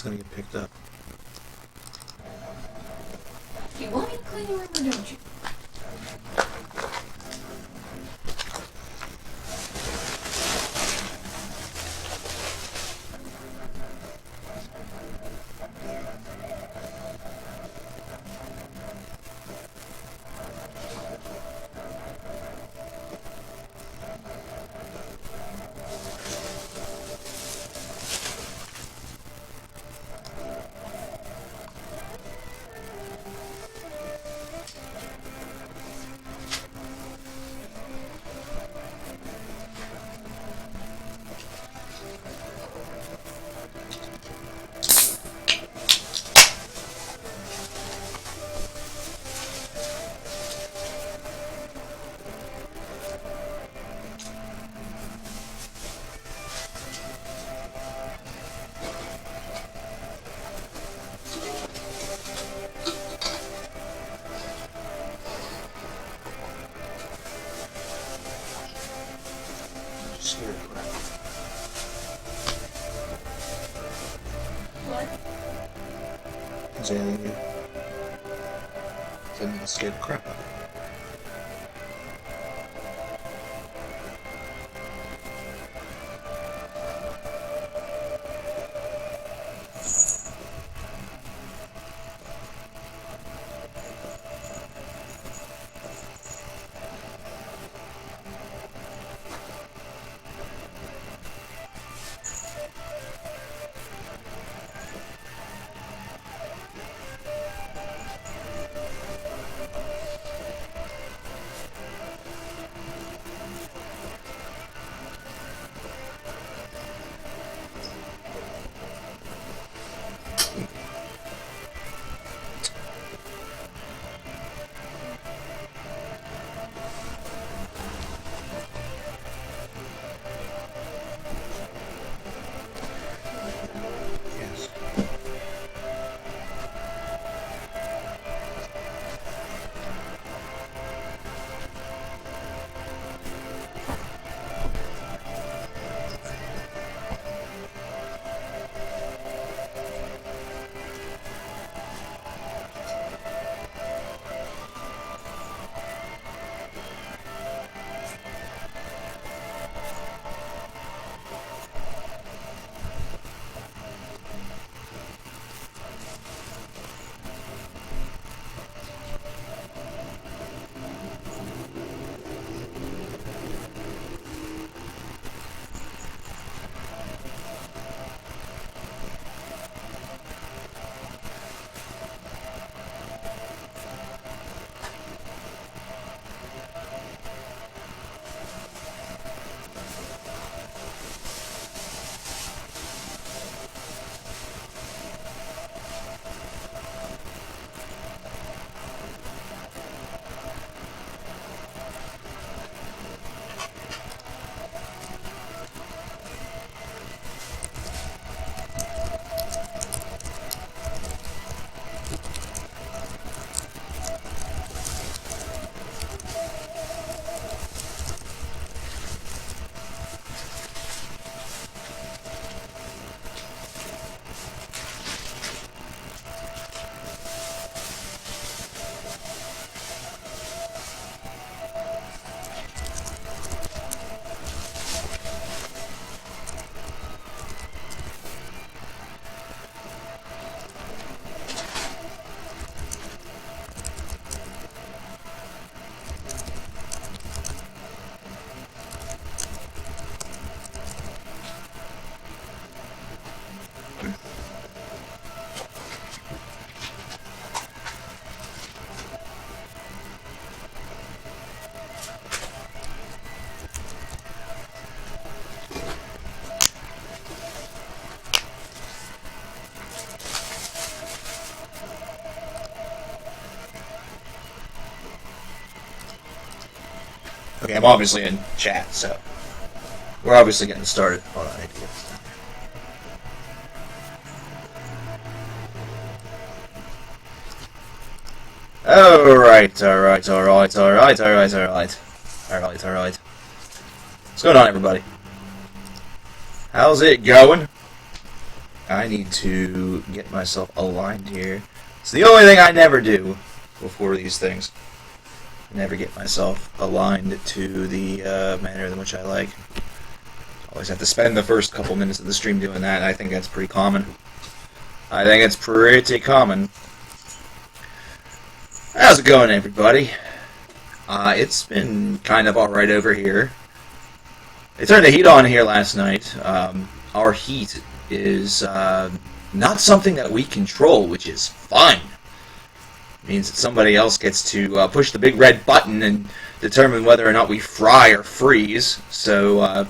it's gonna get picked up. You want me to clean the room or don't you? Scared crap. What? Is there anything new? Something that scared the crap out of me. Yes. Okay, I'm obviously in chat, so we're obviously getting started. Hold on, I need to get this down here. Alright. Alright. What's going on, everybody? How's it going? I need to get myself aligned here. It's the only thing I never do before these things. I never get myself aligned to the manner in which I like. Always have to spend the first couple minutes of the stream doing that. I think that's pretty common. I think it's pretty common. How's it going, everybody? It's been kind of alright over here. They turned the heat on here last night. Our heat is not something that we control, which is fun. It means that somebody else gets to push the big red button and determine whether or not we fry or freeze. So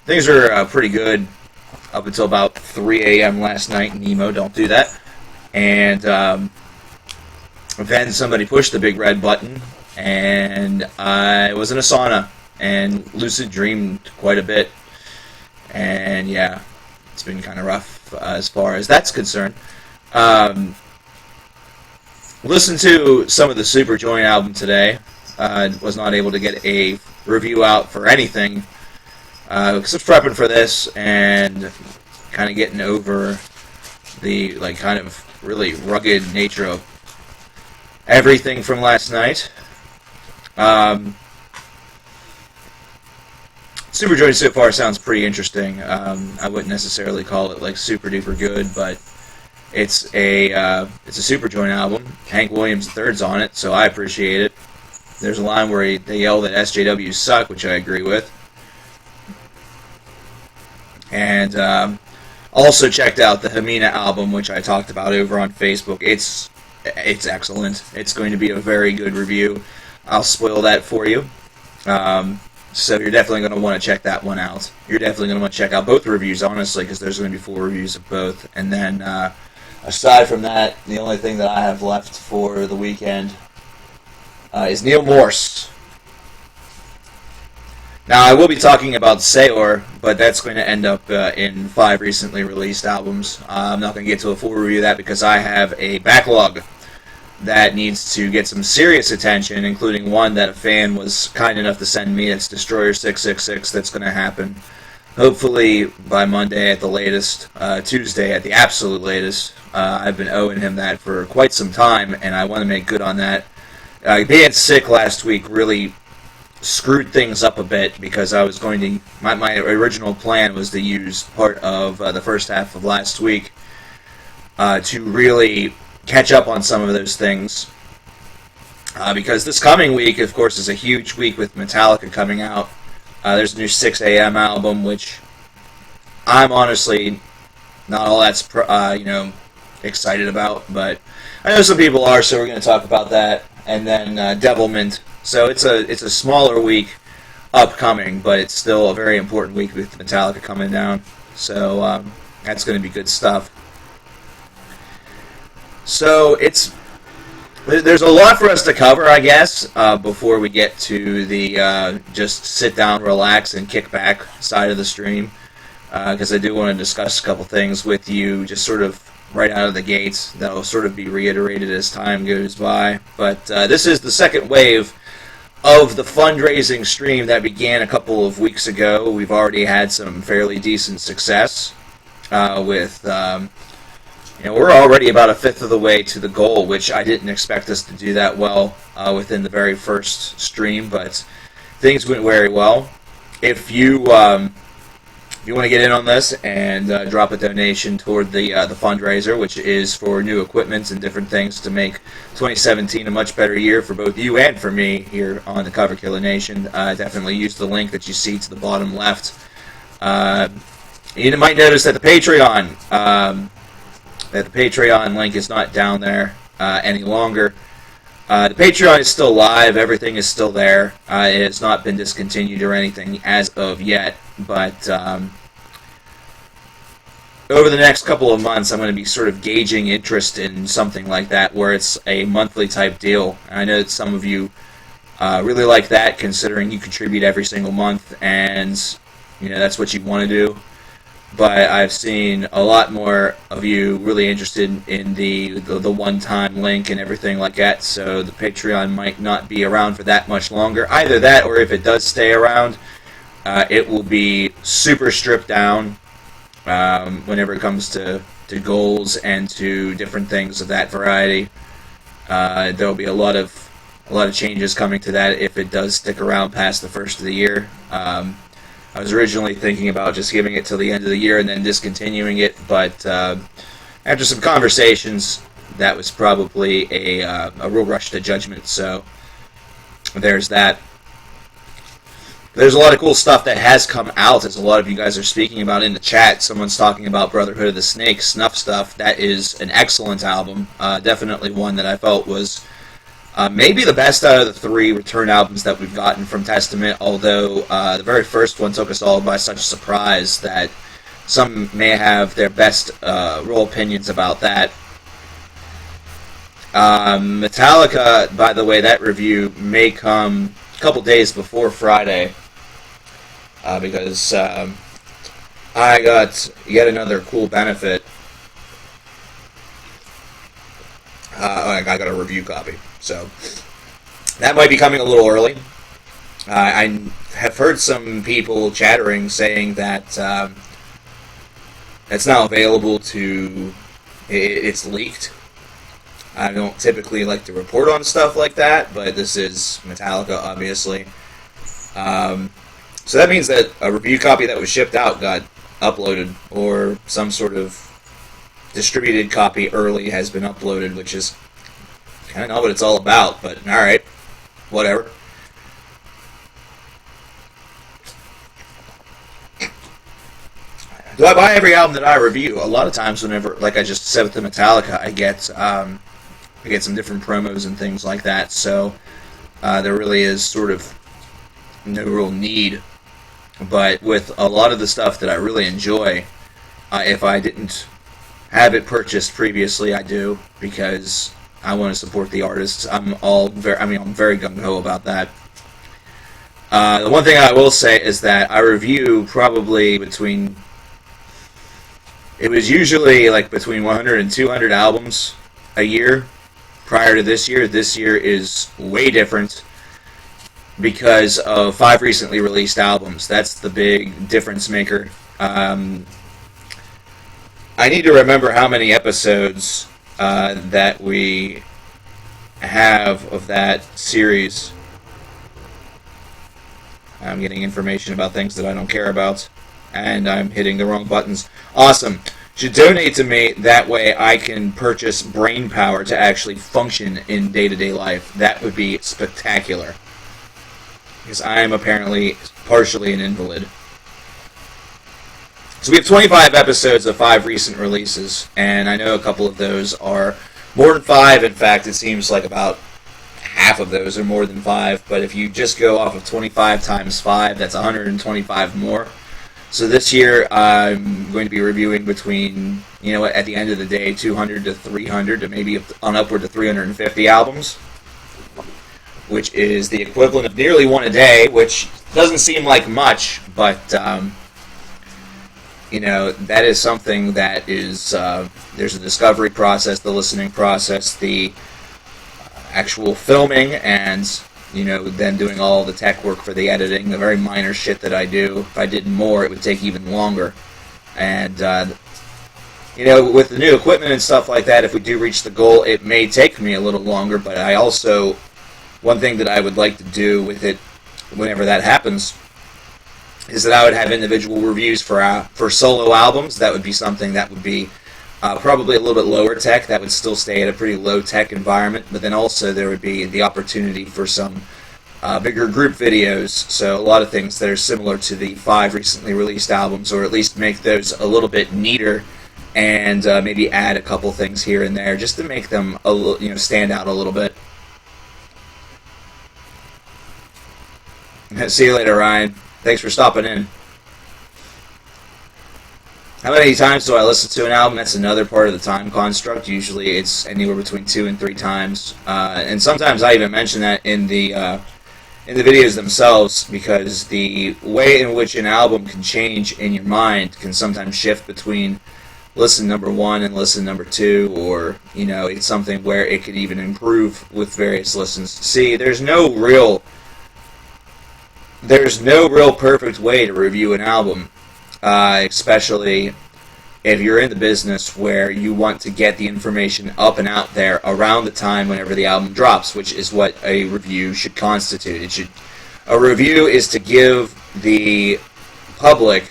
things are pretty good up until about 3 a.m. last night. Nemo, don't do that. And then somebody pushed the big red button, and I was in a sauna and lucid dreamed quite a bit. And yeah, it's been kind of rough as far as that's concerned. Listened to some of the Super Joint album today. Was not able to get a review out for anything because I was prepping for this and kind of getting over the kind of really rugged nature of everything from last night. Super Joint so far sounds pretty interesting. I wouldn't necessarily call it super duper good, but it's a Super Joint album. Hank Williams III's on it, so I appreciate it. There's a line where they yell that SJWs suck, which I agree with. And also checked out the Hamina album, which I talked about over on Facebook. It's excellent. It's going to be a very good review. I'll spoil that for you. So you're definitely going to want to check that one out. You're definitely going to want to check out both reviews, honestly, because there's going to be 4 reviews of both. And then, aside from that, the only thing that I have left for the weekend is Neil Morse. Now, I will be talking about Sayor, but that's going to end up in 5 recently released albums. I'm not going to get to a full review of that because I have a backlog that needs to get some serious attention, including one that a fan was kind enough to send me. It's Destroyer 666. That's going to happen hopefully by Monday at the latest, Tuesday at the absolute latest. I've been owing him that for quite some time, and I want to make good on that. Being sick last week really screwed things up a bit because I was going to... My original plan was to use part of the first half of last week to really catch up on some of those things. Because this coming week, of course, is a huge week with Metallica coming out. There's a new 6 a.m. album, which I'm honestly not all that excited about, but I know some people are, so we're going to talk about that. And then Devilment. So it's a smaller week upcoming, but it's still a very important week with Metallica coming down. So that's going to be good stuff. So there's a lot for us to cover, I guess, before we get to the just sit down, relax, and kick back side of the stream. Because I do want to discuss a couple things with you, just sort of right out of the gates. That'll sort of be reiterated as time goes by. But this is the second wave of the fundraising stream that began a couple of weeks ago. We've already had some fairly decent success with... we're already about a fifth of the way to the goal, which I didn't expect us to do that well within the very first stream, but things went very well. If you want to get in on this and drop a donation toward the fundraiser, which is for new equipment and different things to make 2017 a much better year for both you and for me here on the Cover Killer Nation, definitely use the link that you see to the bottom left. You might notice that the Patreon link is not down there any longer. The Patreon is still live. Everything is still there. It has not been discontinued or anything as of yet. But over the next couple of months, I'm going to be sort of gauging interest in something like that, where it's a monthly type deal. And I know that some of you really like that, considering you contribute every single month, and that's what you want to do. But I've seen a lot more of you really interested in the one-time link and everything like that, so the Patreon might not be around for that much longer. Either that, or if it does stay around, it will be super stripped down, whenever it comes to goals and to different things of that variety. There'll be a lot of changes coming to that if it does stick around past the first of the year. I was originally thinking about just giving it till the end of the year and then discontinuing it, but after some conversations, that was probably a real rush to judgment. So there's that. There's a lot of cool stuff that has come out, as a lot of you guys are speaking about in the chat. Someone's talking about Brotherhood of the Snake, Snuff Stuff. That is an excellent album. Definitely one that I felt was maybe the best out of the 3 return albums that we've gotten from Testament, although the very first one took us all by such a surprise that some may have their best real opinions about that. Metallica, by the way, that review may come a couple days before Friday, because I got yet another cool benefit. I got a review copy, so that might be coming a little early. I have heard some people chattering saying that it's now available to... It's leaked. I don't typically like to report on stuff like that, but this is Metallica, obviously. So that means that a review copy that was shipped out got uploaded, or some sort of distributed copy early has been uploaded, which is kind of not what it's all about, but alright, whatever. Do I buy every album that I review? A lot of times whenever, like I just said with the Metallica, I get some different promos and things like that, so there really is sort of no real need. But with a lot of the stuff that I really enjoy, if I didn't have it purchased previously, I do, because I want to support the artists. I'm very gung-ho about that. The one thing I will say is that I review probably between... It was usually like between 100 and 200 albums a year prior to this year. This year is way different because of 5 recently released albums. That's the big difference maker. I need to remember how many episodes that we have of that series. I'm getting information about things that I don't care about, and I'm hitting the wrong buttons. Awesome. Should donate to me, that way I can purchase brain power to actually function in day-to-day life. That would be spectacular, because I am apparently partially an invalid. So we have 25 episodes of 5 recent releases, and I know a couple of those are more than 5. In fact, it seems like about half of those are more than 5, but if you just go off of 25 times 5, that's 125 more. So this year, I'm going to be reviewing between, at the end of the day, 200 to 300 to maybe on upward to 350 albums, which is the equivalent of nearly one a day, which doesn't seem like much, but, that is something that is, there's a discovery process, the listening process, the actual filming, and then doing all the tech work for the editing, the very minor shit that I do. If I did more, it would take even longer. And, with the new equipment and stuff like that, if we do reach the goal, it may take me a little longer, but I also, one thing that I would like to do with it, whenever that happens, is that I would have individual reviews for solo albums. That would be something that would be probably a little bit lower tech. That would still stay at a pretty low tech environment, but then also there would be the opportunity for some bigger group videos. So a lot of things that are similar to the 5 recently released albums, or at least make those a little bit neater, and maybe add a couple things here and there just to make them a little, stand out a little bit. See you later, Ryan. Thanks for stopping in. How many times do I listen to an album? That's another part of the time construct. Usually it's anywhere between 2 and 3 times. And sometimes I even mention that in the videos themselves, because the way in which an album can change in your mind can sometimes shift between listen number 1 and listen number 2, or, it's something where it could even improve with various listens. See, there's no real perfect way to review an album. Especially if you're in the business where you want to get the information up and out there around the time whenever the album drops, which is what a review should constitute. A review is to give the public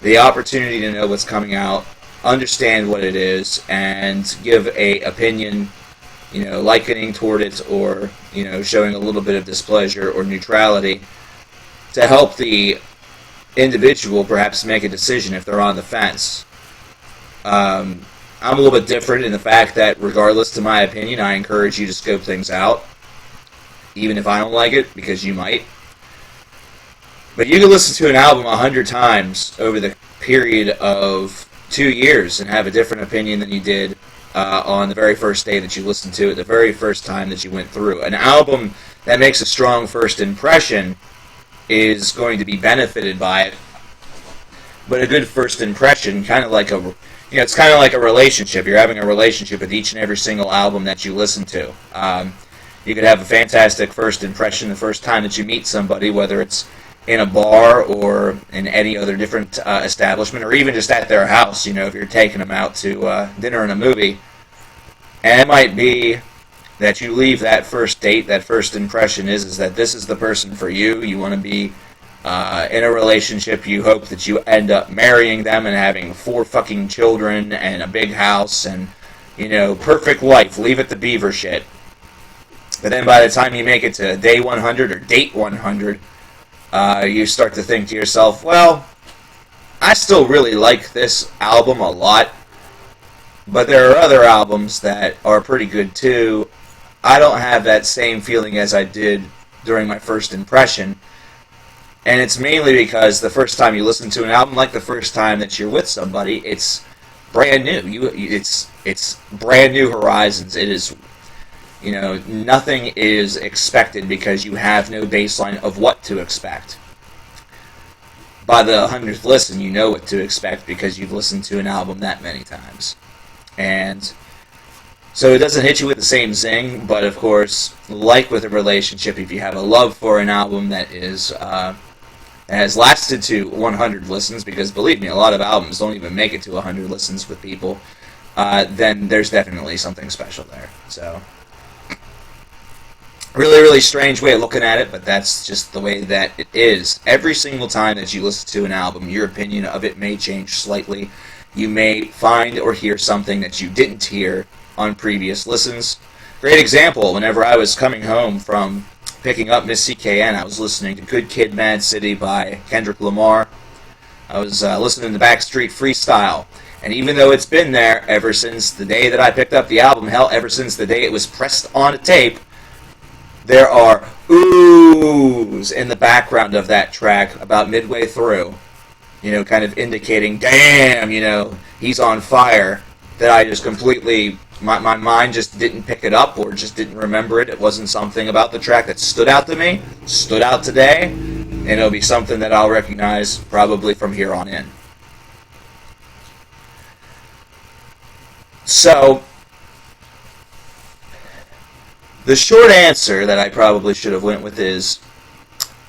the opportunity to know what's coming out, understand what it is, and give a opinion, likening toward it, or, showing a little bit of displeasure or neutrality to help the individual perhaps make a decision if they're on the fence. I'm a little bit different in the fact that, regardless to my opinion, I encourage you to scope things out, even if I don't like it, because you might. But you can listen to an album 100 times over the period of 2 years and have a different opinion than you did on the very first day that you listened to it, the very first time that you went through. An album that makes a strong first impression is going to be benefited by it. But a good first impression, it's kind of like a relationship. You're having a relationship with each and every single album that you listen to. You could have a fantastic first impression the first time that you meet somebody, whether it's in a bar or in any other different establishment, or even just at their house, if you're taking them out to dinner and a movie. And it might be that you leave that first date, that first impression is that this is the person for you. You want to be in a relationship. You hope that you end up marrying them and having 4 fucking children and a big house and, perfect life. Leave it to Beaver shit. But then by the time you make it to day 100 or date 100, you start to think to yourself, well, I still really like this album a lot, but there are other albums that are pretty good too. I don't have that same feeling as I did during my first impression. And it's mainly because the first time you listen to an album, like the first time that you're with somebody, it's brand new. It's brand new horizons. It is, nothing is expected because you have no baseline of what to expect. By the 100th listen, you know what to expect because you've listened to an album that many times. And so it doesn't hit you with the same zing, but of course, like with a relationship, if you have a love for an album that has lasted to 100 listens, because believe me, a lot of albums don't even make it to 100 listens with people, then there's definitely something special there. So, really, really strange way of looking at it, but that's just the way that it is. Every single time that you listen to an album, your opinion of it may change slightly. You may find or hear something that you didn't hear on previous listens. Great example, whenever I was coming home from picking up Miss CKN, I was listening to Good Kid, Mad City by Kendrick Lamar. I was listening to Backstreet Freestyle. And even though it's been there ever since the day that I picked up the album, hell, ever since the day it was pressed on a tape, there are oohs in the background of that track about midway through, kind of indicating, damn, he's on fire, that I just completely, my mind just didn't pick it up or just didn't remember it. It wasn't something about the track that stood out to me, stood out today, and it'll be something that I'll recognize probably from here on in. So, the short answer that I probably should have went with is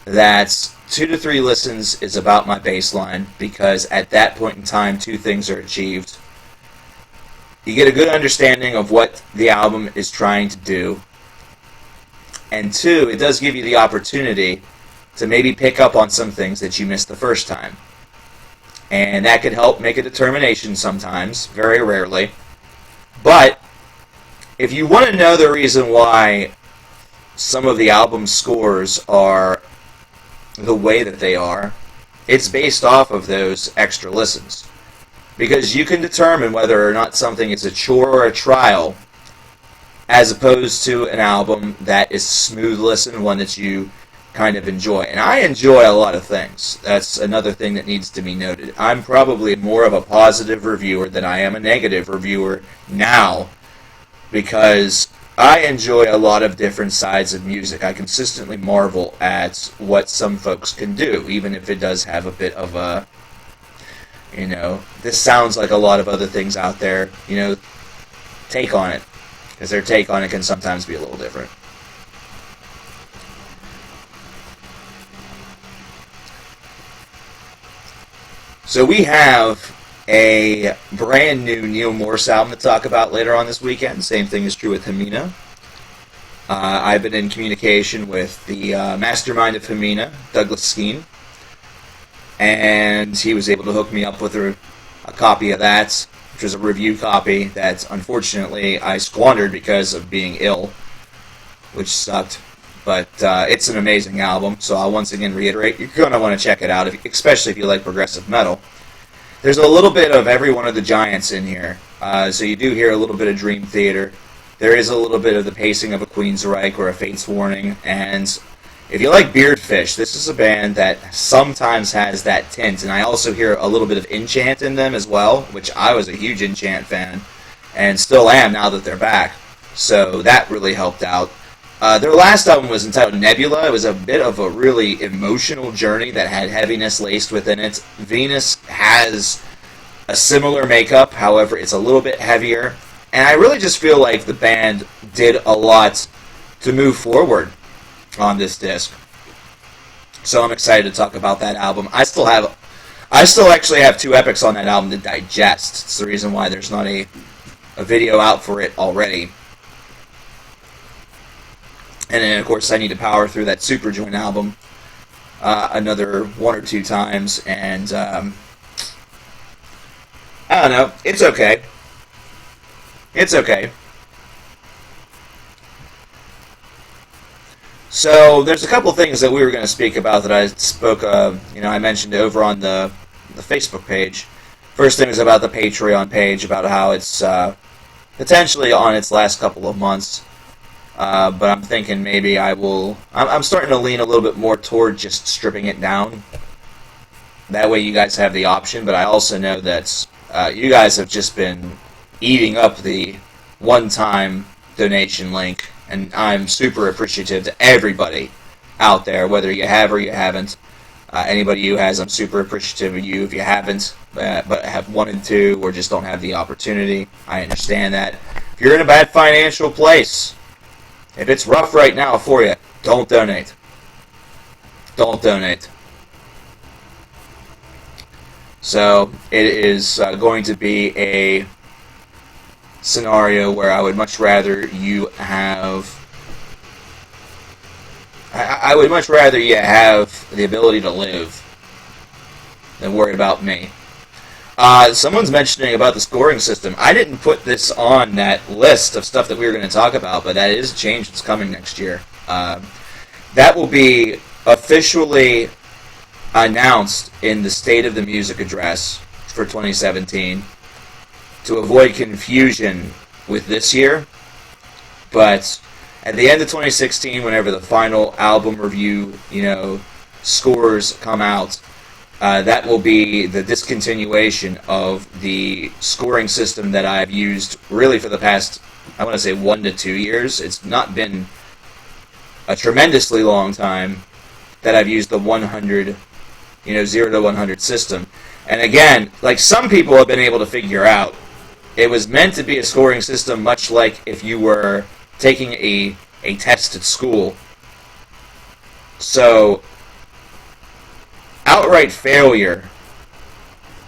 that 2 to 3 listens is about my baseline, because at that point in time, 2 things are achieved. You get a good understanding of what the album is trying to do, and 2, it does give you the opportunity to maybe pick up on some things that you missed the first time. And that could help make a determination sometimes, very rarely. But if you want to know the reason why some of the album scores are the way that they are, it's based off of those extra listens. Because you can determine whether or not something is a chore or a trial, as opposed to an album that is smooth listen, one that you kind of enjoy. And I enjoy a lot of things. That's another thing that needs to be noted. I'm probably more of a positive reviewer than I am a negative reviewer now, because I enjoy a lot of different sides of music. I consistently marvel at what some folks can do, even if it does have a bit of a, this sounds like a lot of other things out there, take on it. Because their take on it can sometimes be a little different. So we have a brand new Neil Morse album to talk about later on this weekend. Same thing is true with Hamina. I've been in communication with the mastermind of Hamina, Douglas Skeen, and he was able to hook me up with a copy of that, which was a review copy that unfortunately I squandered because of being ill, which sucked. But it's an amazing album, so I'll once again reiterate, you're going to want to check it out, especially if you like progressive metal. There's a little bit of every one of the giants in here, so you do hear a little bit of Dream Theater. There is a little bit of the pacing of a Queensryche or a Fates Warning, and if you like Beardfish, this is a band that sometimes has that tint, and I also hear a little bit of Enchant in them as well, which I was a huge Enchant fan, and still am now that they're back, so that really helped out. Their last album was entitled Nebula. It was a bit of a really emotional journey that had heaviness laced within it. Venus has a similar makeup, however, it's a little bit heavier. And I really just feel like the band did a lot to move forward on this disc. So I'm excited to talk about that album. I still actually have 2 epics on that album to digest. It's the reason why there's not a video out for it already. And then, of course, I need to power through that Superjoint album another 1 or 2 times, and I don't know. It's okay. It's okay. So there's a couple things that we were going to speak about that I mentioned over on the Facebook page. First thing is about the Patreon page, about how it's potentially on its last couple of months. But I'm thinking maybe I'm starting to lean a little bit more toward just stripping it down. That way you guys have the option, but I also know that you guys have just been eating up the one-time donation link, and I'm super appreciative to everybody out there, whether you have or you haven't. Anybody who has, I'm super appreciative of you. If you haven't, but have wanted to, or just don't have the opportunity, I understand that. If you're in a bad financial place, if it's rough right now for you, don't donate. Don't donate. So it is going to be a scenario where I would much rather you have... I would much rather you have the ability to live than worry about me. Someone's mentioning about the scoring system. I didn't put this on that list of stuff that we were going to talk about, but that is a change that's coming next year. That will be officially announced in the State of the Music address for 2017 to avoid confusion with this year. But at the end of 2016, whenever the final album review, scores come out, that will be the discontinuation of the scoring system that I've used really for the past, I want to say 1 to 2 years. It's not been a tremendously long time that I've used the 100, 0 to 100 system. And again, like some people have been able to figure out, it was meant to be a scoring system much like if you were taking a test at school. So outright failure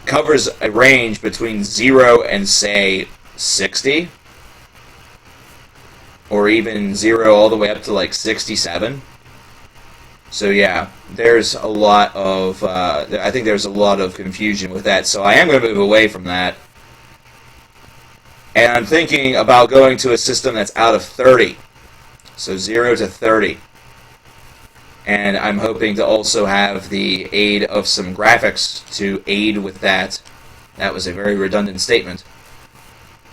covers a range between 0 and, say, 60. Or even 0 all the way up to, like, 67. So, yeah, there's a lot of... I think there's a lot of confusion with that. So I am going to move away from that. And I'm thinking about going to a system that's out of 30. So 0 to 30. And I'm hoping to also have the aid of some graphics to aid with that. That was a very redundant statement.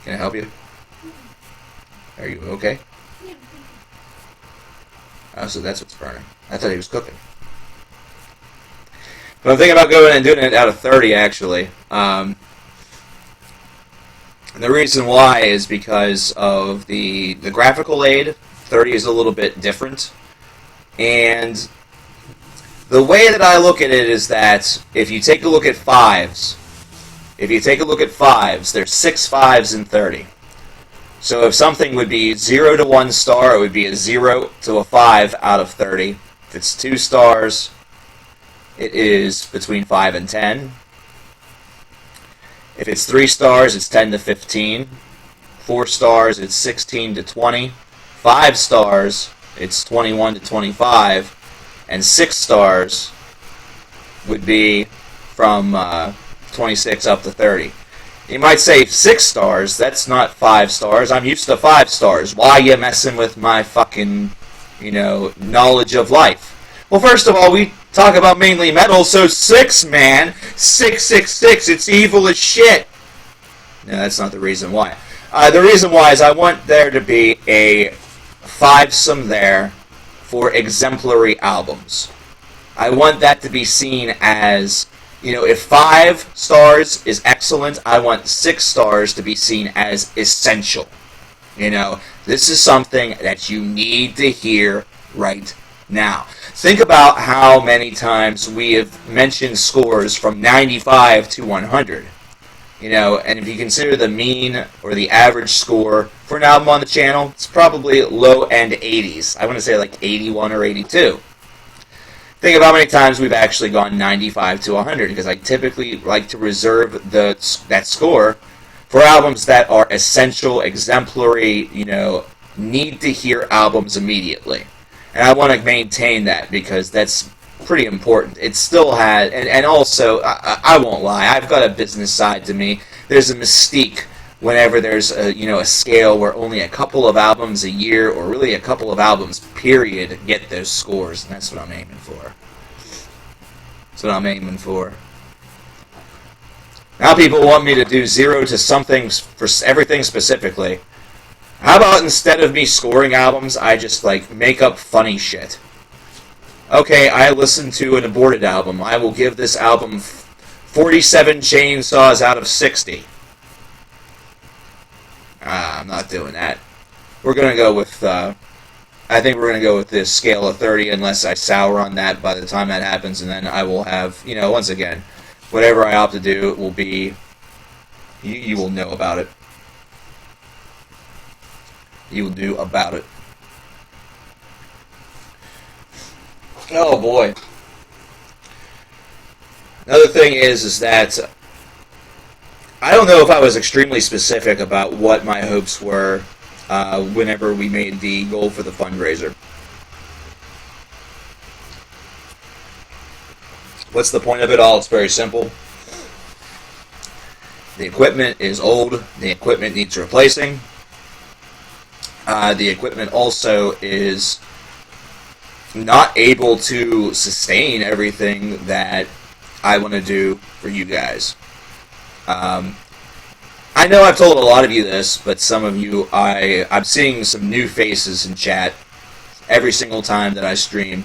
Can I help you? Are you okay? Yeah. Oh, so that's what's burning. I thought he was cooking. But I'm thinking about going and doing it out of 30, actually. And the reason why is because of the graphical aid. 30 is a little bit different. And the way that I look at it is that if you take a look at fives, there's 6 5s in 30. So if something would be 0 to 1 star, it would be a 0 to a 5 out of 30. If it's 2 stars, it is between 5 and 10. If it's 3 stars, it's 10 to 15. 4 stars, it's 16 to 20. 5 stars, it's 21 to 25. And 6 stars would be from 26 up to 30. You might say 6 stars, that's not 5 stars. I'm used to 5 stars. Why you messing with my fucking, knowledge of life? Well, first of all, we talk about mainly metal, so 6, man. 666, it's evil as shit. No, that's not the reason why. The reason why is I want there to be a 5-some there for exemplary albums. I want that to be seen as, if 5 stars is excellent, I want 6 stars to be seen as essential. This is something that you need to hear right now. Think about how many times we have mentioned scores from 95 to 100. And if you consider the mean or the average score for an album on the channel, it's probably low-end 80s. I want to say like 81 or 82. Think of how many times we've actually gone 95 to 100, because I typically like to reserve that score for albums that are essential, exemplary, need-to-hear albums immediately. And I want to maintain that because that's pretty important. It still has, and also, I won't lie, I've got a business side to me. There's a mystique whenever there's a scale where only a couple of albums a year, or really a couple of albums, period, get those scores, and that's what I'm aiming for. That's what I'm aiming for. Now people want me to do 0 to something for everything specifically. How about instead of me scoring albums, I just, make up funny shit? Okay, I listened to an aborted album. I will give this album 47 chainsaws out of 60. I'm not doing that. We're going to go with, I think we're going to go with this scale of 30 unless I sour on that by the time that happens, and then I will have, once again, whatever I opt to do will be, you will know about it. You will do about it. Oh boy. Another thing is that I don't know if I was extremely specific about what my hopes were whenever we made the goal for the fundraiser. What's the point of it all? It's very simple. The equipment is old. The equipment needs replacing. The equipment also is not able to sustain everything that I want to do for you guys. I know I've told a lot of you this, but some of you, I'm seeing some new faces in chat every single time that I stream.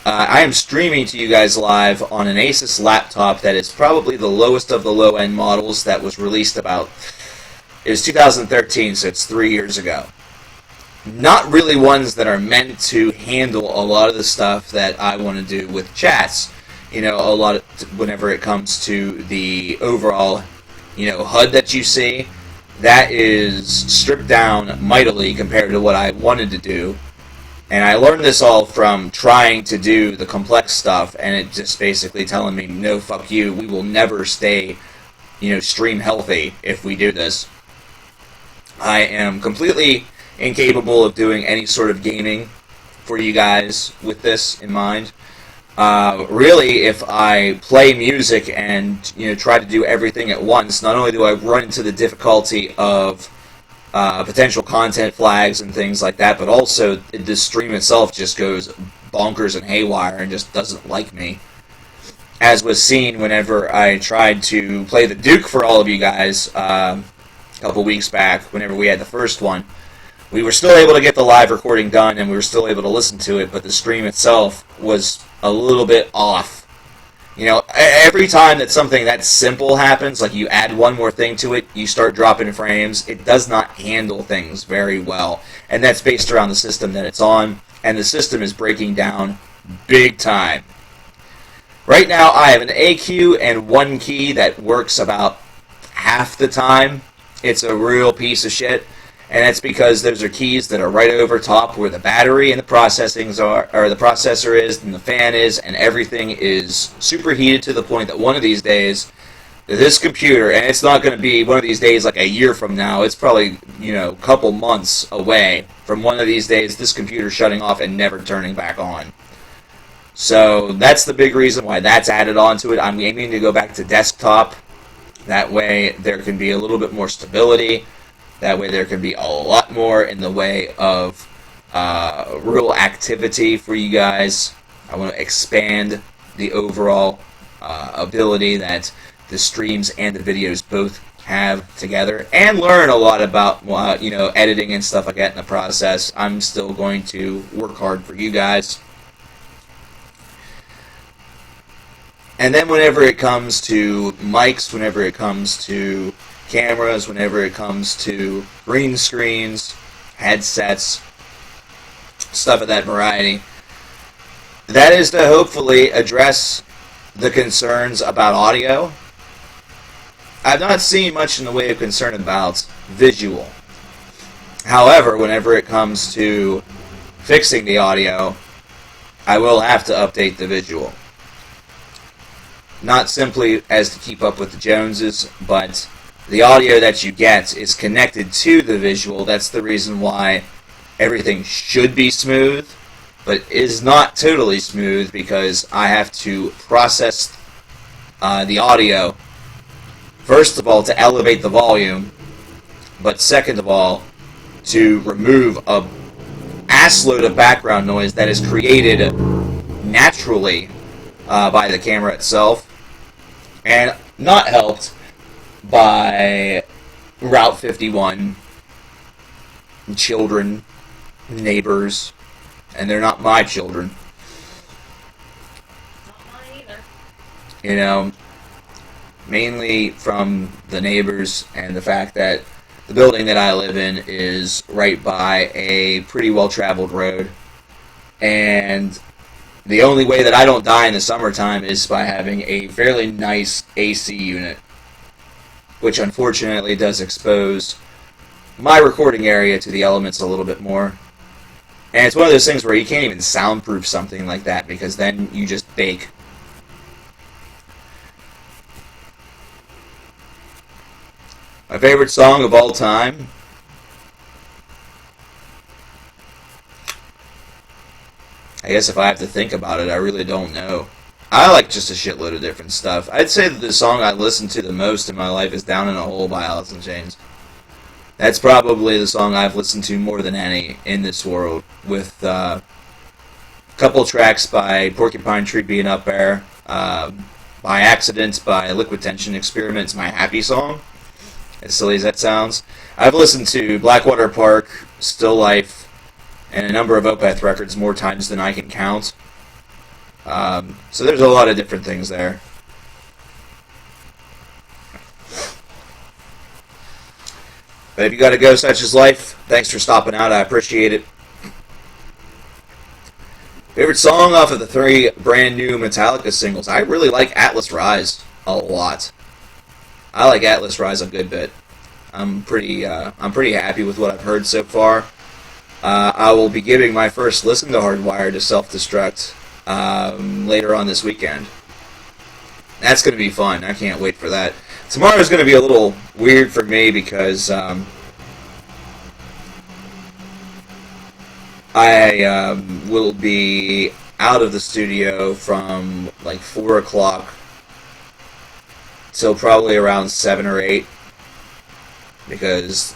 I am streaming to you guys live on an Asus laptop that is probably the lowest of the low-end models that was released about, it was 2013, so it's 3 years ago. Not really ones that are meant to handle a lot of the stuff that I want to do with chats. Whenever it comes to the overall, HUD that you see, that is stripped down mightily compared to what I wanted to do. And I learned this all from trying to do the complex stuff, and it just basically telling me, no, fuck you, we will never stay, stream healthy if we do this. I am completely incapable of doing any sort of gaming for you guys with this in mind. Really, if I play music and try to do everything at once, not only do I run into the difficulty of potential content flags and things like that, but also the stream itself just goes bonkers and haywire and just doesn't like me. As was seen whenever I tried to play the Duke for all of you guys a couple weeks back, whenever we had the first one. We were still able to get the live recording done, and we were still able to listen to it, but the stream itself was a little bit off. Every time that something that simple happens, like you add one more thing to it, you start dropping frames, it does not handle things very well. And that's based around the system that it's on, and the system is breaking down big time. Right now, I have an AQ and one key that works about half the time. It's a real piece of shit. And that's because those are keys that are right over top where the battery and the processors are, or the processor is, and the fan is, and everything is superheated to the point that one of these days this computer, and it's not going to be one of these days like a year from now. It's probably, a couple months away from one of these days this computer shutting off and never turning back on. So that's the big reason why that's added onto it. I'm aiming to go back to desktop. That way there can be a little bit more stability. That way there can be a lot more in the way of real activity for you guys. I want to expand the overall ability that the streams and the videos both have together, and learn a lot about editing and stuff like that in the process. I'm still going to work hard for you guys. And then whenever it comes to mics, whenever it comes to cameras, whenever it comes to green screens, headsets, stuff of that variety, that is to hopefully address the concerns about audio. I've not seen much in the way of concern about visual. However, whenever it comes to fixing the audio, I will have to update the visual. Not simply as to keep up with the Joneses, but the audio that you get is connected to the visual. That's the reason why everything should be smooth, but is not totally smooth, because I have to process the audio, first of all, to elevate the volume, but second of all, to remove a assload of background noise that is created naturally by the camera itself, and not helped by Route 51, children, neighbors, and they're not my children. Not mine either. Mainly from the neighbors and the fact that the building that I live in is right by a pretty well-traveled road, and the only way that I don't die in the summertime is by having a fairly nice AC unit, which unfortunately does expose my recording area to the elements a little bit more. And it's one of those things where you can't even soundproof something like that, because then you just bake. My favorite song of all time? I guess if I have to think about it, I really don't know. I like just a shitload of different stuff. I'd say that the song I listen to the most in my life is Down in a Hole by Alice in Chains. That's probably the song I've listened to more than any in this world, with a couple tracks by Porcupine Tree being up there, By Accident by Liquid Tension Experiments, my happy song, as silly as that sounds. I've listened to Blackwater Park, Still Life, and a number of Opeth records more times than I can count. So there's a lot of different things there. But if you gotta go, such is life. Thanks for stopping out. I appreciate it. Favorite song off of the 3 brand new Metallica singles? I really like Atlas Rise a lot. I like Atlas Rise a good bit. I'm pretty happy with what I've heard so far. I will be giving my first listen to Hardwired to Self-Destruct later on this weekend. That's going to be fun. I can't wait for that. Tomorrow's going to be a little weird for me because I will be out of the studio from like 4 o'clock till probably around 7 or 8, because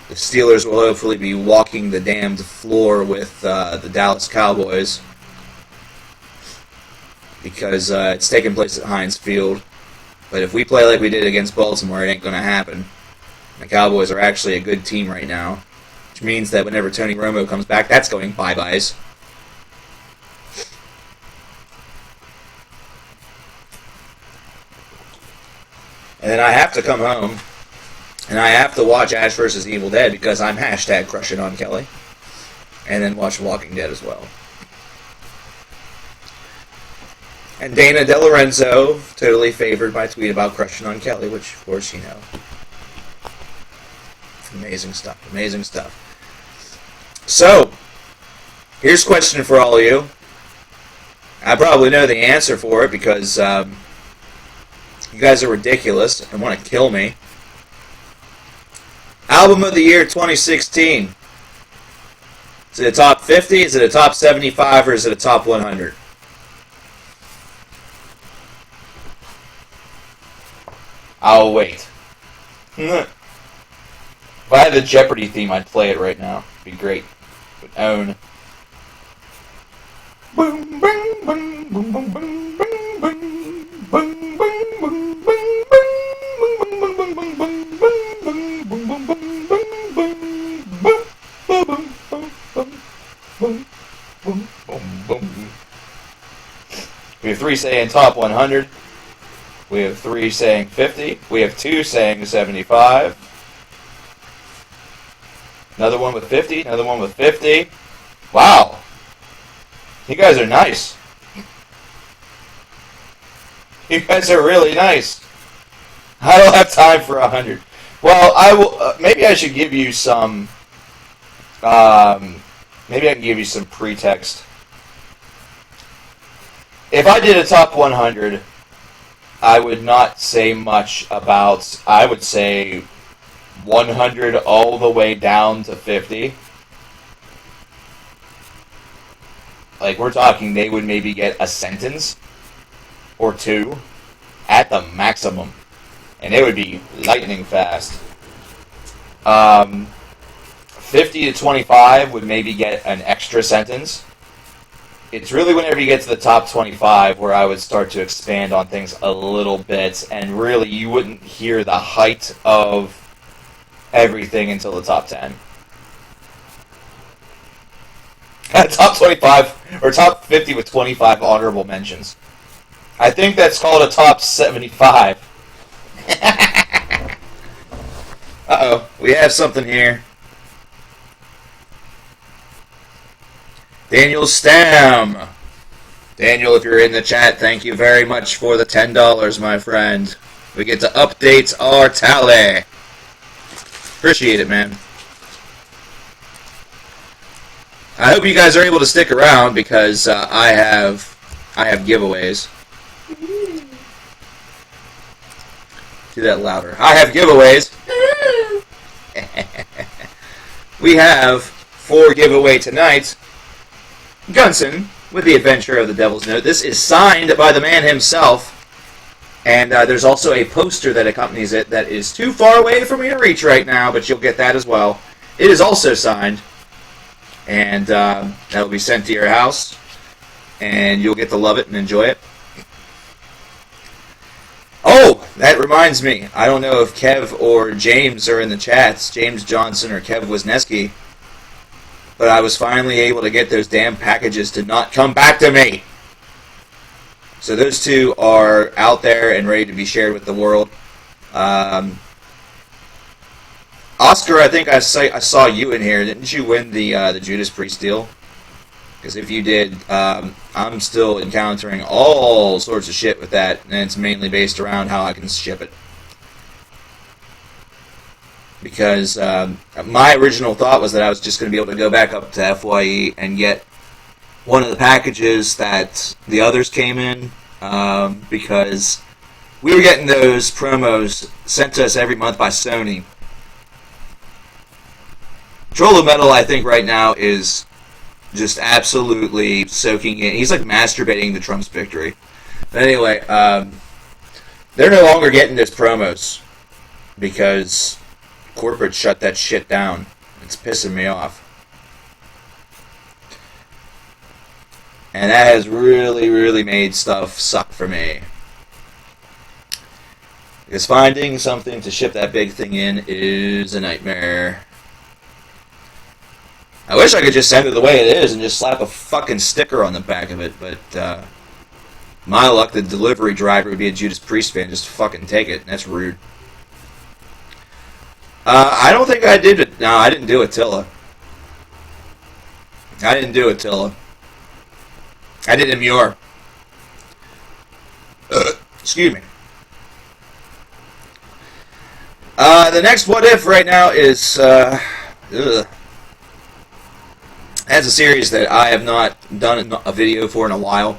the Steelers will hopefully be walking the damned floor with the Dallas Cowboys, because it's taking place at Heinz Field. But if we play like we did against Baltimore, it ain't going to happen. The Cowboys are actually a good team right now, which means that whenever Tony Romo comes back, that's going bye-byes. And then I have to come home, and I have to watch Ash vs. Evil Dead, because I'm hashtag crushing on Kelly. And then watch Walking Dead as well. And Dana DeLorenzo totally favored my tweet about crushing on Kelly, which, of course, you know. Amazing stuff. Amazing stuff. So, here's a question for all of you. I probably know the answer for it, because You guys are ridiculous and want to kill me. Album of the year 2016. Is it a top 50? Is it a top 75? Or is it a top 100? I'll wait. If I had the Jeopardy theme, I'd play it right now. It'd be great. It would own. Boom, boom, boom, boom, boom, boom, boom, boom, boom, boom, boom, we have 3 saying top 100. We have 3 saying 50. We have 2 saying 75. Another one with 50. Another one with 50. Wow. You guys are nice. You guys are really nice. I don't have time for 100. Well, I will. Maybe I should give you some. Maybe I can give you some pretext. If I did a top 100, I would not say much about. I would say 100 all the way down to 50. Like, we're talking, they would maybe get a sentence or 2 at the maximum. And it would be lightning fast. 50 to 25 would maybe get an extra sentence. It's really whenever you get to the top 25 where I would start to expand on things a little bit. And really, you wouldn't hear the height of everything until the top 10. Top 25, or top 50 with 25 honorable mentions. I think that's called a top 75. Uh-oh, we have something here. Daniel Stam. Daniel, if you're in the chat, thank you very much for the $10, my friend. We get to update our tally. Appreciate it, man. I hope you guys are able to stick around because I have giveaways. Do that louder. I have giveaways. We have for giveaway tonight, Gunson with the Adventure of the Devil's Note. This is signed by the man himself. And there's also a poster that accompanies it that is too far away for me to reach right now, but you'll get that as well. It is also signed. And that will be sent to your house, and you'll get to love it and enjoy it. Oh, that reminds me. I don't know if Kev or James are in the chats, James Johnson or Kev Wisniewski, but I was finally able to get those damn packages to not come back to me. So those 2 are out there and ready to be shared with the world. Oscar, I think I saw you in here. Didn't you win the Judas Priest deal? Because if you did, I'm still encountering all sorts of shit with that, and it's mainly based around how I can ship it. Because my original thought was that I was just going to be able to go back up to FYE and get one of the packages that the others came in, because we were getting those promos sent to us every month by Sony. Troll of Metal, I think, right now is just absolutely soaking in. He's like masturbating the Trump's victory. But anyway, they're no longer getting those promos because corporate shut that shit down. It's pissing me off. And that has really, really made stuff suck for me. Because finding something to ship that big thing in is a nightmare. I wish I could just send it the way it is and just slap a fucking sticker on the back of it, but my luck, the delivery driver would be a Judas Priest fan. Just fucking take it. That's rude. I don't think I did it. No, I didn't do Attila. I didn't do Attila. I did Imure. Excuse me. The next What If right now is... That's a series that I have not done a video for in a while.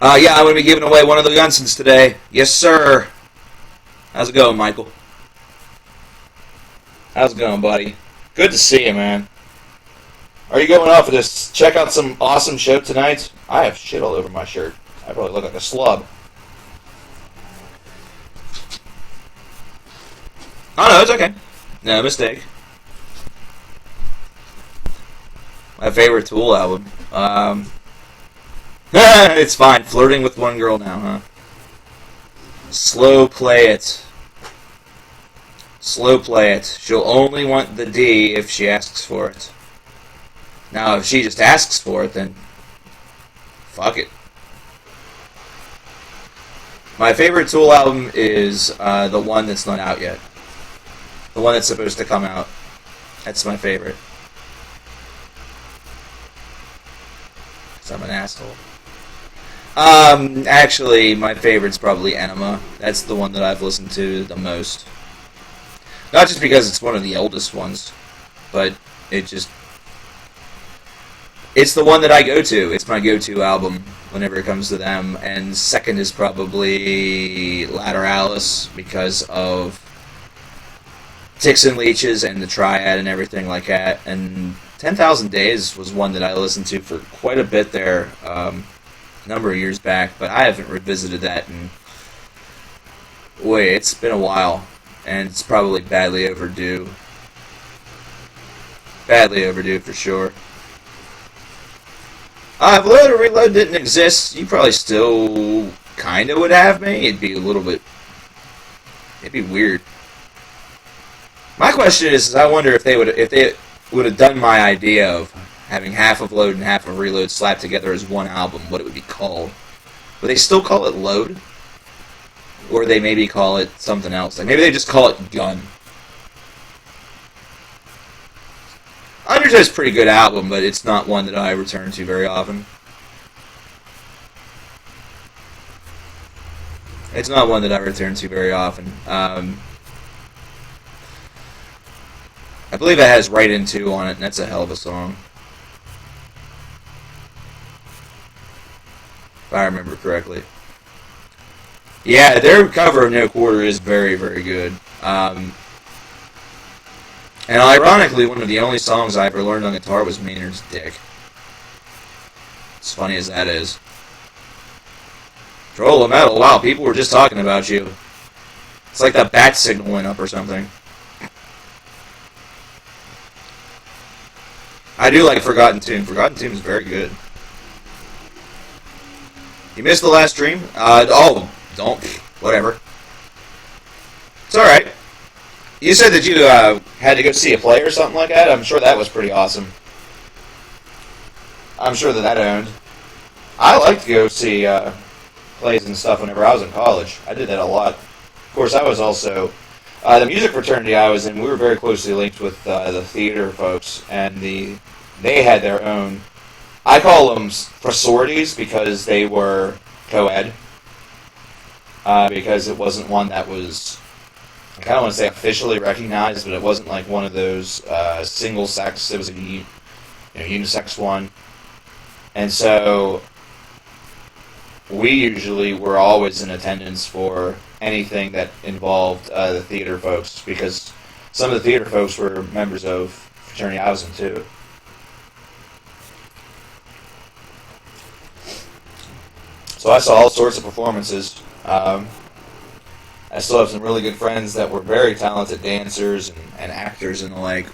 Yeah, I'm going to be giving away one of the Gunsons today. Yes, sir. How's it going, Michael? How's it going, buddy? Good to see you, man. Are you going off of this? Check out some awesome show tonight. I have shit all over my shirt. I probably look like a slub. Oh, no, it's okay. No mistake. My favorite Tool album. It's fine. Flirting with one girl now, huh? Slow play it. Slow play it. She'll only want the D if she asks for it. Now, if she just asks for it, then fuck it. My favorite Tool album is the one that's not out yet. The one that's supposed to come out. That's my favorite. 'Cause I'm an asshole. Actually, my favorite's probably Enema. That's the one that I've listened to the most. Not just because it's one of the oldest ones, but it's the one that I go to. It's my go-to album whenever it comes to them. And second is probably Lateralis because of Ticks and Leeches and the Triad and everything like that. And 10,000 Days was one that I listened to for quite a bit there, a number of years back, but I haven't revisited that in, wait, it's been a while, and it's probably badly overdue. Badly overdue for sure. If Load or Reload didn't exist, you probably still kind of would have me. It'd be a little bit, it'd be weird. My question is I wonder if they would have done my idea of having half of Load and half of Reload slapped together as one album, what it would be called. Would they still call it Load? Or they maybe call it something else? Like maybe they just call it Gun. Undertow's a pretty good album, but it's not one that I return to very often. It's not one that I return to very often. I believe it has Right Into on it, and that's a hell of a song. If I remember correctly. Yeah, their cover of No Quarter is very, very good. And ironically, one of the only songs I ever learned on guitar was Maynard's Dick. As funny as that is. Troll of Metal, wow, people were just talking about you. It's like the bat signal went up or something. I do like Forgotten Tomb. Forgotten Tomb is very good. You missed the last stream? Oh, don't. Whatever. It's alright. You said that you had to go see a play or something like that? I'm sure that was pretty awesome. I'm sure that owned. I like to go see plays and stuff whenever I was in college. I did that a lot. Of course, I was also... the music fraternity I was in, we were very closely linked with the theater folks, and they had their own... I call them sororities because they were co-ed. Because it wasn't one that was... I kind of want to say officially recognized, but it wasn't like one of those single sex. It was a unisex one, and so we usually were always in attendance for anything that involved the theater folks, because some of the theater folks were members of fraternity I was in too. So I saw all sorts of performances. I still have some really good friends that were very talented dancers and actors and the like.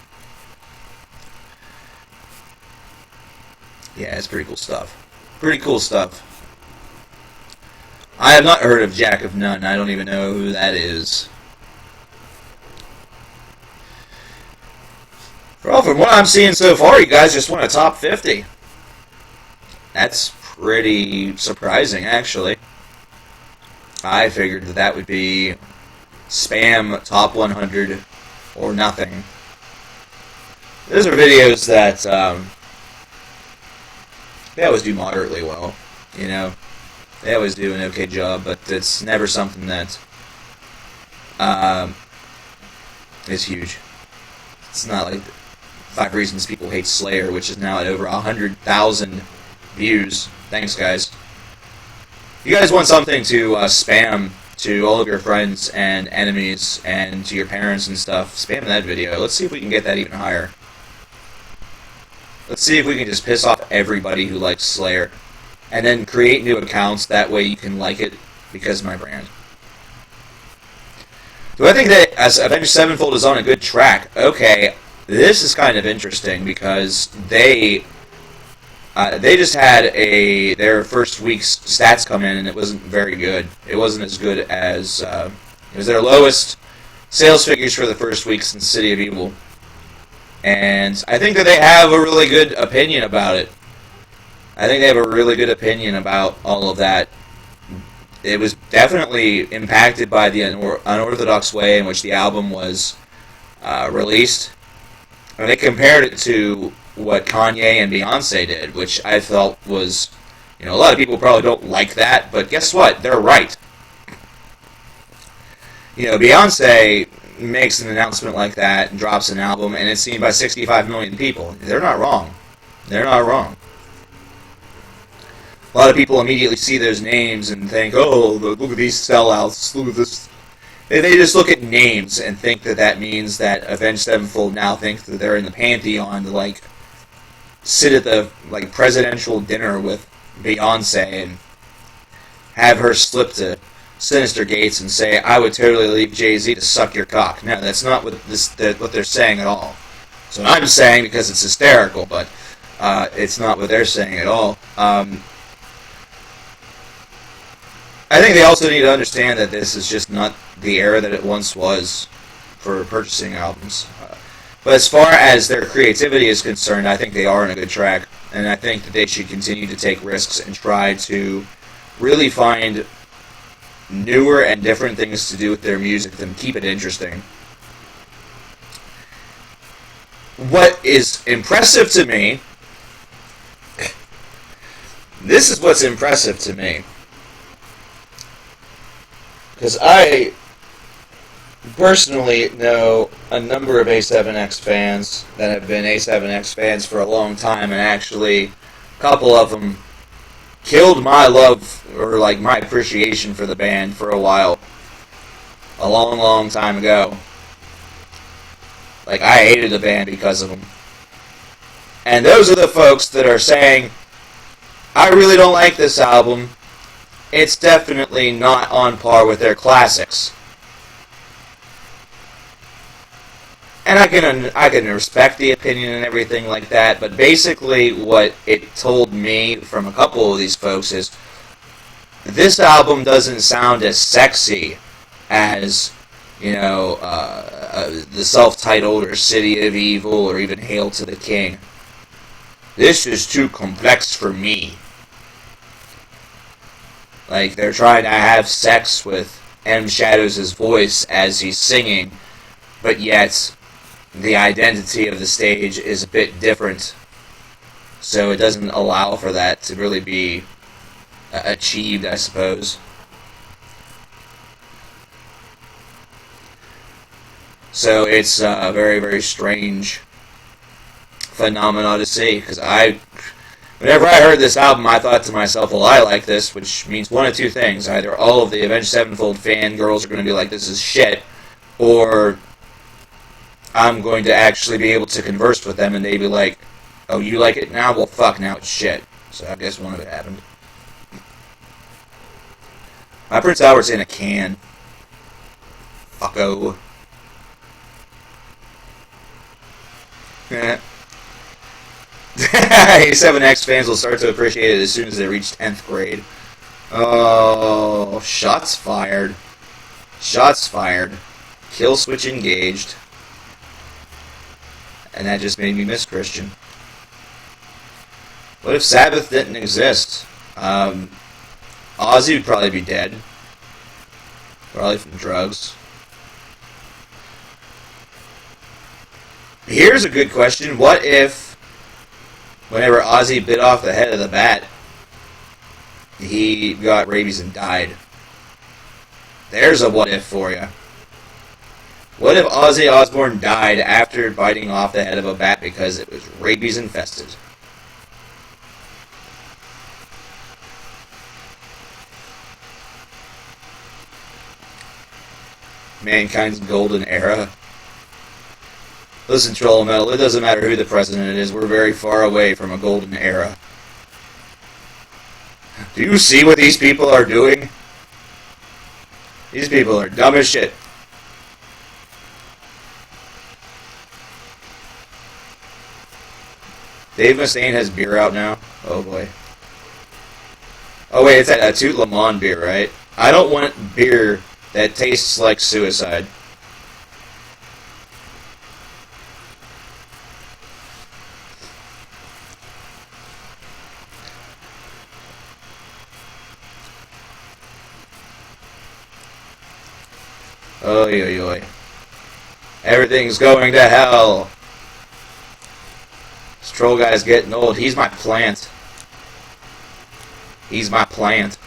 Yeah, it's pretty cool stuff. Pretty cool stuff. I have not heard of Jack of None. I don't even know who that is. Well, from what I'm seeing so far, you guys just won a top 50. That's pretty surprising, actually. I figured that would be spam top 100 or nothing. Those are videos that they always do moderately well, you know. They always do an okay job, but it's never something that is huge. It's not like 5 Reasons People Hate Slayer, which is now at over 100,000 views. Thanks, guys. you guys want something to spam to all of your friends and enemies and to your parents and stuff, spam that video. Let's see if we can get that even higher. Let's see if we can just piss off everybody who likes Slayer. And then create new accounts, that way you can like it because of my brand. Do I think that as Avenged Sevenfold is on a good track? Okay, this is kind of interesting because they just had their first week's stats come in and it wasn't very good. It wasn't as good as it was their lowest sales figures for the first week since City of Evil. And I think that they have a really good opinion about it. I think they have a really good opinion about all of that. It was definitely impacted by the unorthodox way in which the album was released. And they compared it to what Kanye and Beyonce did, which I felt was, a lot of people probably don't like that, but guess what? They're right. Beyonce makes an announcement like that and drops an album, and it's seen by 65 million people. They're not wrong. They're not wrong. A lot of people immediately see those names and think, oh, look at these sellouts, look at this. They just look at names and think that that means that Avenged Sevenfold now thinks that they're in the pantheon to, sit at the, presidential dinner with Beyonce and have her slip to Sinister Gates and say, I would totally leave Jay-Z to suck your cock. No, that's not what they're saying at all. So I'm saying because it's hysterical, but it's not what they're saying at all. I think they also need to understand that this is just not the era that it once was for purchasing albums. But as far as their creativity is concerned, I think they are on a good track. And I think that they should continue to take risks and try to really find newer and different things to do with their music and keep it interesting. What is impressive to me, this is what's impressive to me. Because I personally know a number of A7X fans that have been A7X fans for a long time, and actually a couple of them killed my love, or my appreciation for the band for a while. A long, long time ago. I hated the band because of them. And those are the folks that are saying, I really don't like this album. It's definitely not on par with their classics. And I can respect the opinion and everything like that, but basically what it told me from a couple of these folks is this album doesn't sound as sexy as, the self-titled or City of Evil or even Hail to the King. This is too complex for me. They're trying to have sex with M. Shadows' voice as he's singing, but yet the identity of the stage is a bit different. So it doesn't allow for that to really be achieved, I suppose. So it's a very, very strange phenomenon to see, because whenever I heard this album, I thought to myself, well, I like this, which means one of two things. Either all of the Avenged Sevenfold fangirls are going to be like, this is shit, or I'm going to actually be able to converse with them and they'd be like, oh, you like it now? Well, fuck, now it's shit. So I guess one of it happened. My Prince Albert's in a can. Fucko. A7X fans will start to appreciate it as soon as they reach 10th grade. Oh, shots fired. Shots fired. Kill switch engaged. And that just made me miss Christian. What if Sabbath didn't exist? Ozzy would probably be dead. Probably from drugs. Here's a good question. What if, whenever Ozzy bit off the head of the bat, he got rabies and died? There's a what if for you. What if Ozzy Osbourne died after biting off the head of a bat because it was rabies infested? Mankind's golden era. Listen, Troll Metal, it doesn't matter who the president is, we're very far away from a golden era. Do you see what these people are doing? These people are dumb as shit. Dave Mustaine has beer out now? Oh boy. Oh wait, it's a Tout Le Monde beer, right? I don't want beer that tastes like suicide. Oy, oy, oy. Everything's going to hell. This troll guy's getting old. He's my plant. He's my plant.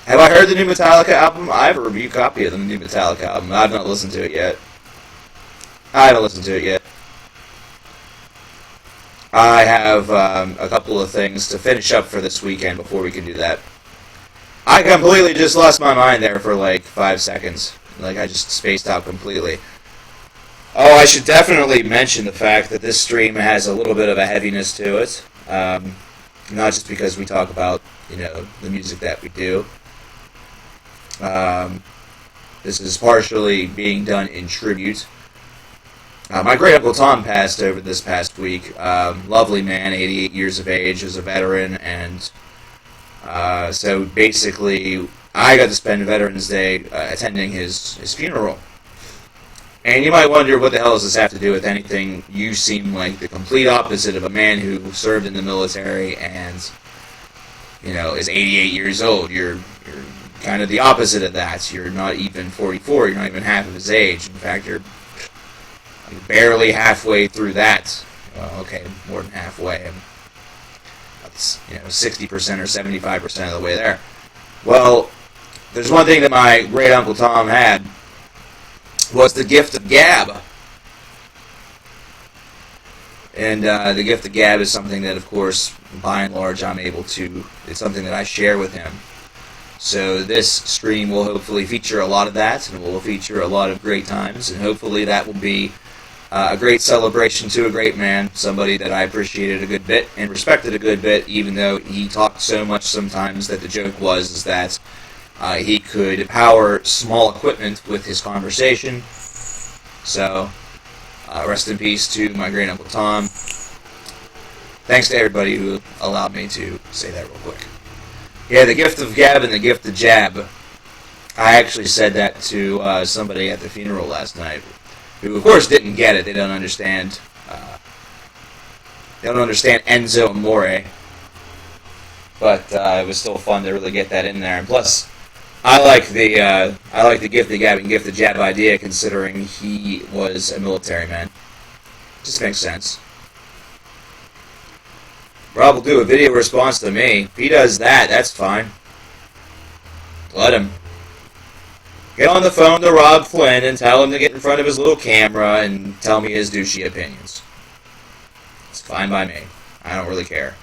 Have I heard the new Metallica album? I have a review copy of the new Metallica album. I've not listened to it yet. I haven't listened to it yet. I have a couple of things to finish up for this weekend before we can do that. I completely just lost my mind there for like 5 seconds. Like, I just spaced out completely. Oh, I should definitely mention the fact that this stream has a little bit of a heaviness to it. Not just because we talk about, you know, the music that we do. This is partially being done in tribute. My great uncle Tom passed over this past week. Lovely man, 88 years of age, was a veteran, and so basically I got to spend Veterans Day attending his funeral. And you might wonder, what the hell does this have to do with anything? You seem like the complete opposite of a man who served in the military and, you know, is 88 years old. You're kind of the opposite of that. You're not even 44. You're not even half of his age. In fact, you're barely halfway through that. Well, okay, more than halfway. That's, you know, 60% or 75% of the way there. Well, there's one thing that my great uncle Tom had, was the gift of gab. And the gift of gab is something that, of course, by and large, it's something that I share with him. So this stream will hopefully feature a lot of that, and will feature a lot of great times, and hopefully that will be a great celebration to a great man, somebody that I appreciated a good bit and respected a good bit, even though he talked so much sometimes that the joke was that he could power small equipment with his conversation. So, rest in peace to my great uncle Tom. Thanks to everybody who allowed me to say that real quick. Yeah, the gift of gab and the gift of jab. I actually said that to somebody at the funeral last night, who of course didn't get it. They don't understand. They don't understand Enzo Amore. But it was still fun to really get that in there. And plus, I like the gift the gab and gift the jab idea, considering he was a military man. Just makes sense. Rob will do a video response to me. If he does that, that's fine. Let him. Get on the phone to Rob Flynn and tell him to get in front of his little camera and tell me his douchey opinions. It's fine by me. I don't really care.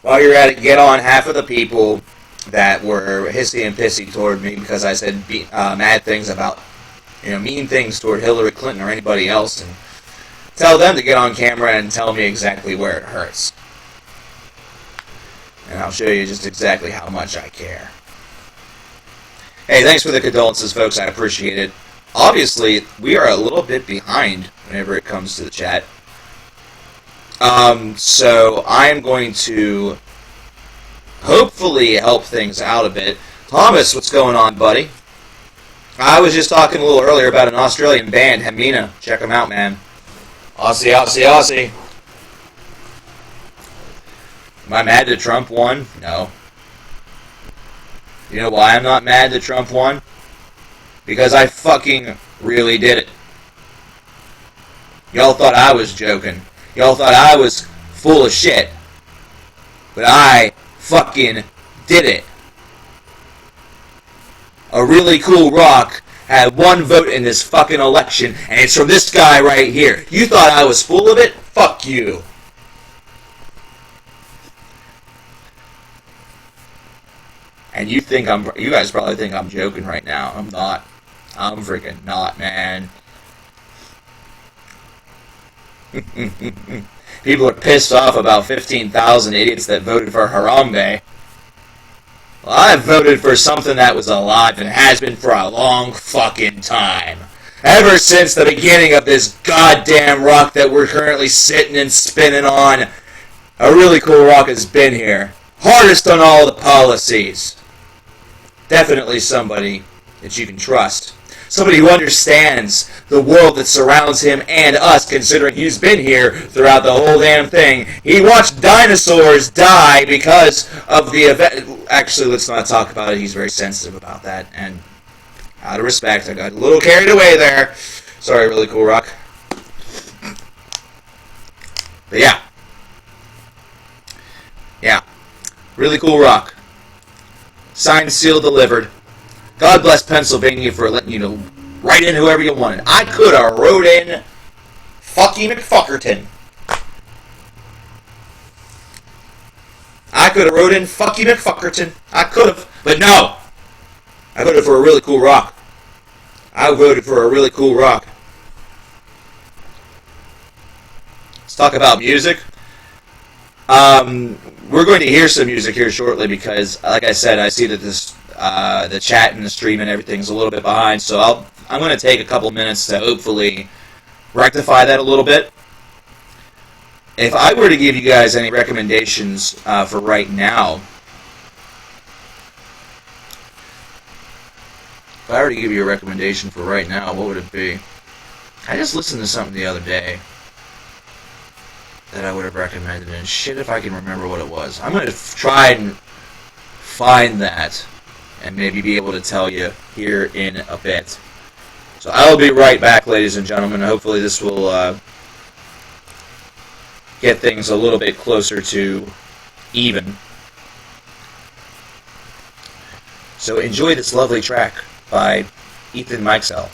While you're at it, get on half of the people that were hissy and pissy toward me because I said mad things about, you know, mean things toward Hillary Clinton or anybody else, and tell them to get on camera and tell me exactly where it hurts. And I'll show you just exactly how much I care. Hey, thanks for the condolences, folks. I appreciate it. Obviously, we are a little bit behind whenever it comes to the chat. So I'm going to hopefully help things out a bit. Thomas, what's going on, buddy? I was just talking a little earlier about an Australian band, Hemina. Check them out, man. Aussie, Aussie, Aussie. Am I mad that Trump won? No. You know why I'm not mad that Trump won? Because I fucking really did it. Y'all thought I was joking. Y'all thought I was full of shit. But I fucking did it. A really cool rock had one vote in this fucking election, and it's from this guy right here. You thought I was full of it? Fuck you. And you guys probably think I'm joking right now. I'm not. I'm freaking not, man. People are pissed off about 15,000 idiots that voted for Harambe. Well, I voted for something that was alive and has been for a long fucking time. Ever since the beginning of this goddamn rock that we're currently sitting and spinning on, a really cool rock has been here. Hardest on all the policies. Definitely somebody that you can trust. Somebody who understands the world that surrounds him and us, considering he's been here throughout the whole damn thing. He watched dinosaurs die because of the event. Actually, let's not talk about it. He's very sensitive about that. And out of respect, I got a little carried away there. Sorry, really cool rock. But yeah. Yeah. Really cool rock. Signed, sealed, delivered. God bless Pennsylvania for letting you know, write in whoever you wanted. I could have wrote in Fucky McFuckerton. I could have wrote in Fucky McFuckerton. I could have, but no. I voted for a really cool rock. I voted for a really cool rock. Let's talk about music. We're going to hear some music here shortly because, like I said, I see that this the chat and the stream and everything's a little bit behind, so I'm going to take a couple minutes to hopefully rectify that a little bit. If I were to give you guys any recommendations for right now, if I were to give you a recommendation for right now, what would it be? I just listened to something the other day that I would have recommended, and shit if I can remember what it was. I'm going to try and find that and maybe be able to tell you here in a bit. So I'll be right back, ladies and gentlemen. Hopefully this will get things a little bit closer to even. So enjoy this lovely track by Ethan Mikesell.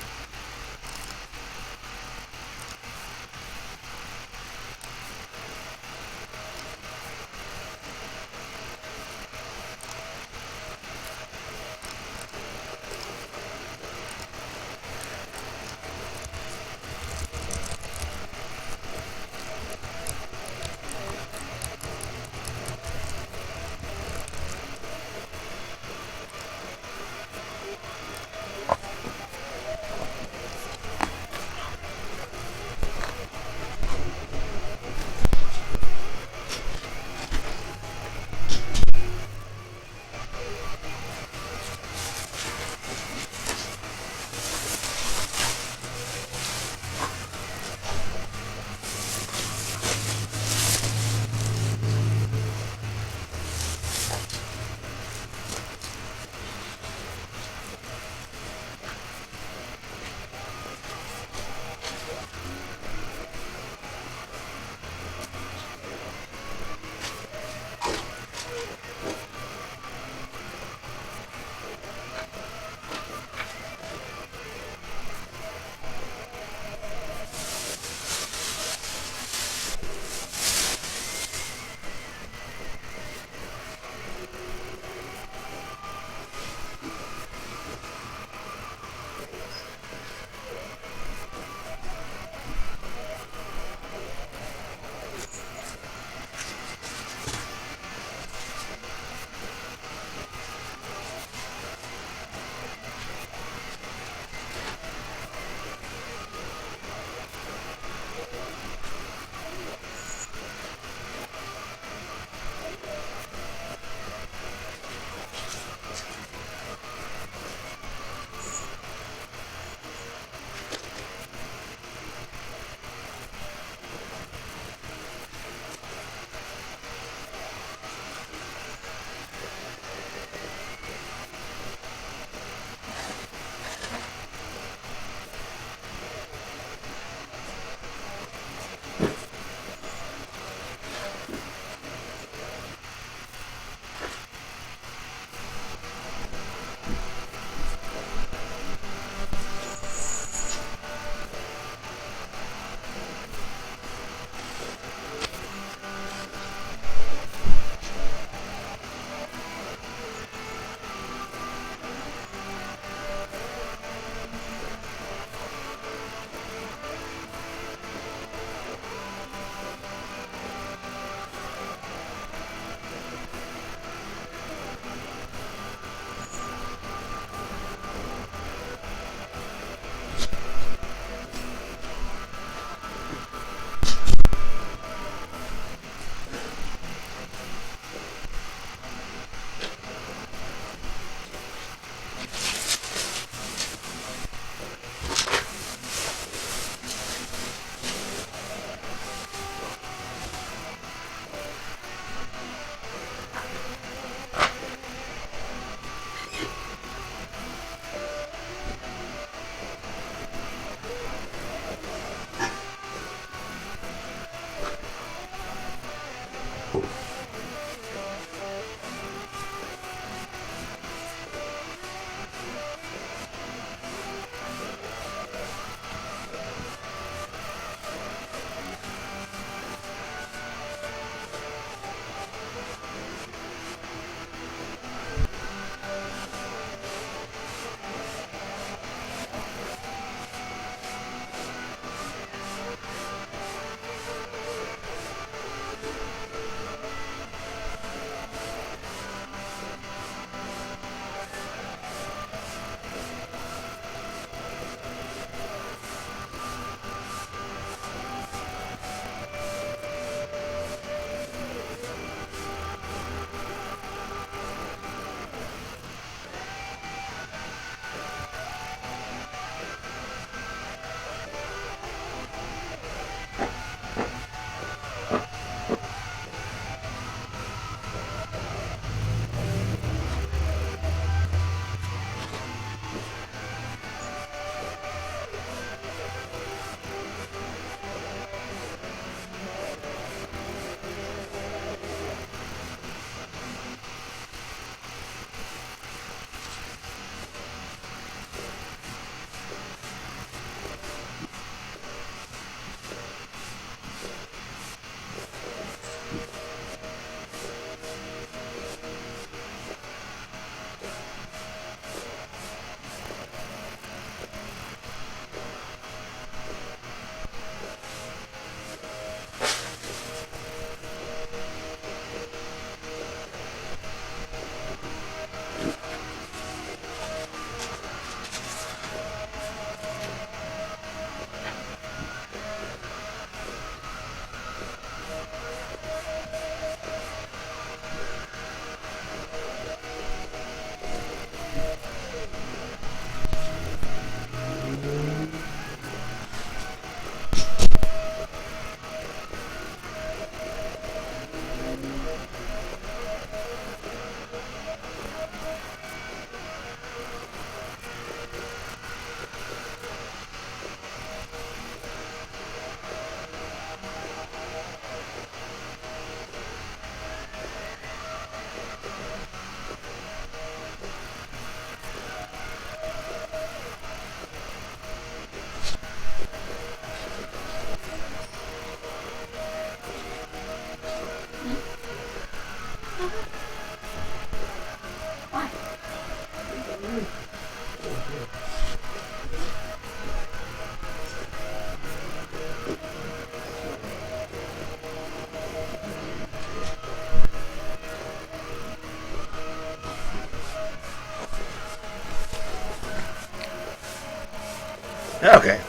Okay.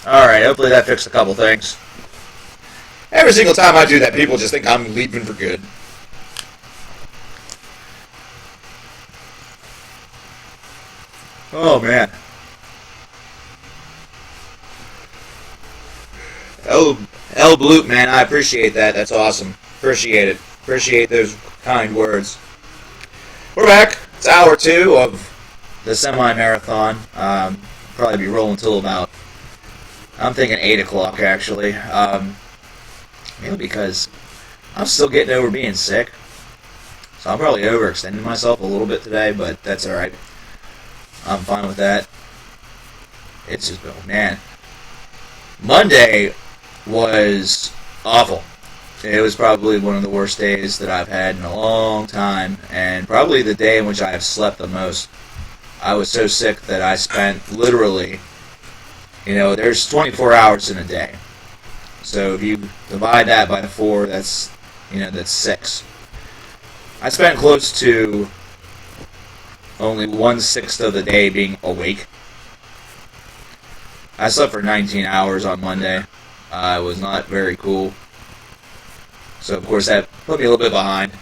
Alright, hopefully that fixed a couple things. Every single time I do that, people just think I'm leaving for good. Oh, man. El Bloop, man, I appreciate that. That's awesome. Appreciate it. Appreciate those kind words. We're back. It's hour 2 of the semi-marathon. Probably be rolling till about, I'm thinking 8 o'clock, actually. Mainly because I'm still getting over being sick. So I'm probably overextending myself a little bit today, but that's alright. I'm fine with that. It's just, oh man. Monday was awful. It was probably one of the worst days that I've had in a long time, and probably the day in which I have slept the most. I was so sick that I spent literally, there's 24 hours in a day. So if you divide that by 4, that's 6. I spent close to only 1/6 of the day being awake. I slept for 19 hours on Monday. It was not very cool. So of course that put me a little bit behind.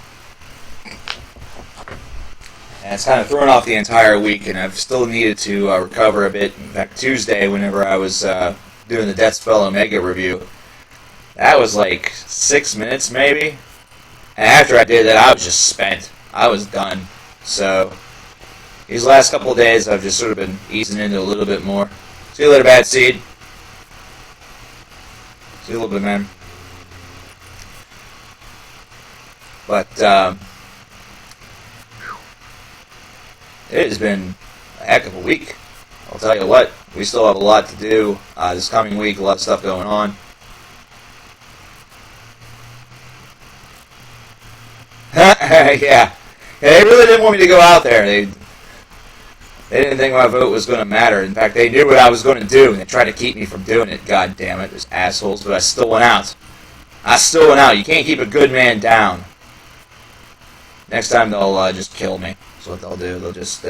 And it's kind of thrown off the entire week, and I've still needed to recover a bit. In fact, Tuesday, whenever I was doing the Death's Fellow Mega review, that was like 6 minutes maybe. And after I did that, I was just spent. I was done. So these last couple of days, I've just sort of been easing into a little bit more. See you later, Bad Seed. See you a little bit, man. But it has been a heck of a week. I'll tell you what, we still have a lot to do this coming week, a lot of stuff going on. Yeah. They really didn't want me to go out there. They didn't think my vote was going to matter. In fact, they knew what I was going to do, and they tried to keep me from doing it. God damn it, those assholes. But I still went out. You can't keep a good man down. Next time they'll just kill me. That's what they'll do. They'll just,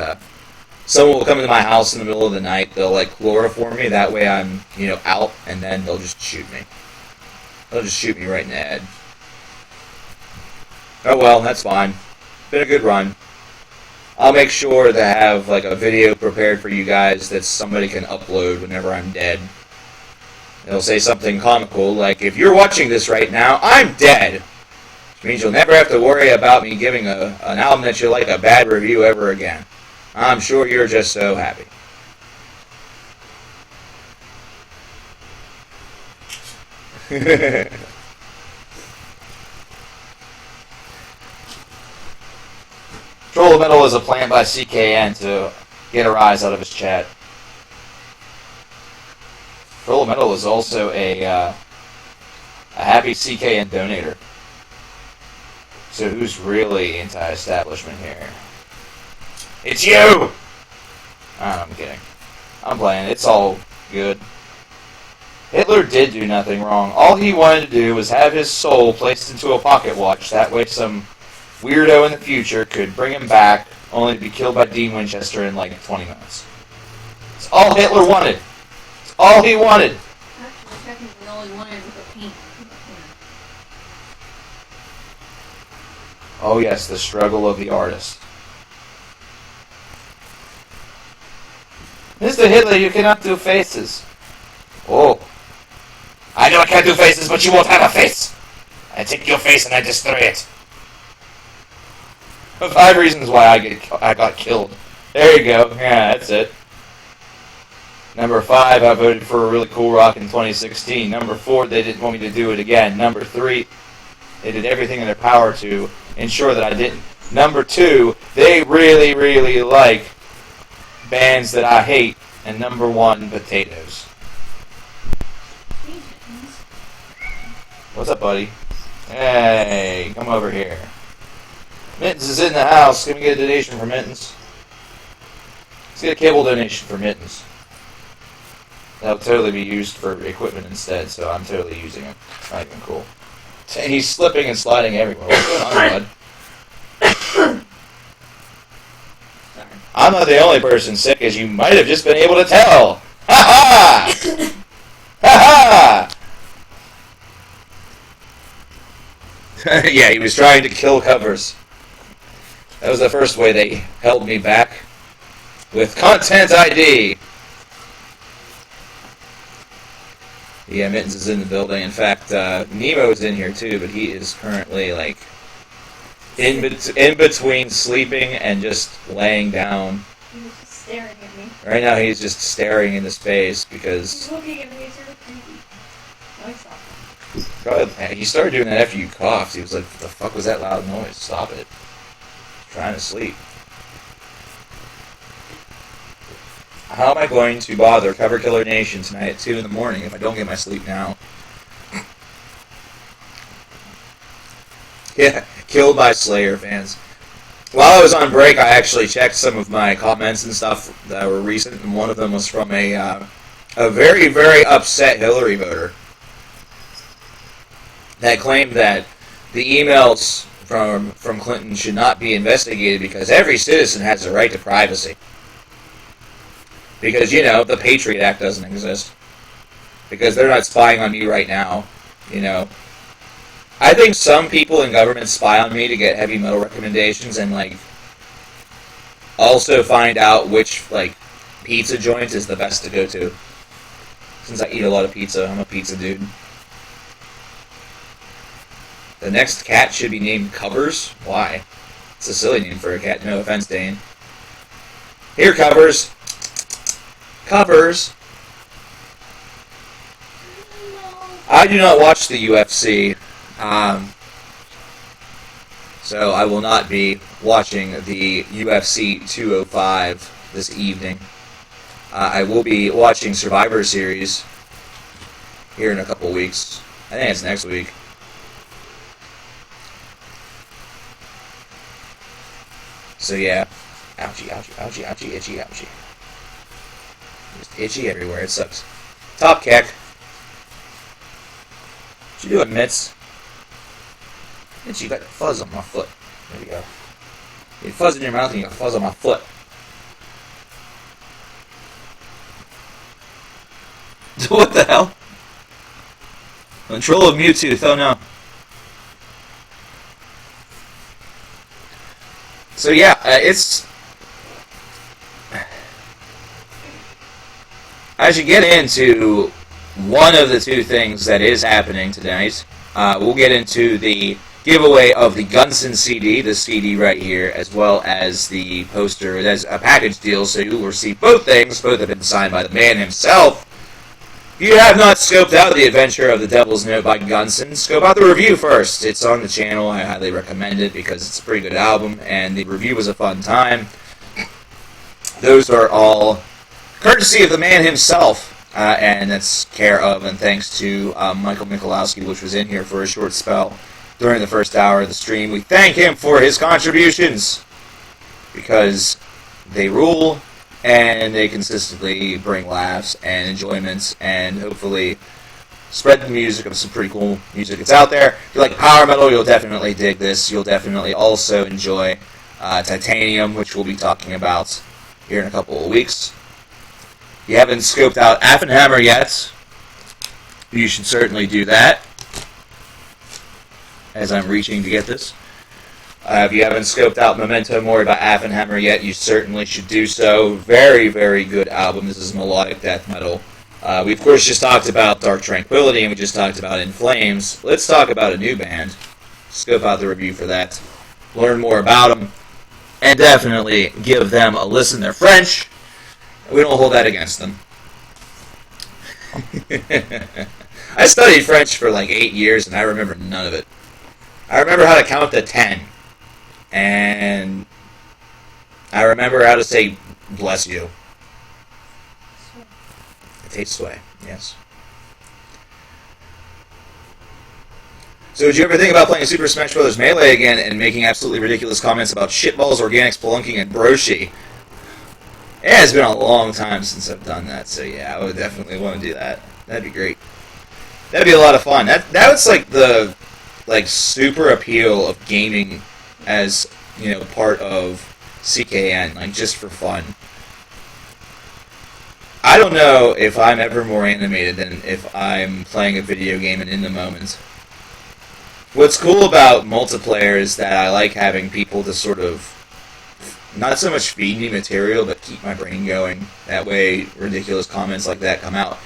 someone will come into my house in the middle of the night. They'll, chloroform me. That way I'm, out, and then they'll just shoot me. They'll just shoot me right in the head. Oh well, that's fine. Been a good run. I'll make sure to have, a video prepared for you guys that somebody can upload whenever I'm dead. It'll say something comical, like, if you're watching this right now, I'm dead. Which means you'll never have to worry about me giving an album that you like a bad review ever again. I'm sure you're just so happy. Troll of Metal is a plant by CKN to get a rise out of his chat. Troll of Metal is also a happy CKN donator. So who's really anti-establishment here? It's you! I'm kidding. I'm playing. It's all good. Hitler did do nothing wrong. All he wanted to do was have his soul placed into a pocket watch. That way some weirdo in the future could bring him back, only to be killed by Dean Winchester in 20 minutes. It's all Hitler wanted. It's all he wanted. Actually, technically all he wanted was a paint. Oh yes, the struggle of the artist. Mr. Hitler, you cannot do faces. Oh. I know I can't do faces, but you won't have a face. I take your face and I destroy it. 5 reasons why I got killed. There you go. Yeah, that's it. Number 5, I voted for a really cool rock in 2016. Number 4, they didn't want me to do it again. Number 3, they did everything in their power to ensure that I didn't. Number 2, they really, really like bands that I hate. And number 1, potatoes. What's up, buddy? Hey, come over here. Mittens is in the house. Can we get a donation for Mittens? Let's get a cable donation for Mittens. That'll totally be used for equipment instead, so I'm totally using it. Not even cool. He's slipping and sliding everywhere. What's going on, bud? Sorry. I'm not the only person sick, as you might have just been able to tell. Ha ha! Ha ha! Yeah, he was trying to kill covers. That was the first way they held me back. With Content ID. Yeah, Mittens is in the building. In fact, Nemo's in here too, but he is currently like in between sleeping and just laying down. He was just staring at me. Right now, he's just staring into space He's because looking at me. It's really creepy. No, he's not. probably, he started doing that after you coughed. He was like, "What the fuck was that loud noise? Stop it!" Trying to sleep. How am I going to bother Cover Killer Nation tonight at 2 in the morning if I don't get my sleep now? Yeah, killed by Slayer fans. While I was on break, I actually checked some of my comments and stuff that were recent, and one of them was from a very, very upset Hillary voter that claimed that the emails from Clinton should not be investigated because every citizen has a right to privacy. Because, you know, the Patriot Act doesn't exist. Because they're not spying on me right now, you know. I think some people in government spy on me to get heavy metal recommendations and, like, also find out which, like, pizza joint is the best to go to. Since I eat a lot of pizza, I'm a pizza dude. The next cat should be named Covers? Why? It's a silly name for a cat, no offense, Dane. Here, Covers! Covers! I do not watch the UFC, so I will not be watching the UFC 205 this evening. I will be watching Survivor Series here in a couple weeks. I think it's next week. So yeah. Ouchie, ouchie, ouchie, ouchie, itchy, ouchie. Just itchy everywhere, it sucks. Top kick. What you doing, Mitts? Mitts, you got fuzz on my foot. There we go. You got fuzz in your mouth and you got fuzz on my foot. What the hell? Control of Mewtwo, oh no. So yeah, it's... I should get into one of the two things that is happening tonight. We'll get into the giveaway of the Gunson CD, the CD right here, as well as the poster. There's a package deal, so you will receive both things. Both have been signed by the man himself. If you have not scoped out The Adventure of the Devil's Note by Gunson, scope out the review first. It's on the channel. I highly recommend it because it's a pretty good album, and the review was a fun time. Those are all courtesy of the man himself, and that's care of and thanks to Michael Michalowski, which was in here for a short spell during the first hour of the stream. We thank him for his contributions because they rule and they consistently bring laughs and enjoyments and hopefully spread the music of some pretty cool music that's out there. If you like power metal, you'll definitely dig this. You'll definitely also enjoy Titanium, which we'll be talking about here in a couple of weeks. If you haven't scoped out Affenhammer yet, you should certainly do that, as I'm reaching to get this. If you haven't scoped out Memento Mori by Affenhammer yet, you certainly should do so. Very, very good album. This is melodic death metal. We, of course, just talked about Dark Tranquillity, and we just talked about In Flames. Let's talk about a new band. Scope out the review for that. Learn more about them. And definitely give them a listen. They're French. We don't hold that against them. I studied French for like 8 years, and I remember none of it. I remember how to count to 10. And I remember how to say, bless you. It takes sway, yes. So did you ever think about playing Super Smash Bros. Melee again and making absolutely ridiculous comments about shitballs, organics, spelunking, and broshi? Yeah, it's been a long time since I've done that, so yeah, I would definitely want to do that. That'd be great. That'd be a lot of fun. That was like the like super appeal of gaming as, you know, part of CKN, like just for fun. I don't know if I'm ever more animated than if I'm playing a video game and in the moment. What's cool about multiplayer is that I like having people to sort of not so much feed me material, but keep my brain going. That way, ridiculous comments like that come out.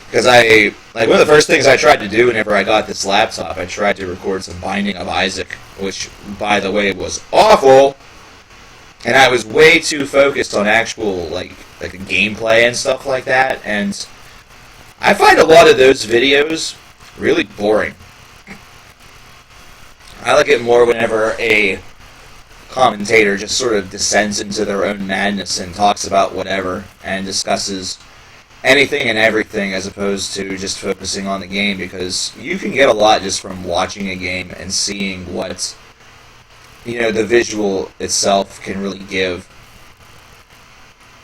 Because one of the first things I tried to do whenever I got this laptop, I tried to record some Binding of Isaac, which, by the way, was awful. And I was way too focused on actual, like a gameplay and stuff like that. And I find a lot of those videos really boring. I like it more whenever a commentator just sort of descends into their own madness and talks about whatever and discusses anything and everything as opposed to just focusing on the game, because you can get a lot just from watching a game and seeing what, you know, the visual itself can really give.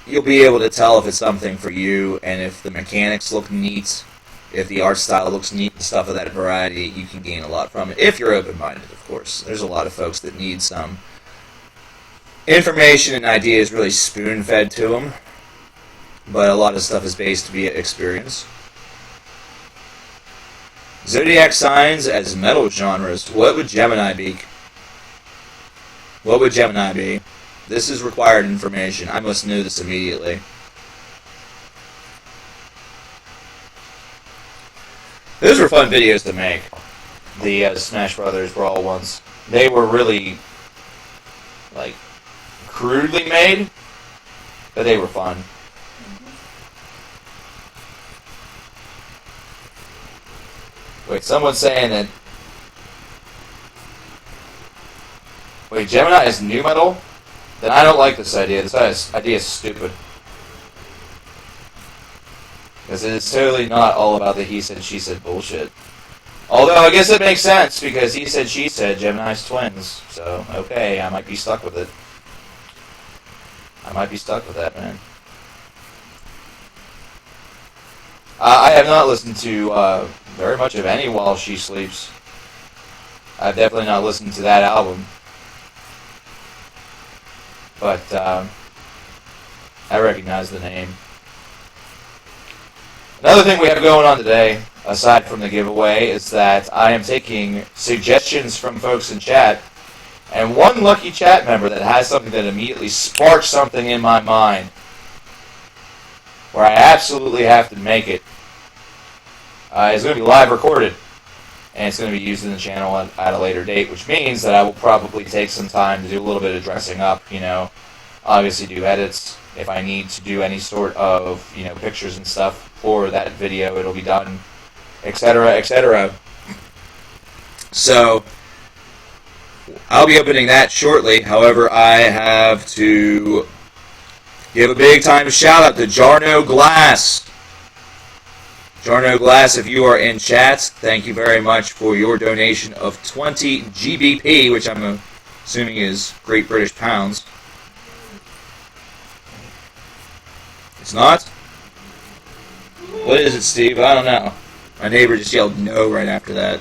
You'll be able to tell if it's something for you, and if the mechanics look neat, if the art style looks neat, and stuff of that variety, you can gain a lot from it, if you're open-minded, of course. There's a lot of folks that need some information and ideas really spoon-fed to them, but a lot of stuff is based via experience. Zodiac signs as metal genres. What would Gemini be? What would Gemini be? This is required information. I must know this immediately. Those were fun videos to make. The Smash Brothers Brawl ones. They were really, like, crudely made, but they were fun. Wait, someone's saying that... Wait, Gemini is new metal? Then I don't like this idea. This idea is stupid. Because it is totally not all about the he said, she said bullshit. Although, I guess it makes sense, because he said, she said, Gemini's twins. So, okay, I might be stuck with it. I might be stuck with that, man. I have not listened to very much of any While She Sleeps. I've definitely not listened to that album. But I recognize the name. Another thing we have going on today, aside from the giveaway, is that I am taking suggestions from folks in chat, and one lucky chat member that has something that immediately sparks something in my mind, where I absolutely have to make it, is going to be live recorded, and it's going to be used in the channel at a later date, which means that I will probably take some time to do a little bit of dressing up, you know, obviously do edits. If I need to do any sort of, you know, pictures and stuff for that video, it'll be done, etc., etc. So, I'll be opening that shortly. However, I have to give a big time shout out to Jarno Glass. Jarno Glass, if you are in chat, thank you very much for your donation of 20 GBP, which I'm assuming is Great British Pounds. It's not? What is it, Steve? I don't know. My neighbor just yelled no right after that.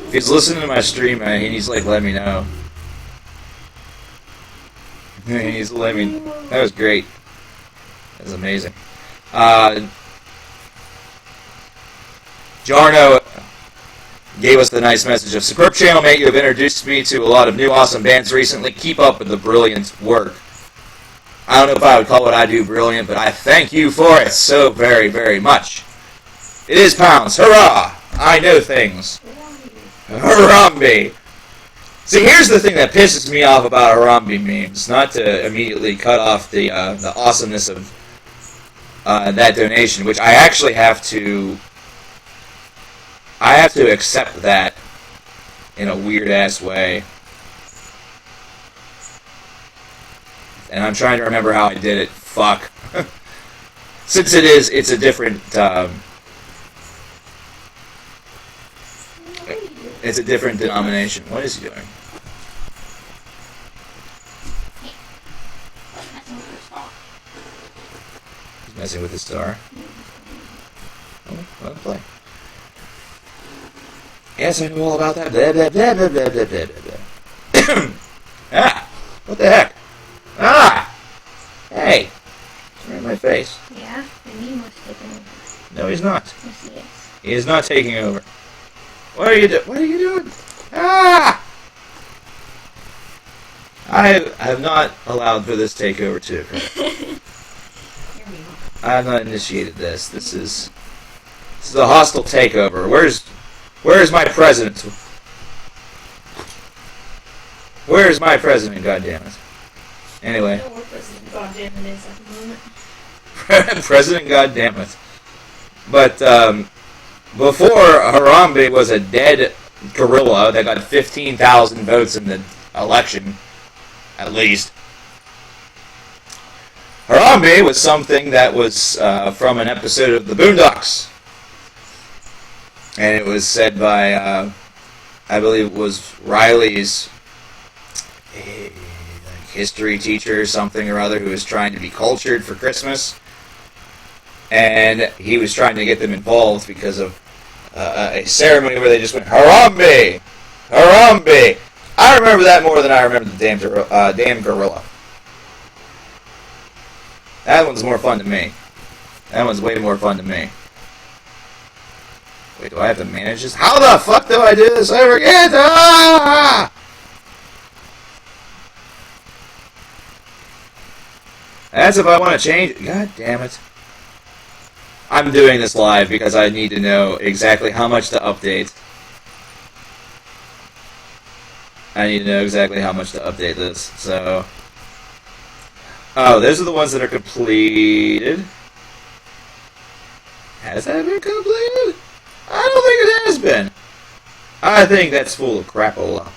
If he's listening to my stream, he needs to, like, let me know. He needs to let me... That was great. That was amazing. Jarno gave us the nice message of, "Superb channel, mate. You have introduced me to a lot of new awesome bands recently. Keep up with the brilliant work." I don't know if I would call what I do brilliant, but I thank you for it so very, very much. It is pounds. Hurrah! I know things. Harambe! See, here's the thing that pisses me off about Harambe memes. Not to immediately cut off the awesomeness of that donation, which I actually have to... I have to accept that in a weird-ass way. And I'm trying to remember how I did it. Fuck. Since it's a different, it's a different denomination. What is he doing? He's messing with his star. Oh, well, play. Yes, I know all about that. Blah, blah, blah, blah, blah, blah, blah, blah. Ah! What the heck? Ah! Hey! It's right in my face. Yeah, and he must take it over. No, he's not. Yes, he is. He is not taking over. What are you doing? What are you doing? Ah! I have not allowed for this takeover to occur. Here we go. I have not initiated this. This is a hostile takeover. Where's my president? Where's my president? God damn it. Anyway, I don't know where President Goddamn it is at the moment. President God damn it. But before Harambe was a dead gorilla that got 15,000 votes in the election, at least. Harambe was something that was from an episode of The Boondocks. And it was said by, I believe it was Riley's history teacher or something or other who was trying to be cultured for Christmas. And he was trying to get them involved because of a ceremony where they just went, Harambe! Harambe! I remember that more than I remember the damn gorilla. That one's more fun to me. That one's way more fun to me. Wait, do I have to manage this? How the fuck do I do this? I forget! Ah! That's if I want to change it. God damn it. I'm doing this live because I need to know exactly how much to update. I need to know exactly how much to update this, so... Oh, those are the ones that are completed. Has that been completed? I don't think it has been. I think that's full of crapola.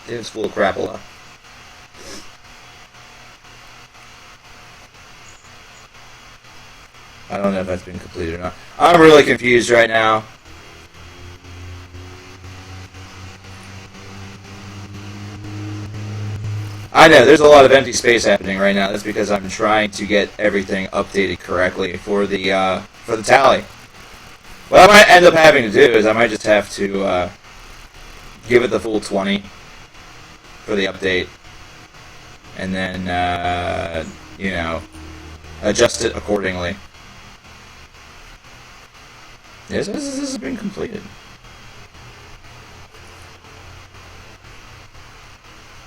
It's full of crapola. I don't know if that's been completed or not. I'm really confused right now. I know, there's a lot of empty space happening right now. That's because I'm trying to get everything updated correctly for the tally. What I might end up having to do is I might just have to give it the full 20 for the update. And then, you know, adjust it accordingly. Yes, this has been completed.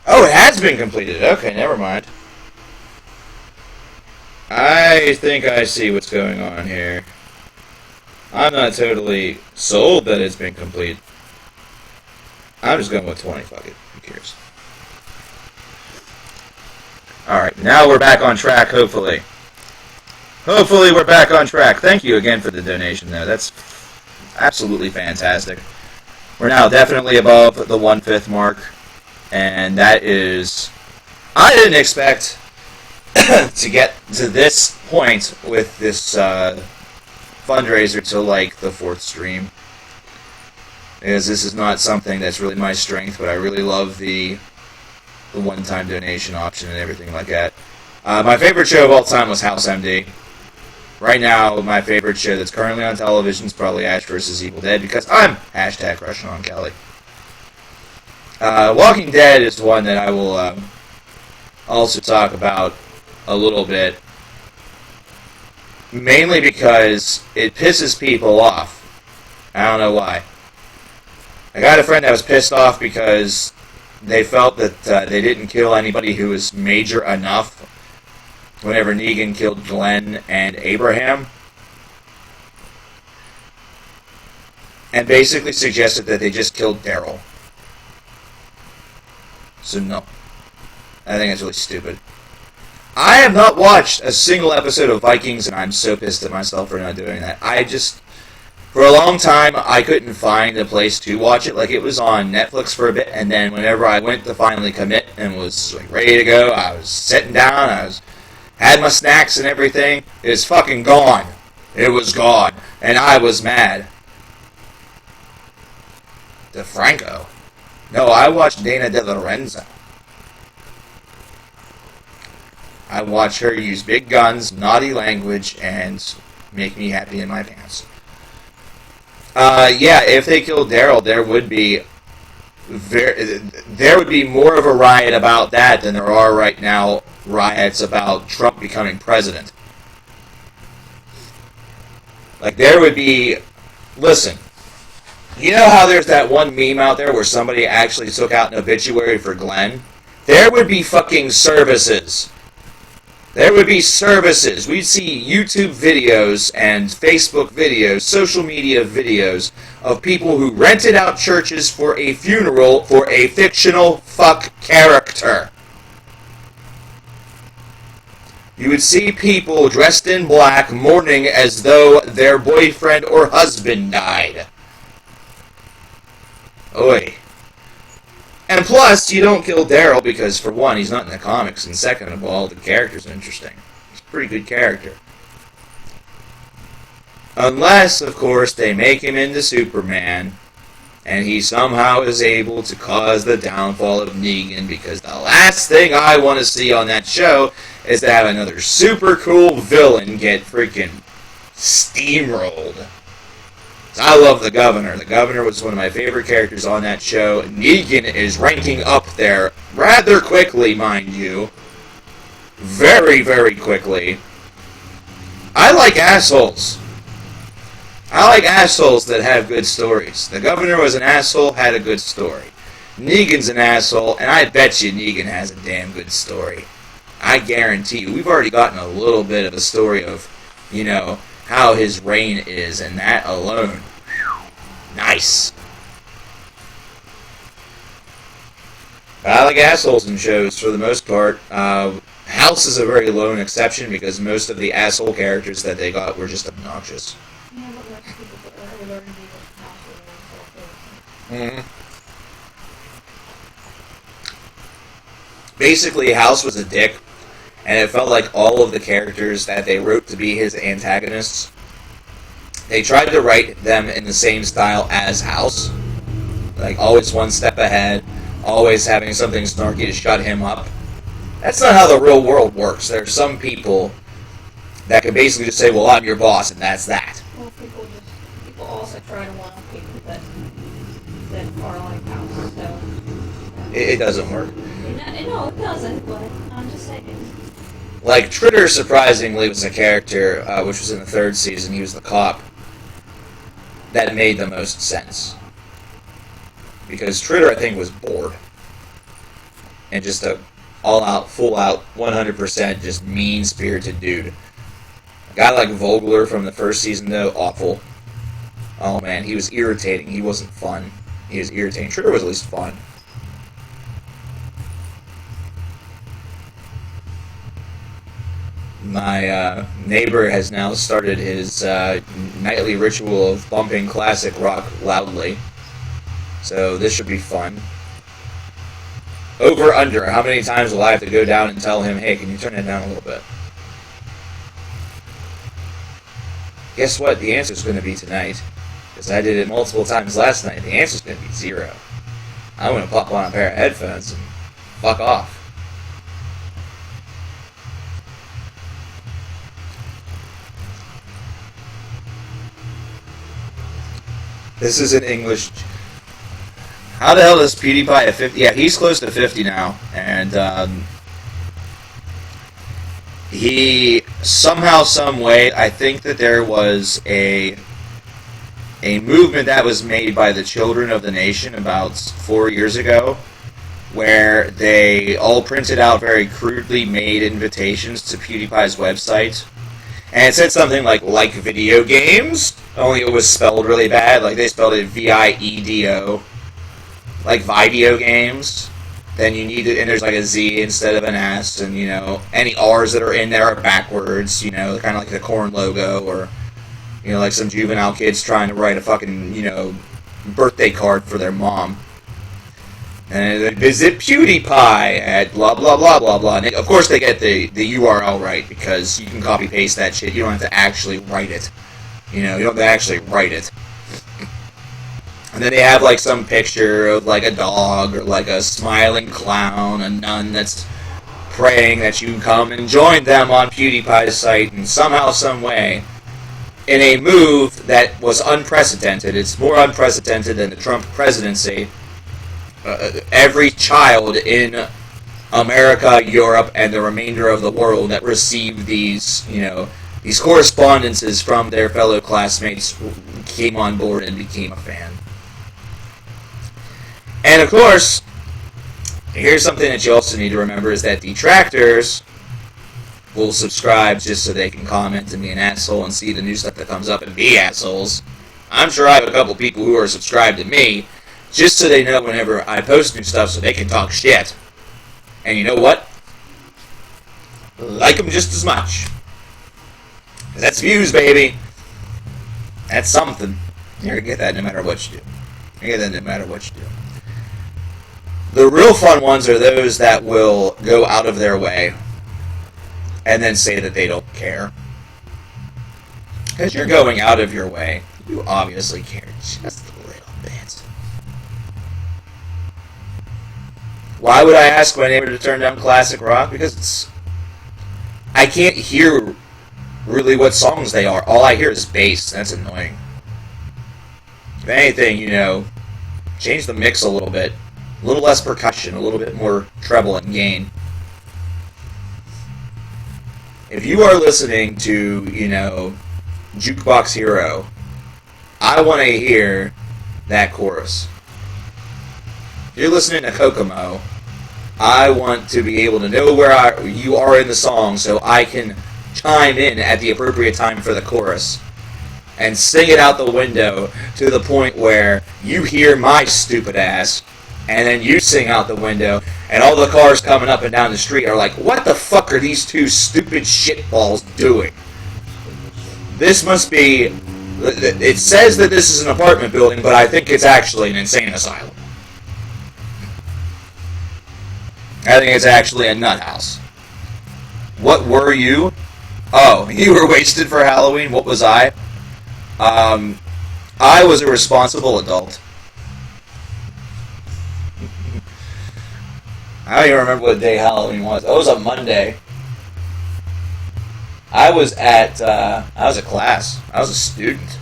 Oh, it has been completed. Okay, never mind. I think I see what's going on here. I'm not totally sold that it's been complete. I'm just going with 20. Fuck it. Who cares? Alright, now we're back on track, hopefully. Hopefully we're back on track. Thank you again for the donation, though. That's absolutely fantastic. We're now definitely above the 1/5 mark. And that is... I didn't expect to get to this point with this fundraiser till like the 4th stream. Because this is not something that's really my strength, but I really love the one-time donation option and everything like that. My favorite show of all time was House MD. Right now, my favorite show that's currently on television is probably Ash vs. Evil Dead, because I'm #crushing on Kelly. Walking Dead is one that I will also talk about a little bit. Mainly because it pisses people off. I don't know why. I got a friend that was pissed off because they felt that they didn't kill anybody who was major enough whenever Negan killed Glenn and Abraham. And basically suggested that they just killed Daryl. So no. I think that's really stupid. I have not watched a single episode of Vikings, and I'm so pissed at myself for not doing that. For a long time, I couldn't find a place to watch it. Like, it was on Netflix for a bit, and then whenever I went to finally commit and was like ready to go, I was sitting down, had my snacks and everything. It's fucking gone. It was gone. And I was mad. DeFranco. No, I watched Dana De Lorenzo. I watched her use big guns, naughty language, and make me happy in my pants. Yeah, if they killed Daryl, there would be more of a riot about that than there are right now riots about Trump becoming president. Like, there would be... Listen, you know how there's that one meme out there where somebody actually took out an obituary for Glenn? There would be fucking services. There would be services. We'd see YouTube videos and Facebook videos, social media videos of people who rented out churches for a funeral for a fictional fuck character. You would see people dressed in black mourning as though their boyfriend or husband died. Oi. And plus, you don't kill Daryl because, for one, he's not in the comics, and second of all, the character's interesting. He's a pretty good character. Unless, of course, they make him into Superman, and he somehow is able to cause the downfall of Negan, because the last thing I want to see on that show is to have another super cool villain get freaking steamrolled. I love the Governor. The Governor was one of my favorite characters on that show. Negan is ranking up there rather quickly, mind you. Very, very quickly. I like assholes. I like assholes that have good stories. The Governor was an asshole, had a good story. Negan's an asshole, and I bet you Negan has a damn good story. I guarantee you. We've already gotten a little bit of a story of, you know, how his reign is, and that alone, nice. But I like assholes in shows for the most part. House is a very lone exception because most of the asshole characters that they got were just obnoxious. Yeah, but most people that learn to be Basically, House was a dick, and it felt like all of the characters that they wrote to be his antagonists, they tried to write them in the same style as House. Like, always one step ahead, always having something snarky to shut him up. That's not how the real world works. There are some people that can basically just say, well, I'm your boss, and that's that. Well, people also try to want people that are like House, so... It doesn't work. No, it doesn't, but I'm just saying. Like, Tritter, surprisingly, was a character, which was in the third season, he was the cop, that made the most sense. Because Tritter, I think, was bored. And just a all-out, full-out, 100% just mean-spirited dude. A guy like Vogler from the first season, though, awful. Oh, man, he was irritating. He wasn't fun. He was irritating. Tritter was at least fun. My neighbor has now started his nightly ritual of bumping classic rock loudly. So this should be fun. Over, under. How many times will I have to go down and tell him, hey, can you turn it down a little bit? Guess what? The answer's going to be tonight. Because I did it multiple times last night. The answer's going to be 0. I'm going to pop on a pair of headphones and fuck off. This is in English. How the hell does PewDiePie at 50? Yeah, he's close to 50 now. And he, somehow, some way, I think that there was a movement that was made by the children of the nation about 4 years ago, where they all printed out very crudely made invitations to PewDiePie's website. And it said something like video games, only it was spelled really bad. Like, they spelled it V-I-E-D-O. Like, video games. Then you need to, and there's like a Z instead of an S, and, you know, any R's that are in there are backwards, you know, kind of like the Korn logo, or, you know, like some juvenile kids trying to write a fucking, you know, birthday card for their mom. And visit PewDiePie at blah blah blah blah blah. And of course they get the URL right because you can copy paste that shit. You don't have to actually write it. You know, you don't have to actually write it. And then they have like some picture of like a dog or like a smiling clown, a nun that's praying that you come and join them on PewDiePie's site, and somehow, some way, in a move that was unprecedented. It's more unprecedented than the Trump presidency. Every child in America, Europe, and the remainder of the world that received these, these correspondences from their fellow classmates came on board and became a fan. And of course, here's something that you also need to remember is that detractors will subscribe just so they can comment and be an asshole and see the new stuff that comes up and be assholes. I'm sure I have a couple people who are subscribed to me just so they know whenever I post new stuff so they can talk shit. And you know what? Like them just as much. 'Cause that's views, baby. That's something. You're going to get that no matter what you do. You're going to get that no matter what you do. The real fun ones are those that will go out of their way and then say that they don't care. Because you're going out of your way. You obviously care just a little bit. Why would I ask my neighbor to turn down classic rock? Because I can't hear really what songs they are. All I hear is bass. That's annoying. If anything, change the mix a little bit. A little less percussion, a little bit more treble and gain. If you are listening to, Jukebox Hero, I want to hear that chorus. If you're listening to Kokomo, I want to be able to know where you are in the song so I can chime in at the appropriate time for the chorus and sing it out the window to the point where you hear my stupid ass and then you sing out the window and all the cars coming up and down the street are like, what the fuck are these two stupid shitballs doing? This must be... It says that this is an apartment building, but I think it's actually an insane asylum. I think it's actually a nut house. What were you? Oh, you were wasted for Halloween? What was I? I was a responsible adult. I don't even remember what day Halloween was. It was a Monday. I was at class. I was a student.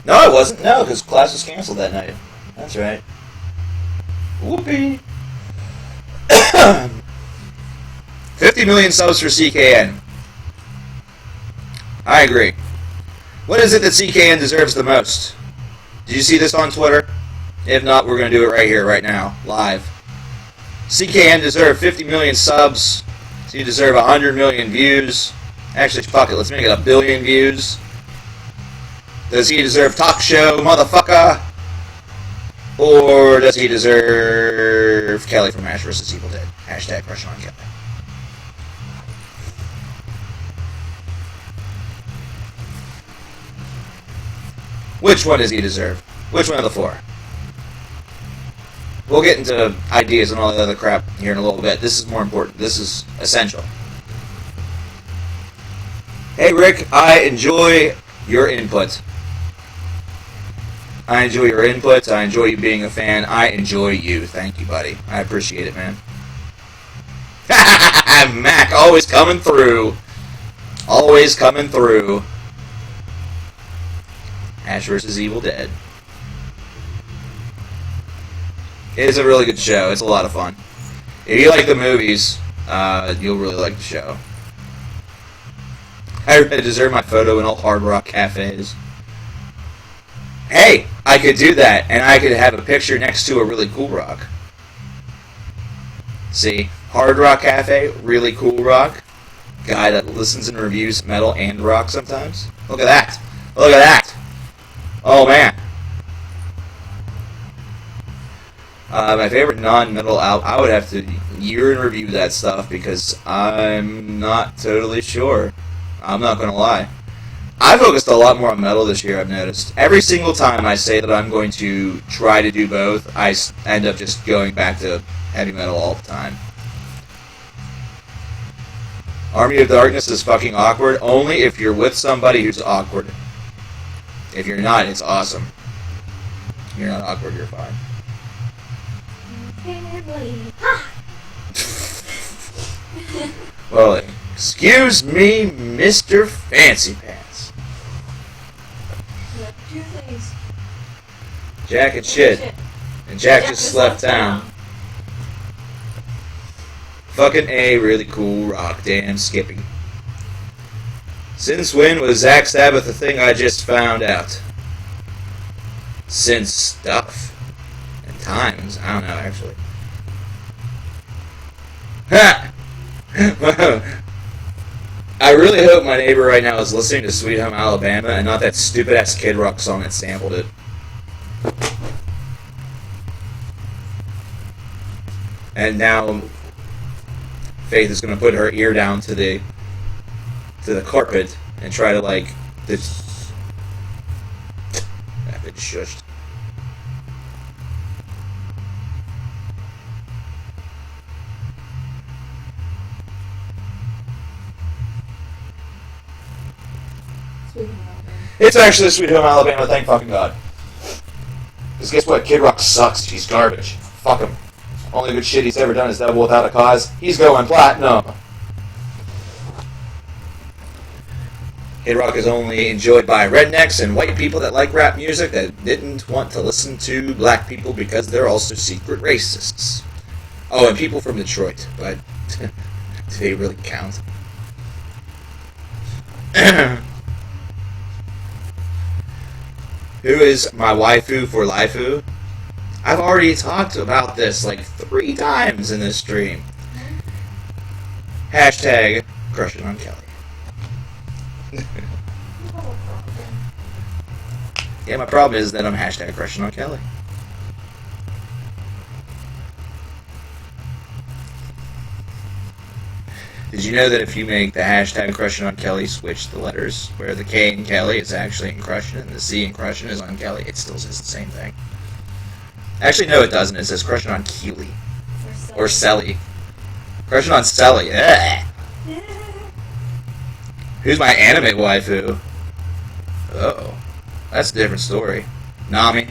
No, I wasn't. No, because class was canceled that night. That's right. Whoopee. 50 million subs for CKN. I agree. What is it that CKN deserves the most? Did you see this on Twitter? If not, we're going to do it right here, right now, live. CKN deserves 50 million subs. So you deserve 100 million views. Actually, fuck it. Let's make it 1 billion views. Does he deserve talk show, motherfucker? Or does he deserve Kelly from Ash vs. Evil Dead? Hashtag crush on Kelly. Which one does he deserve? Which one of the four? We'll get into ideas and all that other crap here in a little bit. This is more important. This is essential. Hey Rick, I enjoy your input. I enjoy your input. I enjoy you being a fan. I enjoy you. Thank you, buddy. I appreciate it, man. Mac, always coming through. Always coming through. Ash vs. Evil Dead. It's a really good show. It's a lot of fun. If you like the movies, you'll really like the show. I deserve my photo in all Hard Rock cafes. Hey, I could do that, and I could have a picture next to a really cool rock. See, Hard Rock Cafe, really cool rock. Guy that listens and reviews metal and rock sometimes. Look at that. Look at that. Oh, man. My favorite non-metal album, I would have to year and review that stuff because I'm not totally sure. I'm not going to lie. I focused a lot more on metal this year, I've noticed. Every single time I say that I'm going to try to do both, I end up just going back to heavy metal all the time. Army of Darkness is fucking awkward, only if you're with somebody who's awkward. If you're not, it's awesome. If you're not awkward, you're fine. Well, excuse me, Mr. Fancy Pants. Jack had shit. And Jack just left town. Fucking A, really cool rock. Damn, Skippy. Since when was Zack Sabbath a thing I just found out? Since stuff. And times. I don't know, actually. Ha! I really hope my neighbor right now is listening to Sweet Home Alabama and not that stupid-ass Kid Rock song that sampled it. And now Faith is going to put her ear down to the carpet and try to, like, this. That bitch shushed. It's actually Sweet Home Alabama, thank fucking God. Because guess what? Kid Rock sucks. He's garbage. Fuck him. Only good shit he's ever done is Devil Without a Cause. He's going platinum. Kid Rock is only enjoyed by rednecks and white people that like rap music that didn't want to listen to black people because they're also secret racists. Oh, and people from Detroit, but do they really count? Who is my waifu for Laifu? I've already talked about this like 3 times in this stream. Hashtag crushing on Kelly. Yeah, my problem is that I'm hashtag crushing on Kelly. Did you know that if you make the hashtag crushing on Kelly switch the letters, where the K in Kelly is actually in crushing and the C in crushing is on Kelly, it still says the same thing? Actually, no, it doesn't. It says crushing on Keely. Or Selly. Crushing on Selly. Ugh. Who's my anime waifu? Oh, that's a different story. Nami.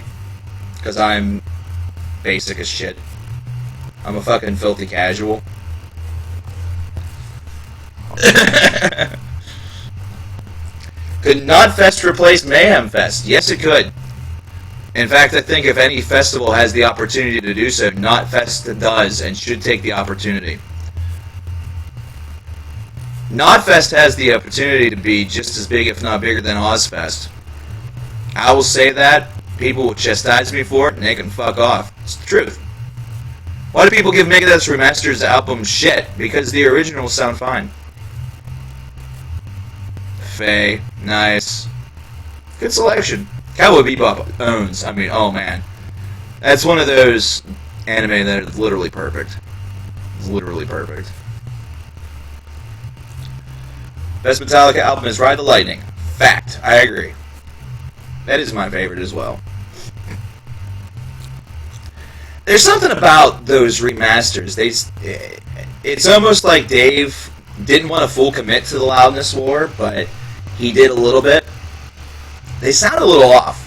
Because I'm basic as shit. I'm a fucking filthy casual. Could Nodfest replace Mayhem Fest? Yes, it could. In fact, I think if any festival has the opportunity to do so, Nodfest does and should take the opportunity. Nodfest has the opportunity to be just as big, if not bigger, than Ozfest. I will say that. People will chastise me for it, and they can fuck off. It's the truth. Why do people give Megadeth's Remasters album shit? Because the originals sound fine. Faye, nice. Good selection. Cowboy Bebop owns. I mean, oh man. That's one of those anime that is literally perfect. It's literally perfect. Best Metallica album is Ride the Lightning. Fact. I agree. That is my favorite as well. There's something about those remasters. It's almost like Dave didn't want to full commit to the loudness war, but he did a little bit. They sound a little off.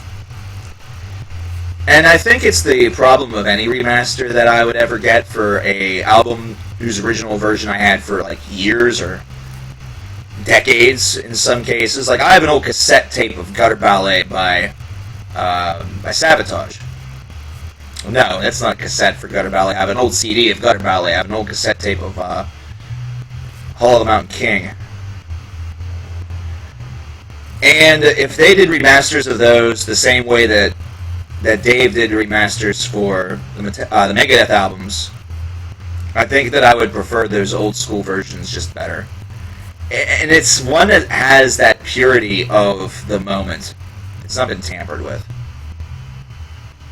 And I think it's the problem of any remaster that I would ever get for a album whose original version I had for like years or decades in some cases. Like I have an old cassette tape of Gutter Ballet by Sabotage. No, that's not a cassette for Gutter Ballet. I have an old CD of Gutter Ballet. I have an old cassette tape of Hall of the Mountain King. And if they did remasters of those the same way that Dave did remasters for the Megadeth albums, I think that I would prefer those old school versions just better. And it's one that has that purity of the moment. It's not been tampered with.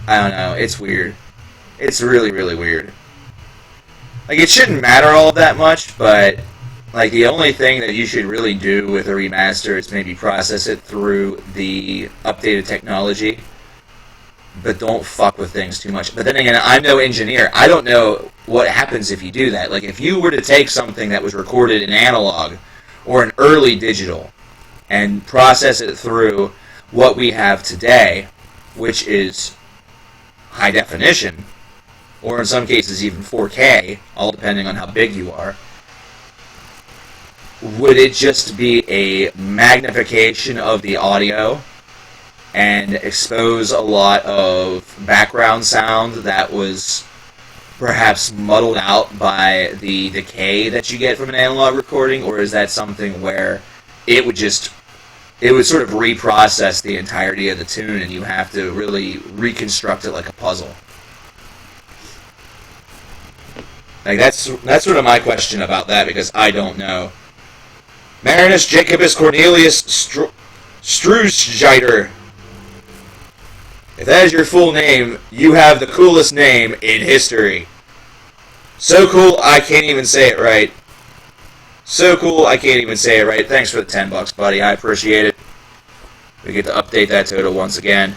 I don't know. It's weird. It's really, really weird. Like, it shouldn't matter all that much, but like the only thing that you should really do with a remaster is maybe process it through the updated technology, but don't fuck with things too much. But then again, I'm no engineer. I don't know what happens if you do that. Like if you were to take something that was recorded in analog or an early digital and process it through what we have today, which is high definition, or in some cases even 4K, all depending on how big you are, would it just be a magnification of the audio and expose a lot of background sound that was perhaps muddled out by the decay that you get from an analog recording, or is that something where it would sort of reprocess the entirety of the tune and you have to really reconstruct it like a puzzle? Like, that's sort of my question about that, because I don't know. Marinus Jacobus Cornelius Struschgeiter. If that is your full name, you have the coolest name in history. So cool, I can't even say it right. So cool, I can't even say it right. Thanks for the $10, buddy. I appreciate it. We get to update that total once again.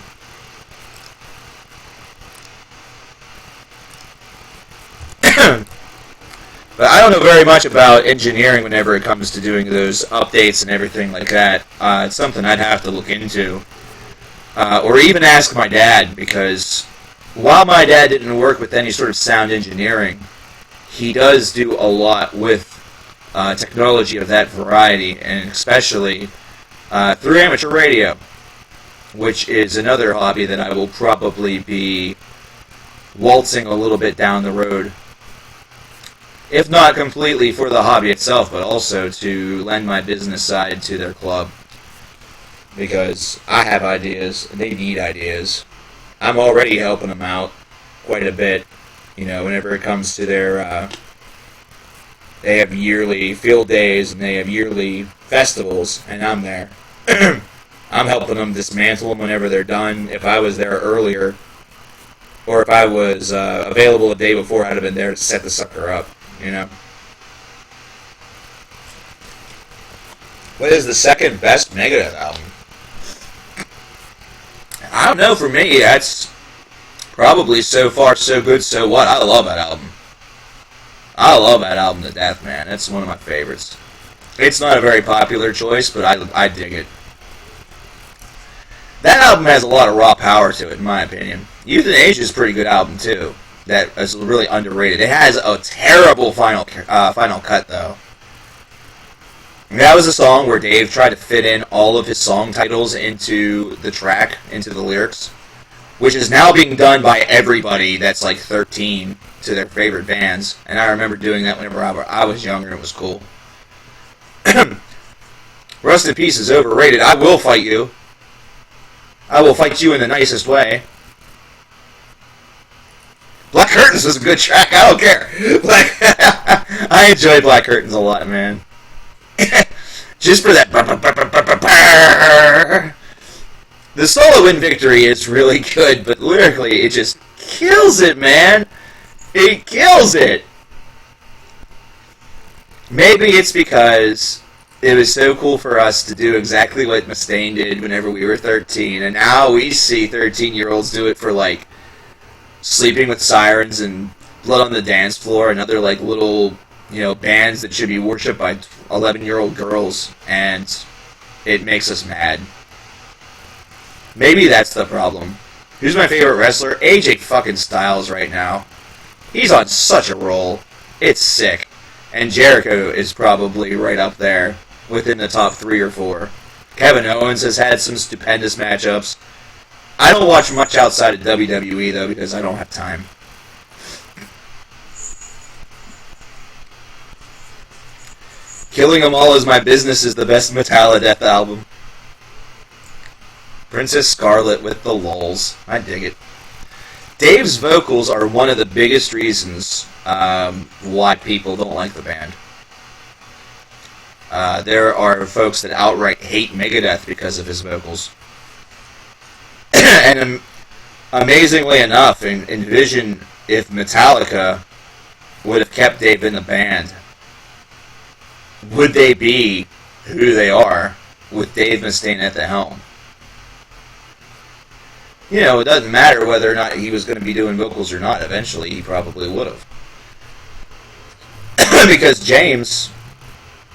But I don't know very much about engineering whenever it comes to doing those updates and everything like that. It's something I'd have to look into. Or even ask my dad, because while my dad didn't work with any sort of sound engineering, he does do a lot with technology of that variety, and especially through amateur radio, which is another hobby that I will probably be waltzing a little bit down the road. If not completely for the hobby itself, but also to lend my business side to their club. Because I have ideas, and they need ideas. I'm already helping them out quite a bit. You know, whenever it comes to their, they have yearly field days, and they have yearly festivals, and I'm there. I'm helping them dismantle them whenever they're done. If I was there earlier, or if I was available a day before, I'd have been there to set the sucker up, you know. What is the second best Megadeth album? I don't know, for me, that's probably So Far, So Good, So What. I love that album. I love that album to death, man. It's one of my favorites. It's not a very popular choice, but I dig it. That album has a lot of raw power to it, in my opinion. Euthanasia is a pretty good album, too. That is really underrated. It has a terrible final cut, though. And that was a song where Dave tried to fit in all of his song titles into the track, into the lyrics, which is now being done by everybody that's like 13 to their favorite bands. And I remember doing that whenever I was younger, and it was cool. Rust in Peace is overrated. I will fight you. I will fight you in the nicest way. Black Curtains was a good track. I don't care. I enjoy Black Curtains a lot, man. Just for that. The solo in Victory is really good, but lyrically it just kills it, man. It kills it. Maybe it's because it was so cool for us to do exactly what Mustaine did whenever we were 13, and now we see 13-year-olds do it for, like, Sleeping with Sirens and Blood on the Dance Floor and other, like, little, you know, bands that should be worshipped by 11-year-old girls, and it makes us mad. Maybe that's the problem. Who's my favorite wrestler? AJ fucking Styles right now. He's on such a roll. It's sick. And Jericho is probably right up there, within the top 3 or 4. Kevin Owens has had some stupendous matchups. I don't watch much outside of WWE, though, because I don't have time. Killing 'Em All Is My Business is the best Metallica album. Princess Scarlet with the lulz. I dig it. Dave's vocals are one of the biggest reasons why people don't like the band. There are folks that outright hate Megadeth because of his vocals. And amazingly enough, envision if Metallica would have kept Dave in the band. Would they be who they are with Dave Mustaine at the helm? You know, it doesn't matter whether or not he was going to be doing vocals or not. Eventually, he probably would have. Because James,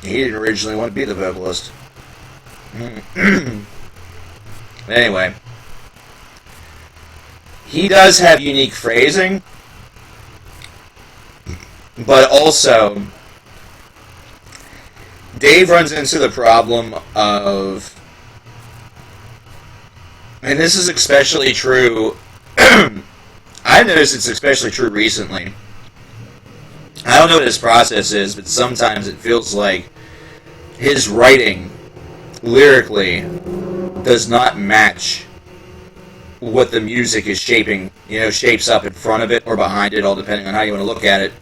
he didn't originally want to be the vocalist. Anyway, he does have unique phrasing, but also Dave runs into the problem of And this is especially true. I've noticed it's especially true recently. I don't know what his process is, but sometimes it feels like his writing, lyrically, does not match what the music is shapes up in front of it or behind it, all depending on how you want to look at it.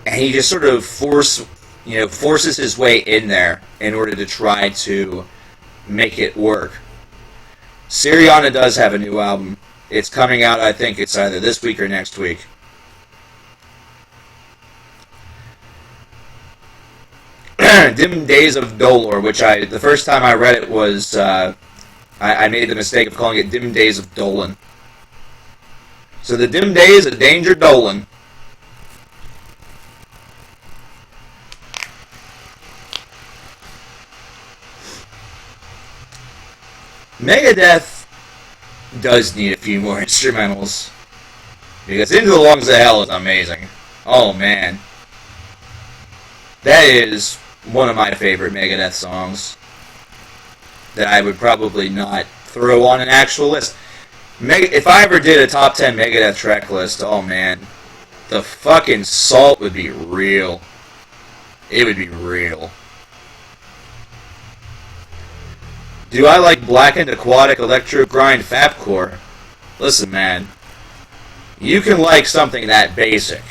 And he just sort of forces his way in there in order to try to make it work. Syriana does have a new album. It's coming out, I think it's either this week or next week. Dim Days of Dolor, which the first time I read it was, I made the mistake of calling it Dim Days of Dolan. So the Dim Days of Danger Dolan. Megadeth does need a few more instrumentals, because Into the Lungs of Hell is amazing. Oh man. That is one of my favorite Megadeth songs that I would probably not throw on an actual list. If I ever did a top 10 Megadeth track list, oh man, the fucking salt would be real. It would be real. Do I like blackened aquatic electro grind fapcore? Listen, man. You can like something that basic.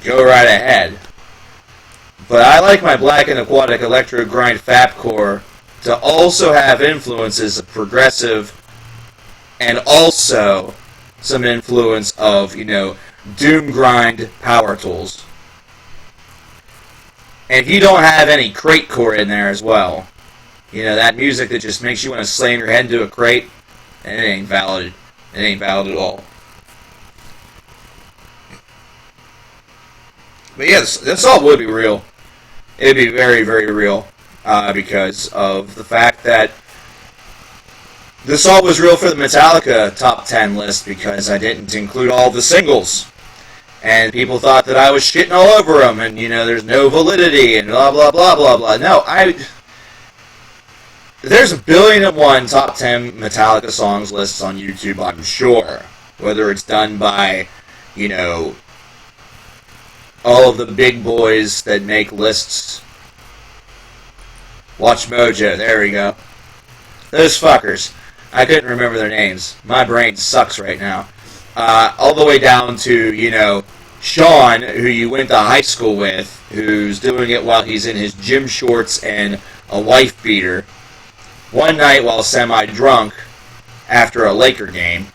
Go right ahead. But I like my blackened aquatic electro grind fapcore to also have influences of progressive and also some influence of, doom grind power tools. And if you don't have any crate core in there as well, that music that just makes you want to slam your head into a crate, and it ain't valid. It ain't valid at all. But yeah, this all would be real. It would be very, very real. Because of the fact that this all was real for the Metallica top 10 list, because I didn't include all the singles. And people thought that I was shitting all over them, and, there's no validity, and blah, blah, blah, blah, blah. No, there's 1,000,001 top 10 Metallica songs lists on YouTube, I'm sure. Whether it's done by, all of the big boys that make lists. Watch Mojo, there we go. Those fuckers. I couldn't remember their names. My brain sucks right now. All the way down to, Sean, who you went to high school with, who's doing it while he's in his gym shorts and a wife beater. One night while semi-drunk after a Laker game.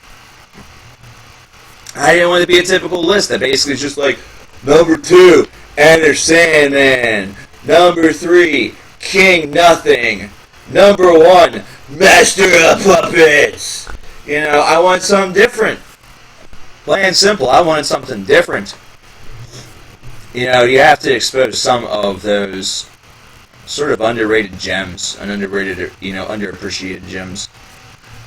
I didn't want it to be a typical list that basically is just like, number 2, Enter Sandman. Number 3, King Nothing. Number 1, Master of Puppets. I want something different. Plain and simple, I wanted something different. You have to expose some of those sort of underrated gems, and underappreciated gems.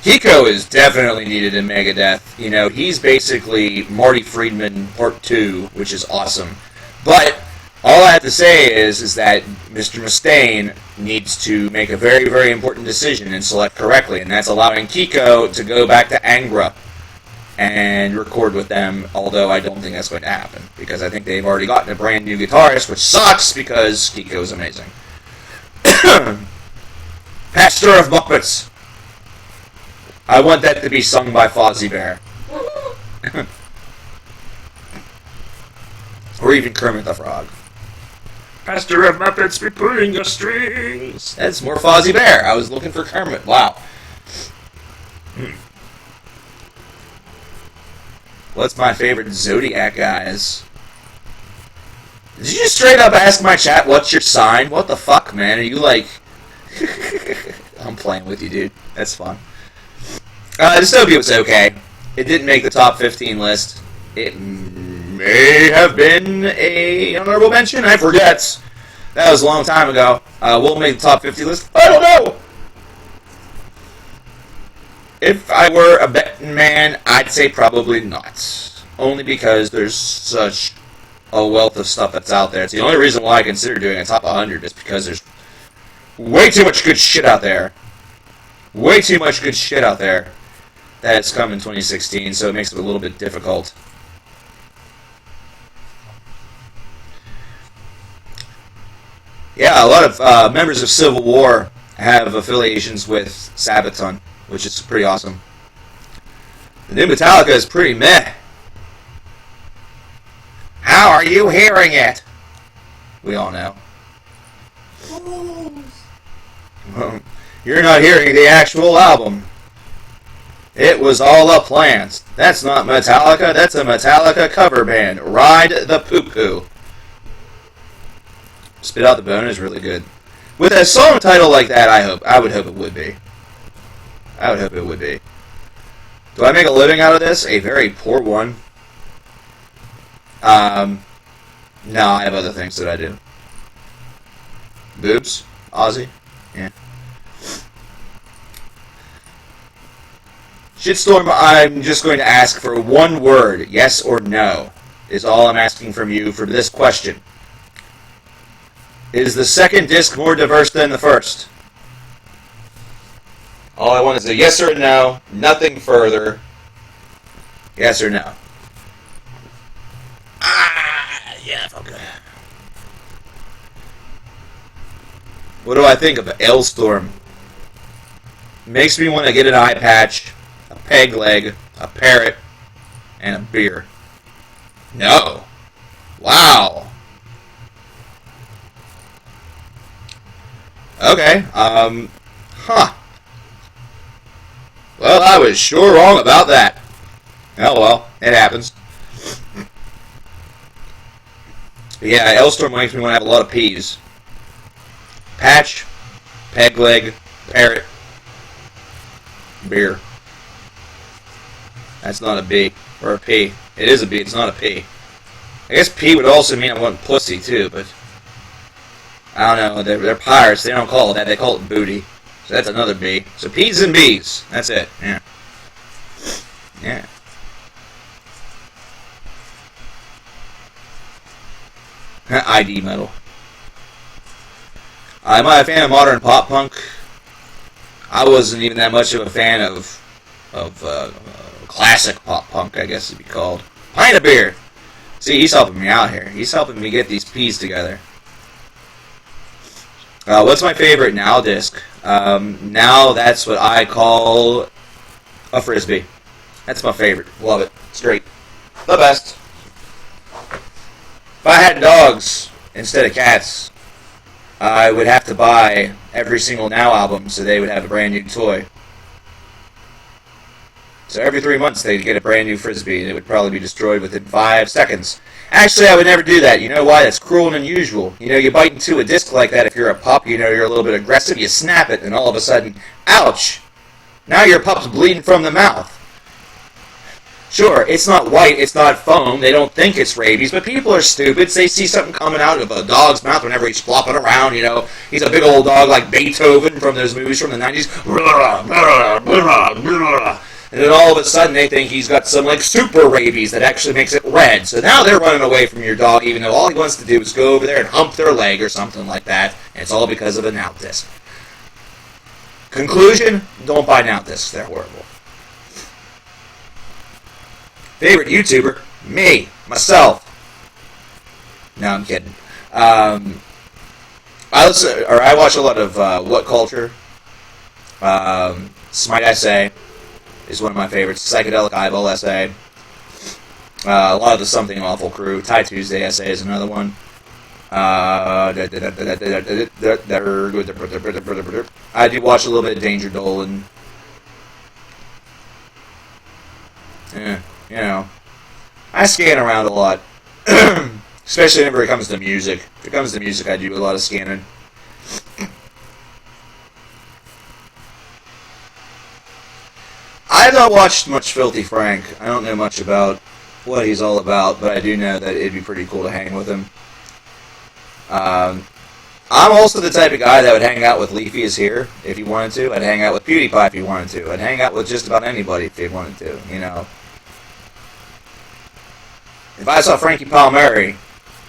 Kiko is definitely needed in Megadeth. He's basically Marty Friedman Part 2, which is awesome. But all I have to say is that Mr. Mustaine needs to make a very, very important decision and select correctly, and that's allowing Kiko to go back to Angra and record with them, although I don't think that's going to happen, because I think they've already gotten a brand new guitarist, which sucks, because Kiko's amazing. Pastor of Muppets. I want that to be sung by Fozzie Bear. Or even Kermit the Frog. Pastor of Muppets, be pulling your strings. That's more Fozzie Bear. I was looking for Kermit. Wow. What's my favorite Zodiac guys? Did you just straight up ask my chat what's your sign? What the fuck, man? Are you like... I'm playing with you, dude. That's fun. Dystopia was okay. It didn't make the top 15 list. It may have been a honorable mention. I forget. That was a long time ago. Will it make the top 50 list? I don't know. If I were a betting man, I'd say probably not. Only because there's such a wealth of stuff that's out there. It's the only reason why I consider doing a top 100 is because there's way too much good shit out there. Way too much good shit out there. that has come in 2016, so it makes it a little bit difficult. Yeah, a lot of members of Civil War have affiliations with Sabaton, which is pretty awesome. The new Metallica is pretty meh. How are you hearing it? We all know. You're not hearing the actual album. It was all a plant. That's not Metallica, that's a Metallica cover band. Ride the poo-poo. Spit Out the Bone is really good. With a song title like that, I would hope it would be. I would hope it would be. Do I make a living out of this? A very poor one. No, I have other things that I do. Boobs? Ozzy? Yeah. Shitstorm, I'm just going to ask for one word, yes or no, is all I'm asking from you for this question. Is the second disc more diverse than the first? All I want is a yes or no, nothing further. Yes or no? Yeah, okay. What do I think of Ailstorm? Makes me want to get an eye patch, a peg leg, a parrot, and a beer. No. Wow. Okay, huh. Well, I was sure wrong about that. Oh well, it happens. But yeah, Ailstorm makes me want to have a lot of peas. Patch, peg leg, parrot, beer. That's not a B, or a P. It is a B, it's not a P. I guess P would also mean I want pussy too, but I don't know, they're pirates, they don't call it that, they call it booty. So that's another B. So P's and B's, that's it, yeah. Yeah. ID metal. Am I a fan of modern pop punk? I wasn't even that much of a fan of classic pop punk, I guess it'd be called. Pint of beer. See, he's helping me out here. He's helping me get these P's together. What's my favorite Now disc? Now that's what I call a Frisbee. That's my favorite. Love it. It's great. The best. If I had dogs instead of cats, I would have to buy every single Now album so they would have a brand new toy. So every 3 months they'd get a brand new Frisbee and it would probably be destroyed within 5 seconds. Actually, I would never do that. You know why? That's cruel and unusual. You know, you bite into a disc like that if you're a pup, you know, you're a little bit aggressive, you snap it, and all of a sudden, ouch! Now your pup's bleeding from the mouth. Sure, it's not white, it's not foam, they don't think it's rabies, but people are stupid. They see something coming out of a dog's mouth whenever he's flopping around, you know. He's a big old dog like Beethoven from those movies from the 90s. And then all of a sudden they think he's got some like super rabies that actually makes it red. So now they're running away from your dog even though all he wants to do is go over there and hump their leg or something like that. And it's all because of a Now disc. Conclusion, don't buy Now discs, they're horrible. Favorite YouTuber? Me. Myself. No, I'm kidding. I watch a lot of What Culture. Smite Essay is one of my favorites. Psychedelic Eyeball Essay. A lot of the Something Awful crew. Tie Tuesday Essay is another one. I do watch a little bit of Danger Dolan. Yeah. You know, I scan around a lot, especially whenever it comes to music. If it comes to music, I do a lot of scanning. I've not watched much Filthy Frank. I don't know much about what he's all about, but I do know that it'd be pretty cool to hang with him. I'm also the type of guy that would hang out with Leafy is here if he wanted to. I'd hang out with PewDiePie if he wanted to. I'd hang out with just about anybody if he wanted to, you know. If I saw Frankie Palmieri,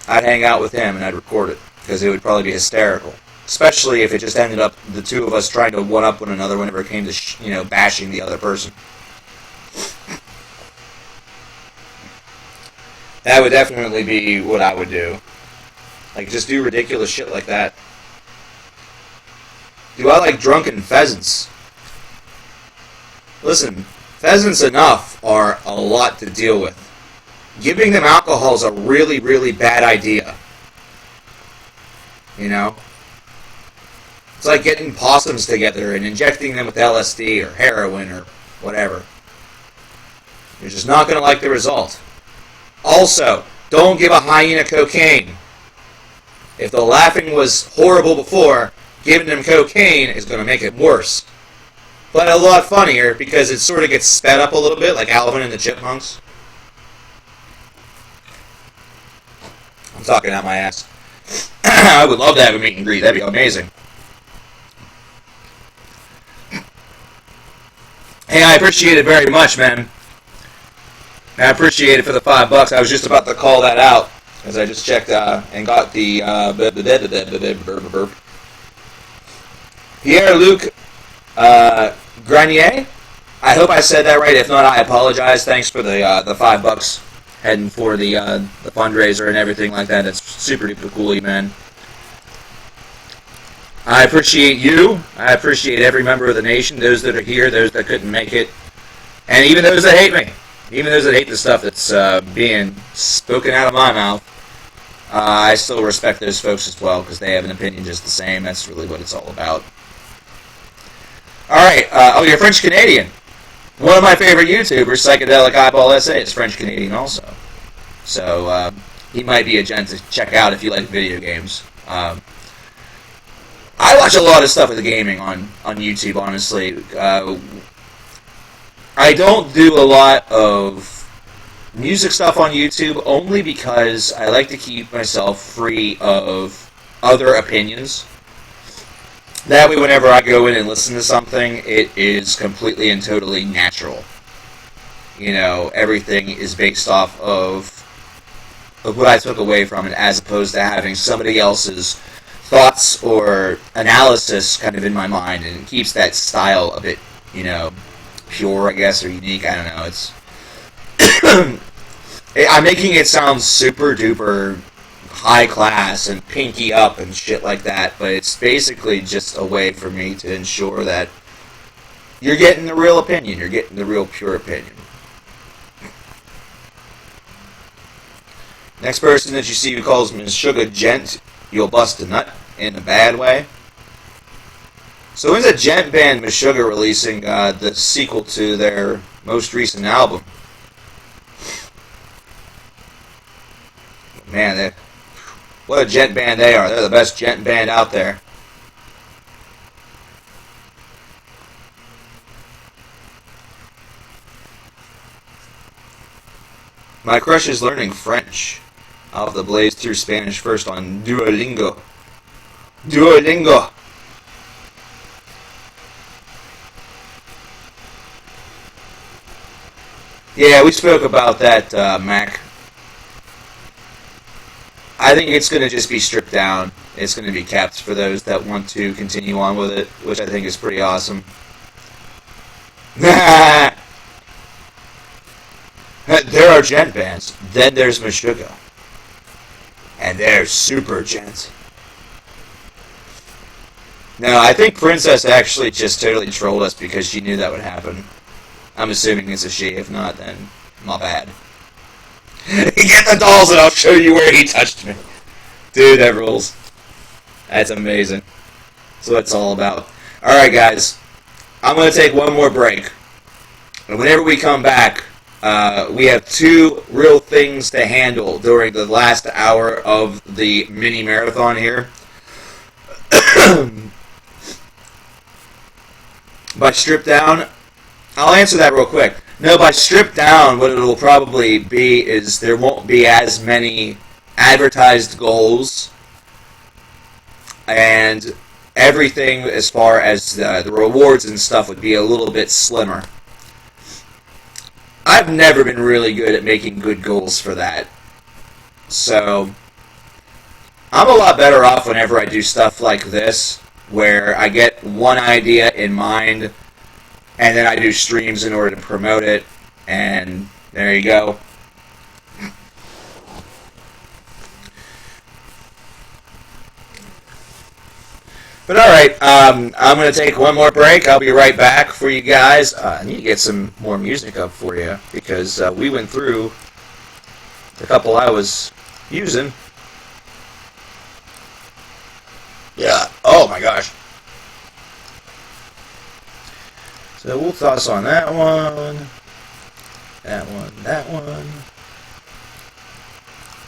I'd hang out with him and I'd record it, because it would probably be hysterical. Especially if it just ended up the two of us trying to one-up one another whenever it came to, bashing the other person. That would definitely be what I would do. Like, just do ridiculous shit like that. Do I like drunken pheasants? Listen, pheasants enough are a lot to deal with. Giving them alcohol is a really, really bad idea. You know? It's like getting possums together and injecting them with LSD or heroin or whatever. You're just not going to like the result. Also, don't give a hyena cocaine. If the laughing was horrible before, giving them cocaine is going to make it worse. But a lot funnier because it sort of gets sped up a little bit, like Alvin and the Chipmunks. I'm talking out my ass. I would love to have a meet and greet. That'd be amazing. Hey, I appreciate it very much, man. I appreciate it for the $5. I was just about to call that out as I just checked and got the Pierre-Luc Grenier. I hope I said that right. If not, I apologize. Thanks for the $5 heading for the fundraiser and everything like that. That's super duper cool, man. I appreciate you. I appreciate every member of the nation, those that are here, those that couldn't make it, and even those that hate me. Even those that hate the stuff that's being spoken out of my mouth. I still respect those folks as well because they have an opinion just the same. That's really what it's all about. Alright, oh, you're French-Canadian. One of my favorite YouTubers, Psychedelic Eyeball SA, is French-Canadian also. So, he might be a gent to check out if you like video games. I watch a lot of stuff with gaming on YouTube, honestly. I don't do a lot of music stuff on YouTube only because I like to keep myself free of other opinions. That way, whenever I go in and listen to something, it is completely and totally natural. You know, everything is based off of what I took away from it, as opposed to having somebody else's thoughts or analysis kind of in my mind, and it keeps that style a bit, you know, pure, I guess, or unique. I don't know. It's I'm making it sound super duper high class and pinky up and shit like that, but it's basically just a way for me to ensure that you're getting the real opinion, you're getting the real pure opinion. Next person that you see who calls me Sugar Gent, you'll bust a nut in a bad way. So when's the gent band Meshuggah releasing the sequel to their most recent album? Man, what a gent band they are. They're the best gent band out there. My crush is learning French. I'll have to blaze through Spanish first on Duolingo. Duolingo! Yeah, we spoke about that, Mac. I think it's going to just be stripped down. It's going to be kept for those that want to continue on with it, which I think is pretty awesome. There are gent bands. Then there's Meshuggah. And they're super gent. No, I think Princess actually just totally trolled us because she knew that would happen. I'm assuming it's a she. If not, then my bad. Get the dolls and I'll show you where he touched me. Dude, that rules. That's amazing. That's what it's all about. Alright, guys. I'm going to take one more break. And whenever we come back, we have two real things to handle during the last hour of the mini marathon here. By stripped down, I'll answer that real quick. No, by stripped down, what it will probably be is there won't be as many advertised goals, and everything as far as the rewards and stuff would be a little bit slimmer. I've never been really good at making good goals for that. So, I'm a lot better off whenever I do stuff like this, where I get one idea in mind, and then I do streams in order to promote it, And there you go. But alright, I'm going to take one more break. I'll be right back for you guys. I need to get some more music up for you because we went through the couple I was using. Yeah, oh my gosh. So we'll toss on that one, that one, that one.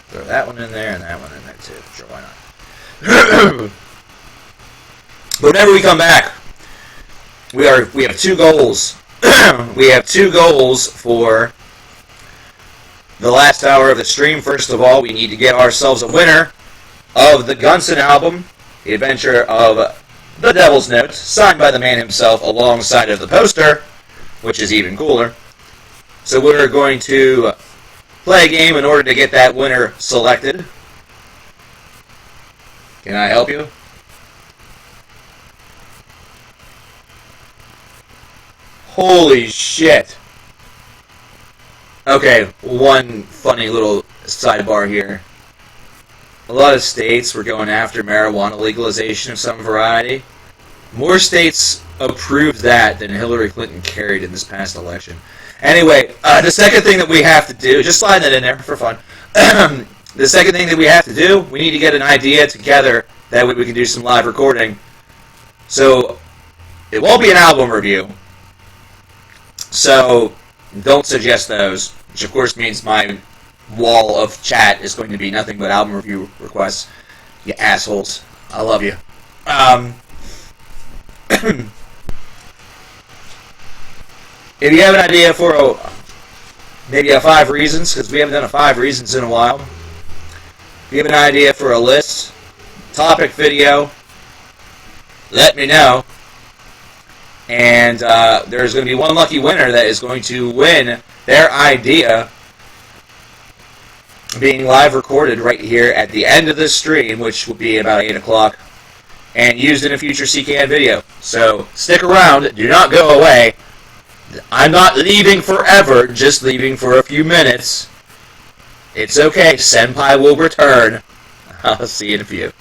Throw that one in there and that one in there too. Sure, why not? But whenever we come back, we have two goals. We have two goals for the last hour of the stream. First of all, we need to get ourselves a winner of the Gunson album, The Adventure of the Devil's Notes, signed by the man himself alongside of the poster, which is even cooler. So we're going to play a game in order to get that winner selected. Can I help you? Holy shit. Okay, one funny little sidebar here. A lot of states were going after marijuana legalization of some variety. More states approved that than Hillary Clinton carried in this past election. Anyway, the second thing that we have to do, just slide that in there for fun. The second thing that we have to do, we need to get an idea together. That way we can do some live recording. So, it won't be an album review. So, don't suggest those, which of course means my wall of chat is going to be nothing but album review requests. You assholes. I love you. If you have an idea for maybe a 5 reasons, because we haven't done a 5 reasons in a while. If you have an idea for a list, topic video, let me know. And there's going to be one lucky winner that is going to win their idea being live recorded right here at the end of this stream, which will be about 8 o'clock, and used in a future CCAD video. So stick around. Do not go away. I'm not leaving forever, just leaving for a few minutes. It's okay. Senpai will return. I'll see you in a few.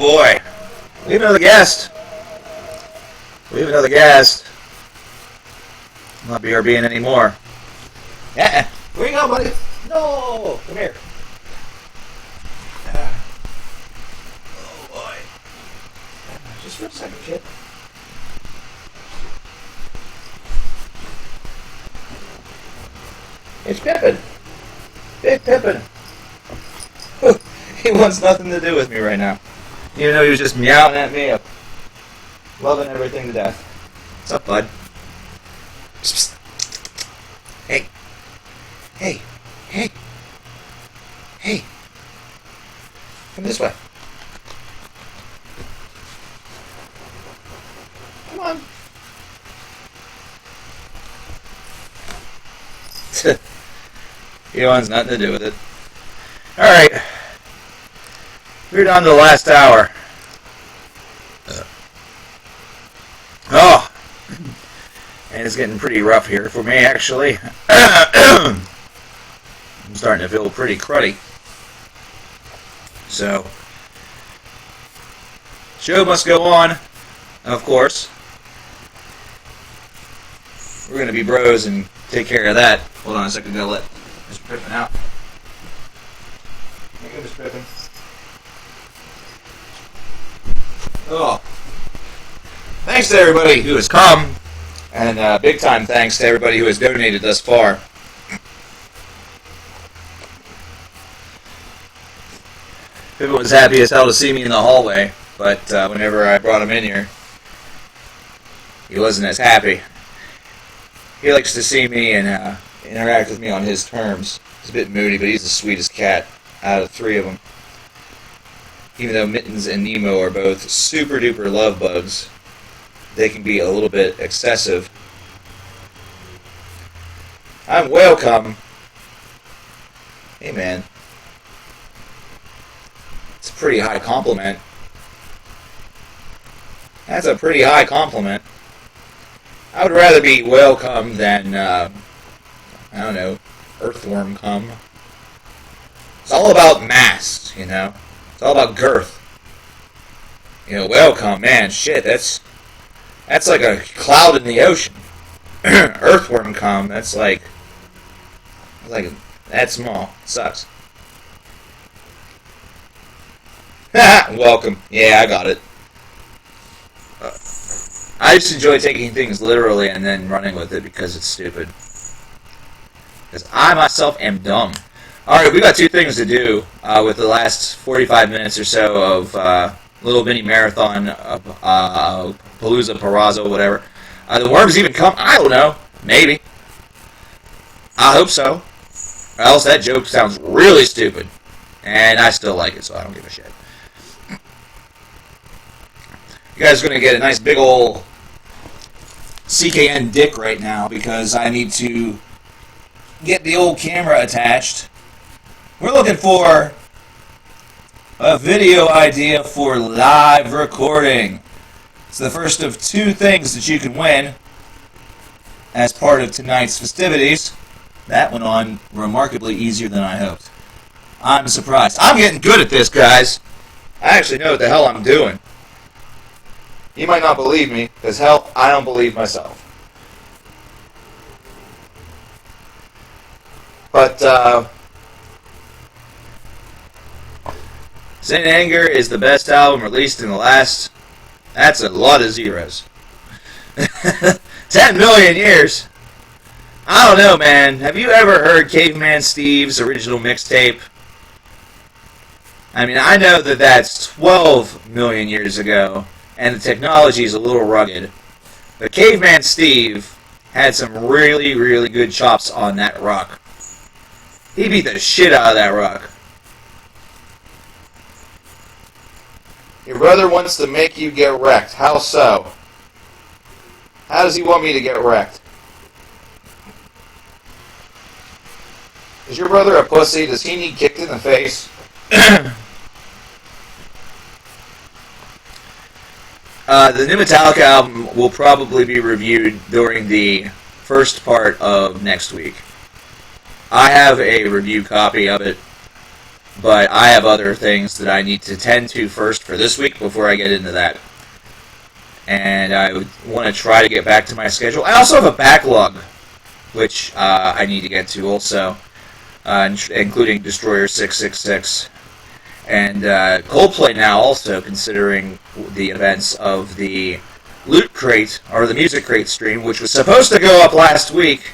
boy. We have another guest. We have another guest. Not BRBing anymore. Yeah. Where you going, buddy? No. Come here. Oh, boy. Just for a second, kid. It's Pippin. Big Pippin. He wants nothing to do with me right now. Even though he was just meowing at me, loving everything to death. What's up, bud? Psst, psst. Hey. Hey. Hey. Hey. Come this way. Come on. He wants nothing to do with it. Alright. We're down to the last hour. Oh. And it's getting pretty rough here for me, actually. I'm starting to feel pretty cruddy. So, show must go on, of course. We're going to be bros and take care of that. Hold on a second, I'm going to let Mr. Pippin out. Here you go, Mr. Pippin. Oh. Thanks to everybody who has come, and big time thanks to everybody who has donated thus far. Pippin was happy as hell to see me in the hallway, but whenever I brought him in here, he wasn't as happy. He likes to see me and interact with me on his terms. He's a bit moody, but he's the sweetest cat out of three of them. Even though Mittens and Nemo are both super duper love bugs, they can be a little bit excessive. I'm welcome. Hey man. It's a pretty high compliment. That's a pretty high compliment. I would rather be welcome than, I don't know, earthworm cum. It's all about mass, you know? It's all about girth. You know, welcome, man, shit, that's like a cloud in the ocean. Earthworm cum, that's like that small. It sucks. Welcome. Yeah, I got it. I just enjoy taking things literally and then running with it because it's stupid. Because I myself am dumb. Alright, we got two things to do with the last 45 minutes or so of little mini marathon, Palooza, Parazzo, whatever. The worms even come? I don't know. Maybe. I hope so. Or else that joke sounds really stupid. And I still like it, so I don't give a shit. You guys are going to get a nice big ol' CKN dick right now because I need to get the old camera attached. We're looking for a video idea for live recording. It's the first of two things that you can win as part of tonight's festivities. That went on remarkably easier than I hoped. I'm surprised. I'm getting good at this, guys. I actually know what the hell I'm doing. You might not believe me, because hell, I don't believe myself. But, Saint Anger is the best album released in the last... That's a lot of zeros. 10 million years. I don't know, man. Have you ever heard Caveman Steve's original mixtape? I mean, I know that that's 12 million years ago, and the technology is a little rugged. But Caveman Steve had some really, really good chops on that rock. He beat the shit out of that rock. Your brother wants to make you get wrecked. How so? How does he want me to get wrecked? Is your brother a pussy? Does he need kicked in the face? The new Metallica album will probably be reviewed during the first part of next week. I have a review copy of it but I have other things that I need to tend to first for this week before I get into that. And I would want to try to get back to my schedule. I also have a backlog, which I need to get to also, including Destroyer 666. And Coldplay now also, considering the events of the Loot Crate, or the Music Crate stream, which was supposed to go up last week.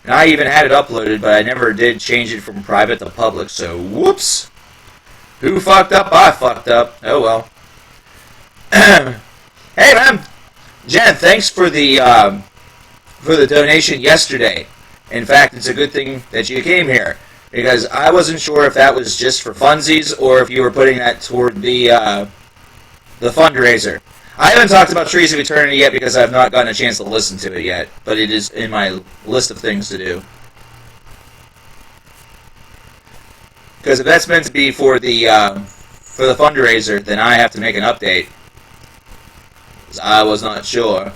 And I even had it uploaded, but I never did change it from private to public, so whoops. Who fucked up? I fucked up. Oh well. Hey man, Jen, thanks for the donation yesterday. In fact, it's a good thing that you came here, because I wasn't sure if that was just for funsies or if you were putting that toward the fundraiser. I haven't talked about Trees of Eternity yet because I've not gotten a chance to listen to it yet, but it is in my list of things to do. Because if that's meant to be for the fundraiser, then I have to make an update. Because I was not sure.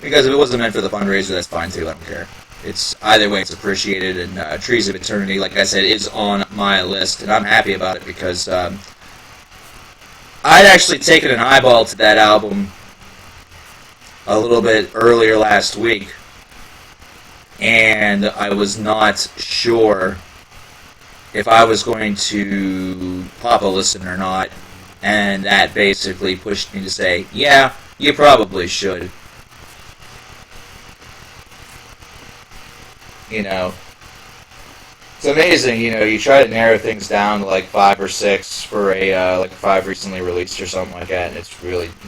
Because if it wasn't meant for the fundraiser, that's fine too. I don't care. It's either way, it's appreciated, and Trees of Eternity, like I said, is on my list, and I'm happy about it because I'd actually taken an eyeball to that album a little bit earlier last week, and I was not sure if I was going to pop a listen or not, and that basically pushed me to say, yeah, you probably should. You know, it's amazing, you know, you try to narrow things down to like 5 or 6 for a, like a 5 recently released or something like that, and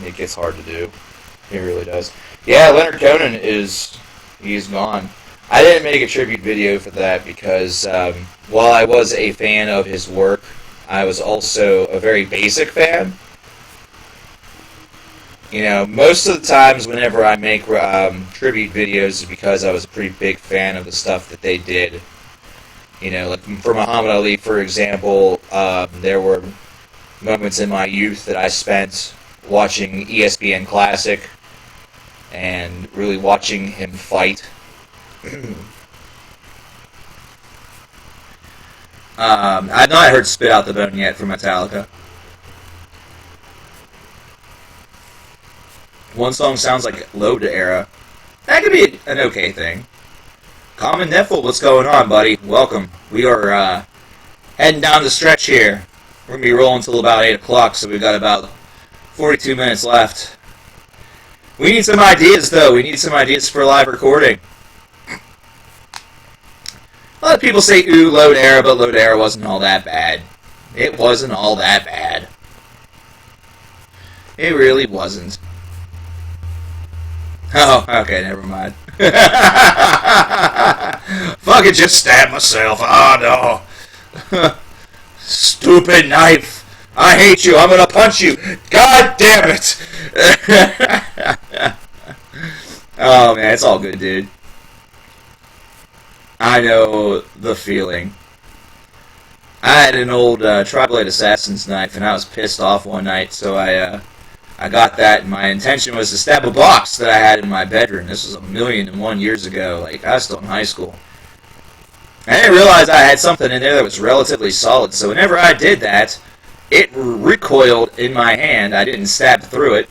it gets hard to do. It really does. Yeah, Leonard Cohen he's gone. I didn't make a tribute video for that because, while I was a fan of his work, I was also a very basic fan. You know, most of the times whenever I make tribute videos is because I was a pretty big fan of the stuff that they did. You know, like for Muhammad Ali, for example, there were moments in my youth that I spent watching ESPN Classic and really watching him fight. I've not heard Spit Out the Bone yet from Metallica. One song sounds like Load Era. That could be an okay thing. Common Neffel, what's going on, buddy? Welcome. We are heading down the stretch here. We're going to be rolling until about 8 o'clock, so we've got about 42 minutes left. We need some ideas, though. We need some ideas for live recording. A lot of people say, ooh, Load Era, but Load Era wasn't all that bad. It wasn't all that bad. It really wasn't. Oh, okay, never mind. Fucking just stabbed myself. Oh, no. Stupid knife. I hate you. I'm gonna punch you. God damn it. Oh, man, it's all good, dude. I know the feeling. I had an old Tri-Blade Assassin's knife, and I was pissed off one night, so I got that, and my intention was to stab a box that I had in my bedroom. This was 1,000,001 years ago. Like, I was still in high school. I didn't realize I had something in there that was relatively solid, so whenever I did that, it recoiled in my hand. I didn't stab through it,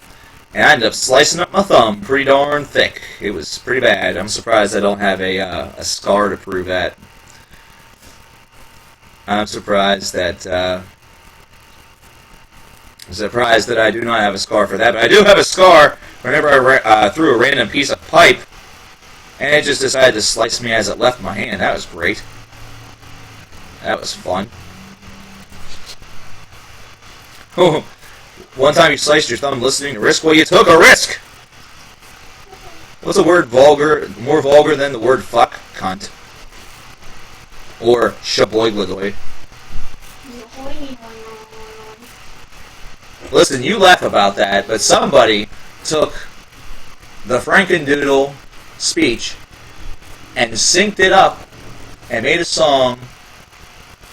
and I ended up slicing up my thumb pretty darn thick. It was pretty bad. I'm surprised I don't have a scar to prove that. I'm surprised that I do not have a scar for that, but I do have a scar whenever I threw a random piece of pipe, and it just decided to slice me as it left my hand. That was great. That was fun. Oh, one time you sliced your thumb listening to Risk? Well, you took a risk! What's a word more vulgar than the word fuck? Cunt. Or shaboidladoy. Listen, you laugh about that, but somebody took the Frankendoodle speech and synced it up and made a song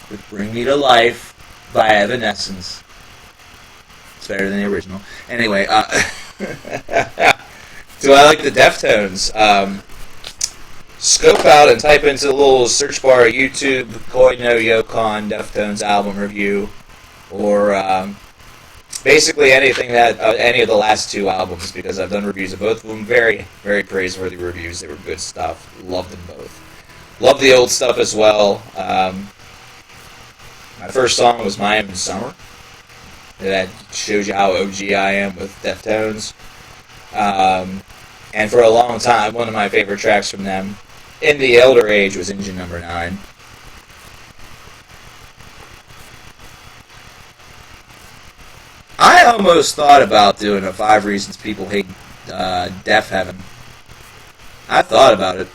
with Bring Me to Life by Evanescence. It's better than the original. Anyway, do I like the Deftones? scope out and type into the little search bar of YouTube, Koino Yokon Deftones album review, or basically anything that any of the last two albums, because I've done reviews of both of them. Very, very praiseworthy reviews. They were good stuff. Loved them both. Love the old stuff as well. My first song was Miami Summer. That shows you how OG I am with Deftones. And for a long time, one of my favorite tracks from them, in the elder age, was Engine Number 9. I almost thought about doing a 5 Reasons People Hate Deaf Heaven. I thought about it.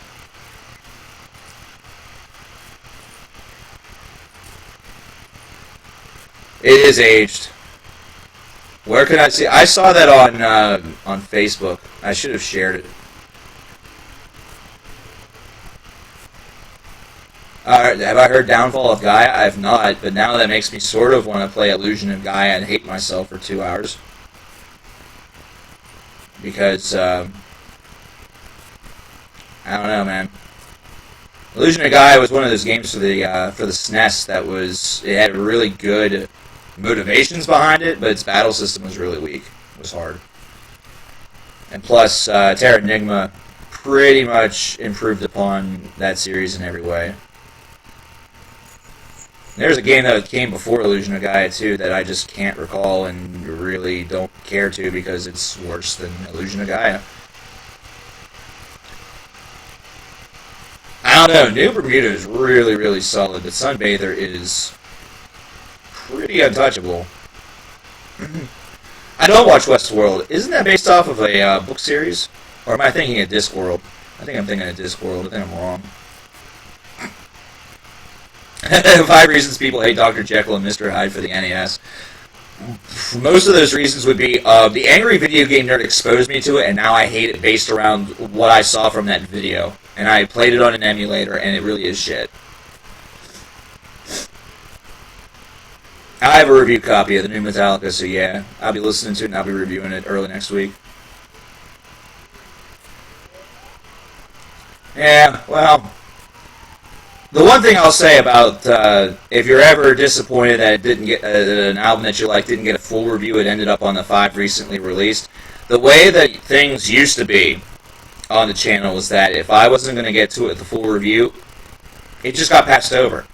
It is aged. Where can I see? I saw that on Facebook. I should have shared it. Have I heard Downfall of Gaia? I have not, but now that makes me sort of want to play Illusion of Gaia and hate myself for 2 hours. Because, I don't know, man. Illusion of Gaia was one of those games for the SNES that it had really good motivations behind it, but its battle system was really weak. It was hard. And plus, Terra Enigma pretty much improved upon that series in every way. There's a game that came before Illusion of Gaia, too, that I just can't recall and really don't care to because it's worse than Illusion of Gaia. I don't know, New Bermuda is really, really solid, but Sunbather is pretty untouchable. I don't watch Westworld. Isn't that based off of a book series? Or am I thinking of Discworld? I think I'm thinking of Discworld. I think I'm wrong. 5 Reasons People Hate Dr. Jekyll and Mr. Hyde for the NES. Most of those reasons would be the angry video game nerd exposed me to it, and now I hate it based around what I saw from that video. And I played it on an emulator, and it really is shit. I have a review copy of the new Metallica, so yeah, I'll be listening to it and I'll be reviewing it early next week. Yeah, well, the one thing I'll say about if you're ever disappointed that it didn't get an album that you like didn't get a full review, it ended up on the 5 recently released. The way that things used to be on the channel was that if I wasn't going to get to it the full review, it just got passed over.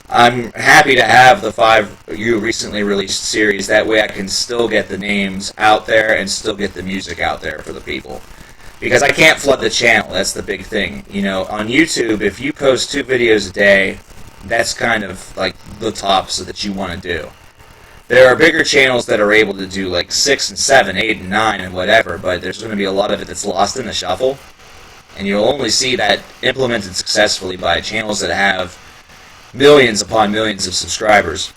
I'm happy to have the 5 recently released series. That way I can still get the names out there and still get the music out there for the people. Because I can't flood the channel. That's the big thing. You know, on YouTube, if you post 2 videos a day, that's kind of like the tops that you want to do. There are bigger channels that are able to do like 6 and 7, 8 and 9 and whatever, but there's going to be a lot of it that's lost in the shuffle. And you'll only see that implemented successfully by channels that have millions upon millions of subscribers.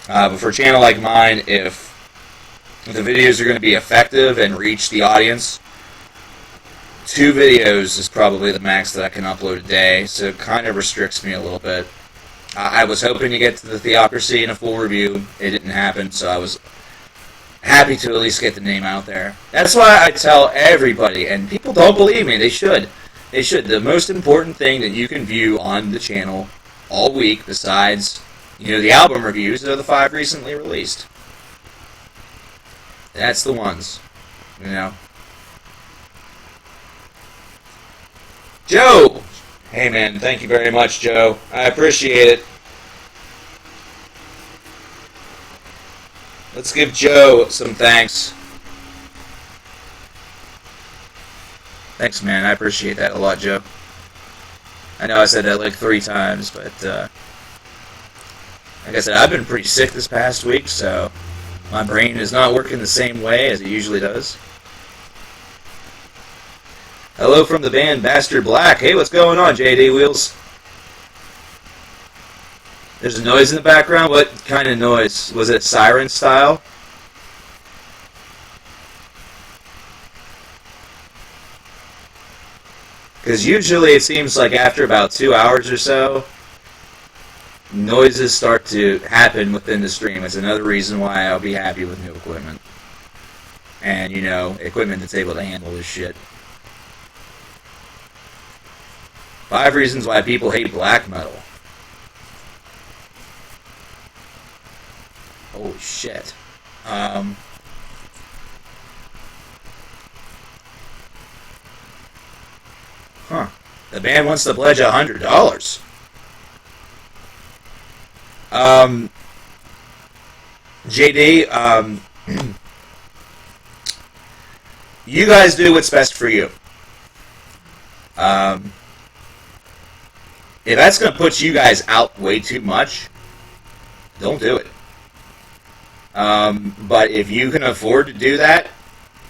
But for a channel like mine, if the videos are going to be effective and reach the audience, 2 videos is probably the max that I can upload a day, so it kind of restricts me a little bit. I was hoping to get to the Theocracy in a full review. It didn't happen, so I was happy to at least get the name out there. That's why I tell everybody, and people don't believe me, they should. They should. The most important thing that you can view on the channel all week, besides, you know, the album reviews, are the 5 recently released. That's the ones, you know. Joe! Hey man, thank you very much, Joe. I appreciate it. Let's give Joe some thanks. Thanks, man. I appreciate that a lot, Joe. I know I said that like 3 times, but like I said, I've been pretty sick this past week, so my brain is not working the same way as it usually does. Hello from the band Bastard Black. Hey, what's going on, JD Wheels? There's a noise in the background. What kind of noise? Was it siren style? Because usually it seems like after about 2 hours or so, noises start to happen within the stream. It's another reason why I'll be happy with new equipment. And, you know, equipment that's able to handle this shit. 5 reasons why people hate black metal. Holy shit. Huh. The band wants to pledge $100. JD, you guys do what's best for you. If that's going to put you guys out way too much, don't do it. But if you can afford to do that,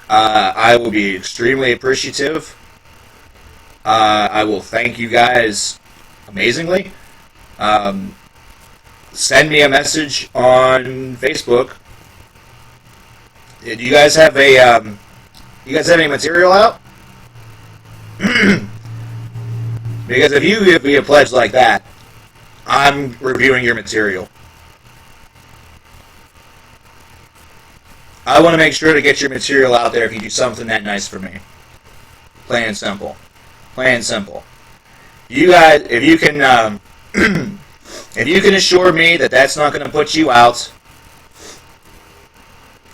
I will be extremely appreciative. I will thank you guys amazingly. Send me a message on Facebook. Do you guys have any material out? Because if you give me a pledge like that, I'm reviewing your material. I want to make sure to get your material out there if you do something that nice for me. Plain and simple. Plain and simple. You guys, if you can, if you can assure me that that's not going to put you out,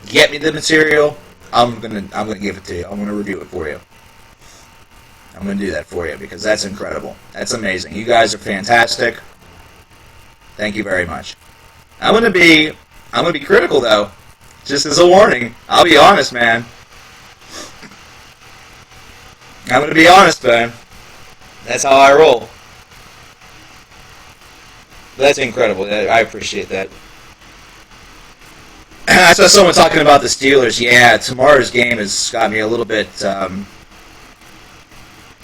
get me the material. I'm gonna give it to you. I'm gonna review it for you. I'm gonna do that for you because that's incredible. That's amazing. You guys are fantastic. Thank you very much. I'm gonna be critical though. Just as a warning. I'll be honest, man. I'm gonna be honest, man. That's how I roll. That's incredible. I appreciate that. I saw someone talking about the Steelers. Yeah, tomorrow's game has got me a little bit, a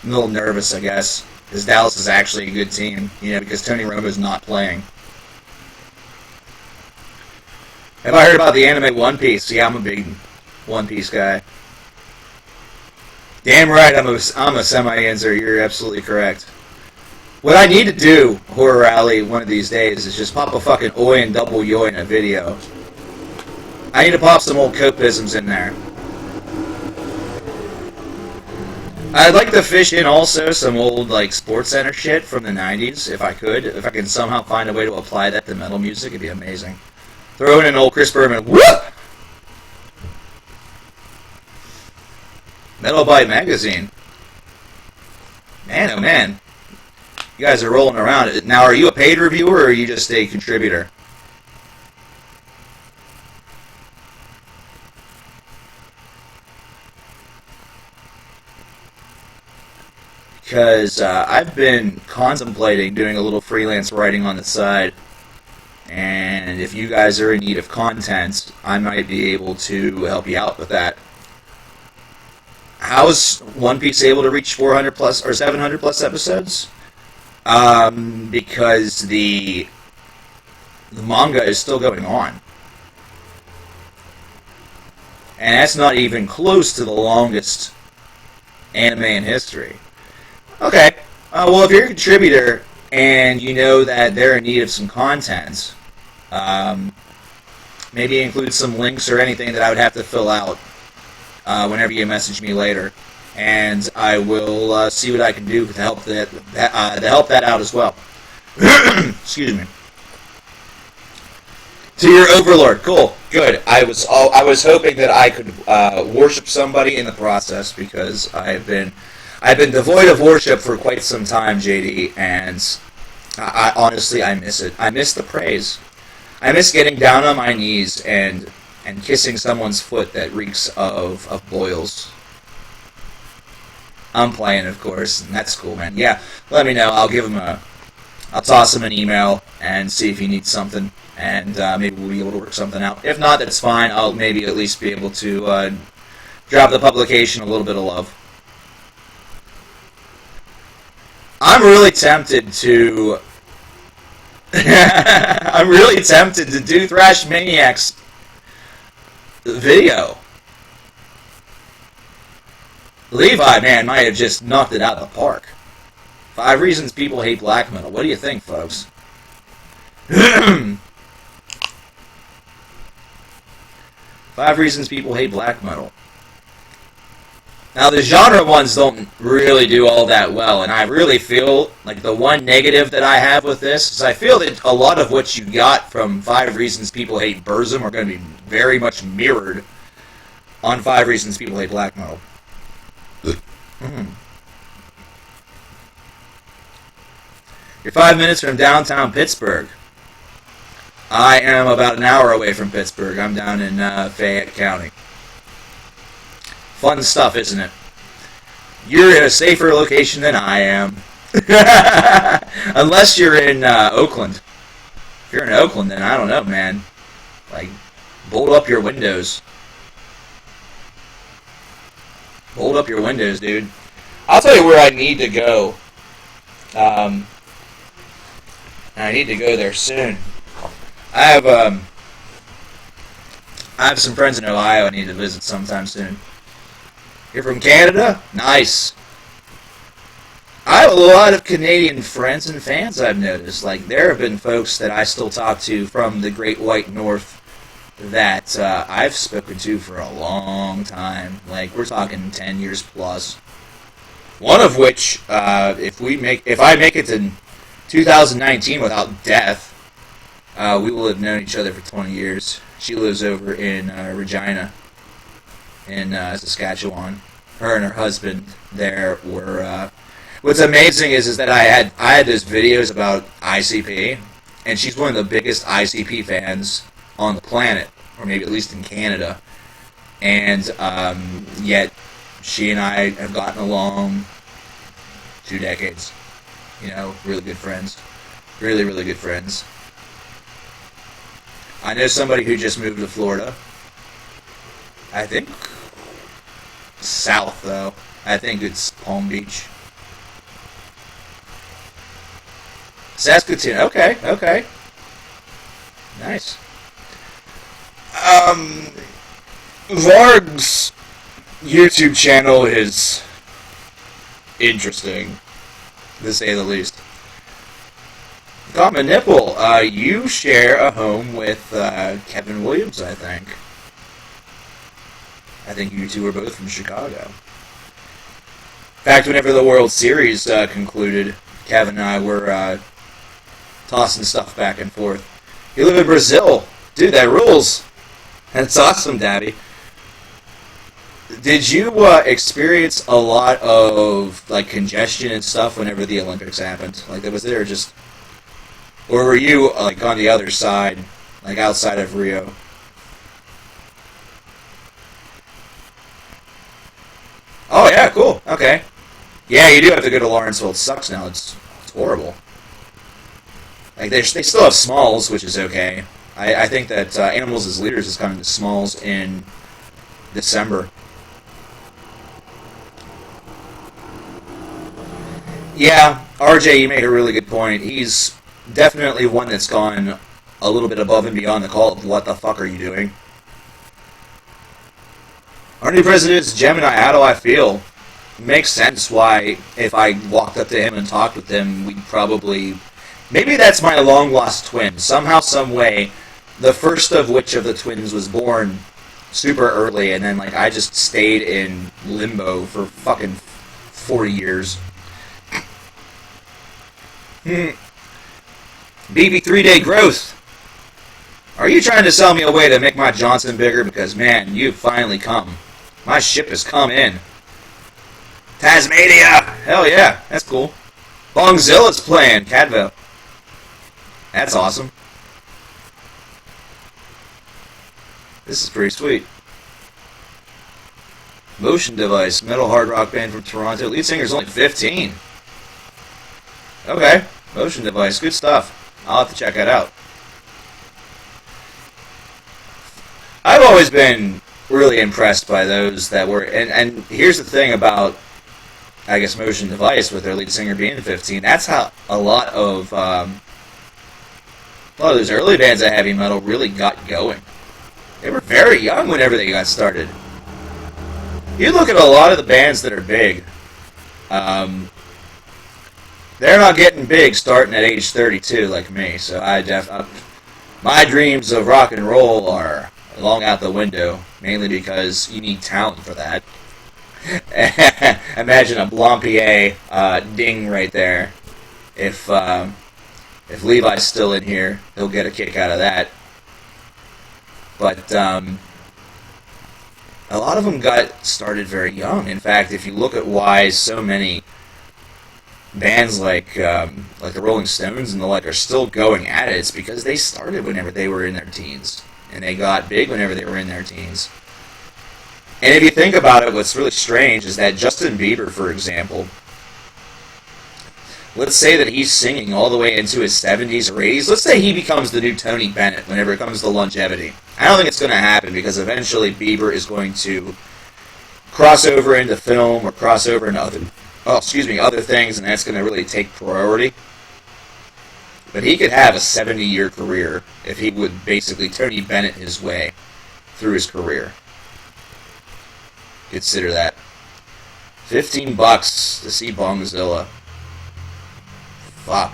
little nervous, I guess, because Dallas is actually a good team, because Tony Romo's not playing. Have I heard about the anime One Piece? Yeah, I'm a big One Piece guy. Damn right, I'm a semi-answer. You're absolutely correct. What I need to do, Horror Rally, one of these days, is just pop a fucking oi and double yo in a video. I need to pop some old copisms in there. I'd like to fish in also some old, Sports Center shit from the 90s, if I could. If I can somehow find a way to apply that to metal music, it'd be amazing. Throw in an old Chris Berman, whoop! Metal Bite Magazine. Man, oh man. You guys are rolling around. Now, are you a paid reviewer, or are you just a contributor? Because I've been contemplating doing a little freelance writing on the side, and if you guys are in need of content, I might be able to help you out with that. How is One Piece able to reach 400 plus or 700 plus episodes? Because the manga is still going on, and that's not even close to the longest anime in history. Okay, well, if you're a contributor and you know that they're in need of some content, maybe include some links or anything that I would have to fill out whenever you message me later, and I will see what I can do to help that out as well. Excuse me. To your overlord, cool, good. I was hoping that I could worship somebody in the process, because I've been devoid of worship for quite some time, JD, and I honestly, I miss it. I miss the praise. I miss getting down on my knees and kissing someone's foot that reeks of boils. I'm playing, of course, and that's cool, man. Yeah, let me know. I'll toss him an email and see if he needs something, and maybe we'll be able to work something out. If not, that's fine. I'll maybe at least be able to drop the publication a little bit of love. I'm really tempted to do Thrash Maniac's video. Levi, man, might have just knocked it out of the park. 5 reasons people hate black metal. What do you think, folks? 5 reasons people hate black metal. Now, the genre ones don't really do all that well, and I really feel like the one negative that I have with this is I feel that a lot of what you got from 5 Reasons People Hate Burzum are going to be very much mirrored on 5 Reasons People Hate Black Metal. You're 5 minutes from downtown Pittsburgh. I am about an hour away from Pittsburgh. I'm down in Fayette County. Fun stuff, isn't it? You're in a safer location than I am. Unless you're in Oakland. If you're in Oakland, then I don't know, man. Like, bolt up your windows. Bolt up your windows, dude. I'll tell you where I need to go. And I need to go there soon. I have some friends in Ohio I need to visit sometime soon. You're from Canada? Nice. I have a lot of Canadian friends and fans, I've noticed. Like, there have been folks that I still talk to from the Great White North that I've spoken to for a long time. Like, we're talking 10 years plus. One of which, if I make it to 2019 without death, we will have known each other for 20 years. She lives over in Regina, in Saskatchewan. Her and her husband there were. What's amazing is that I had those videos about ICP, and she's one of the biggest ICP fans on the planet, or maybe at least in Canada. And yet, she and I have gotten along 2 decades. You know, really good friends. Really, really good friends. I know somebody who just moved to Florida. I think south, though. I think it's Palm Beach. Saskatoon. Okay, okay. Nice. Varg's YouTube channel is interesting, to say the least. Common Nipple, you share a home with Kevin Williams, I think. I think you two are both from Chicago. In fact, whenever the World Series concluded, Kevin and I were tossing stuff back and forth. You live in Brazil. Dude, that rules. That's awesome, Daddy. Did you experience a lot of like congestion and stuff whenever the Olympics happened? Like, was there just... Or were you, like, on the other side, like, outside of Rio? Oh, yeah, cool. Okay. Yeah, you do have to go to Lawrenceville. It sucks now. It's horrible. Like, they still have Smalls, which is okay. I think that Animals as Leaders is coming to Smalls in December. Yeah, RJ, you made a really good point. He's definitely one that's gone a little bit above and beyond the call of what the fuck are you doing? Our new president is Gemini. How do I feel? Makes sense why if I walked up to him and talked with him, we'd probably... Maybe that's my long-lost twin. Somehow, some way, the first of which of the twins was born super early, and then like I just stayed in limbo for fucking 40 years. BB 3-day growth. Are you trying to sell me a way to make my Johnson bigger? Because, man, you've finally come. My ship has come in. Tasmania! Hell yeah, that's cool. Bongzilla's playing, Cadville. That's awesome. This is pretty sweet. Motion Device, metal hard rock band from Toronto. Lead singer's only 15. Okay, Motion Device, good stuff. I'll have to check that out. I've always been really impressed by those that were... And here's the thing about, I guess, Motion Device, with their lead singer being 15. That's how a lot of those early bands of heavy metal really got going. They were very young whenever they got started. You look at a lot of the bands that are big. They're not getting big starting at age 32 like me, so my dreams of rock and roll are long out the window, mainly because you need talent for that. Imagine a Blampier ding right there. If Levi's still in here, he'll get a kick out of that. But a lot of them got started very young. In fact, if you look at why so many bands like the Rolling Stones and the like are still going at it, it's because they started whenever they were in their teens, and they got big whenever they were in their teens. And if you think about it, what's really strange is that Justin Bieber, for example, let's say that he's singing all the way into his 70s or 80s. Let's say he becomes the new Tony Bennett whenever it comes to longevity. I don't think it's going to happen because eventually Bieber is going to cross over into film or cross over into other things, and that's going to really take priority. But he could have a 70-year career if he would basically Tony Bennett his way through his career. Consider that. $15 to see Bongzilla. Fuck.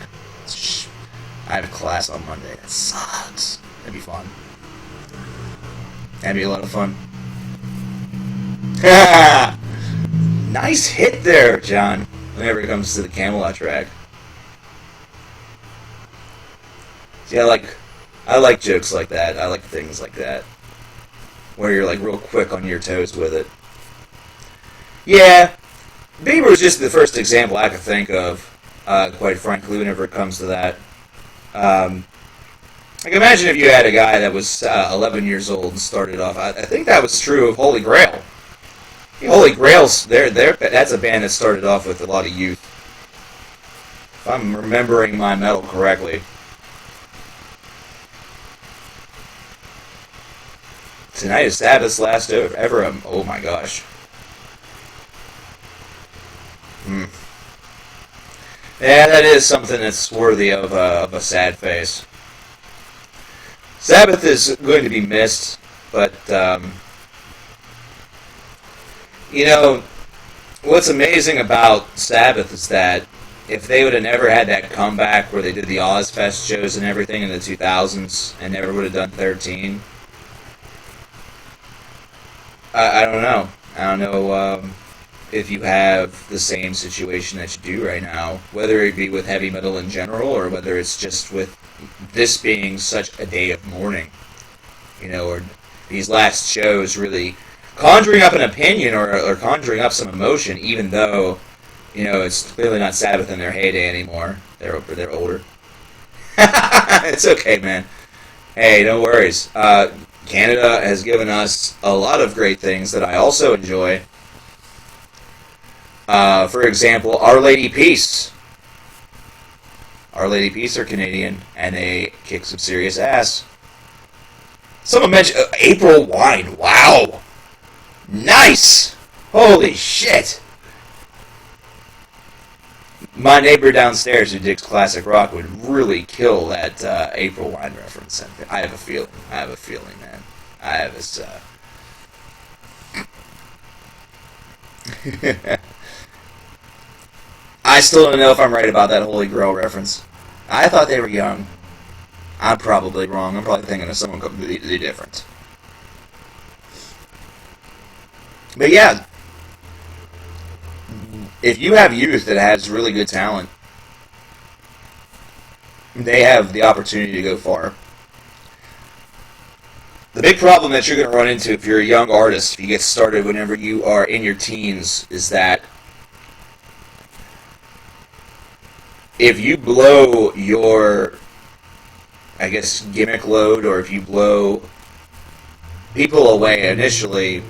I have a class on Monday. That sucks. That'd be fun. That'd be a lot of fun. Nice hit there, John. Whenever it comes to the Camelot track. See, I like jokes like that. I like things like that. Where you're like real quick on your toes with it. Yeah. Bieber was just the first example I could think of. Quite frankly, whenever it comes to that. Like, imagine if you had a guy that was 11 years old and started off. I think that was true of Holy Grail. Holy Grail's, that's a band that started off with a lot of youth. If I'm remembering my metal correctly. Tonight is Sabbath's last ever. Oh my gosh. Yeah, that is something that's worthy of a sad face. Sabbath is going to be missed, but, you know, what's amazing about Sabbath is that if they would have never had that comeback where they did the Ozfest shows and everything in the 2000s and never would have done 13, I don't know. I don't know if you have the same situation that you do right now, whether it be with heavy metal in general or whether it's just with this being such a day of mourning, or these last shows really conjuring up an opinion or conjuring up some emotion, even though, it's clearly not Sabbath in their heyday anymore. They're older. It's okay, man. Hey, no worries. Canada has given us a lot of great things that I also enjoy. For example, Our Lady Peace. Our Lady Peace are Canadian, and they kick some serious ass. Someone mentioned April Wine. Wow! Nice! Holy shit! My neighbor downstairs who digs classic rock would really kill that April Wine reference. I have a feeling. Man. I have this... I still don't know if I'm right about that Holy Grail reference. I thought they were young. I'm probably wrong. I'm probably thinking of someone completely different. But yeah, if you have youth that has really good talent, they have the opportunity to go far. The big problem that you're going to run into if you're a young artist, if you get started whenever you are in your teens, is that if you blow your, gimmick load, or if you blow people away initially,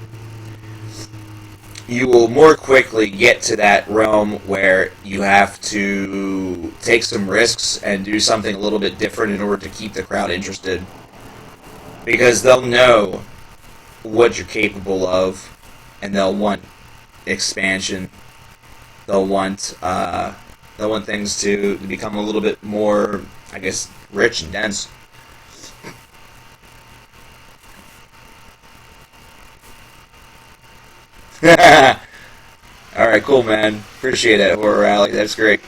you will more quickly get to that realm where you have to take some risks and do something a little bit different in order to keep the crowd interested. Because they'll know what you're capable of, and they'll want expansion. They'll want things to become a little bit more, rich and dense. Alright, cool, man. Appreciate that, Horror Rally. That's great.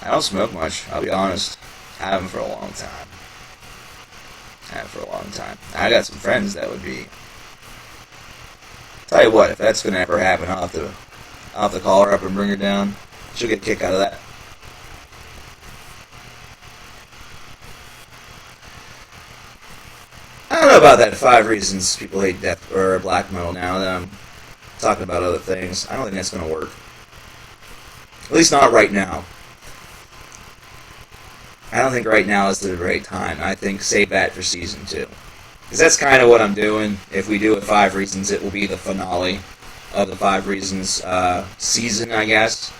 I don't smoke much, I'll be honest. I haven't for a long time. I got some friends that would be Tell you what, if that's going to ever happen, I'll have to call her up and bring her down. She'll get a kick out of that. I don't know about that 5 reasons people hate death or black metal now that I'm talking about other things. I don't think that's going to work. At least not right now. I don't think right now is the right time. I think save that for Season 2. Because that's kind of what I'm doing. If we do it 5 reasons, it will be the finale of the 5 reasons season, I guess.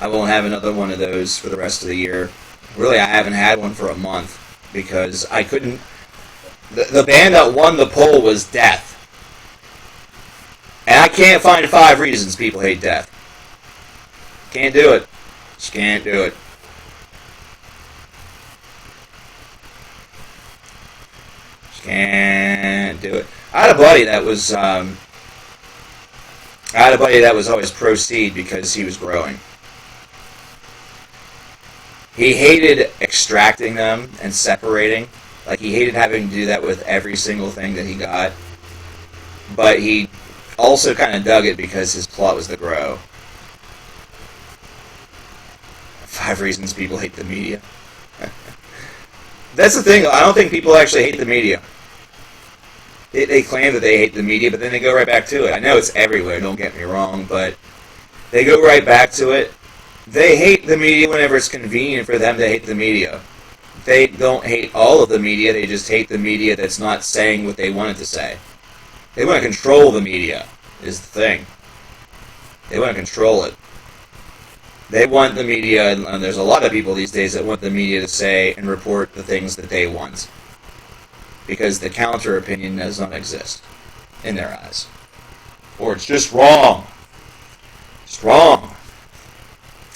I won't have another one of those for the rest of the year. Really, I haven't had one for a month because I couldn't... The band that won the poll was Death. And I can't find 5 reasons people hate Death. Can't do it. Just can't do it. Just can't do it. I had a buddy that was always pro seed because he was growing. He hated extracting them and separating. Like, he hated having to do that with every single thing that he got. But he also kind of dug it because his plot was to grow. 5 reasons people hate the media. That's the thing, I don't think people actually hate the media. They claim that they hate the media, but then they go right back to it. I know it's everywhere, don't get me wrong, but they go right back to it. They hate the media whenever it's convenient for them to hate the media. They don't hate all of the media, they just hate the media that's not saying what they want it to say. They want to control the media, is the thing. They want to control it. They want the media, and there's a lot of people these days that want the media to say and report the things that they want. Because the counter opinion does not exist in their eyes. Or it's just wrong. It's wrong.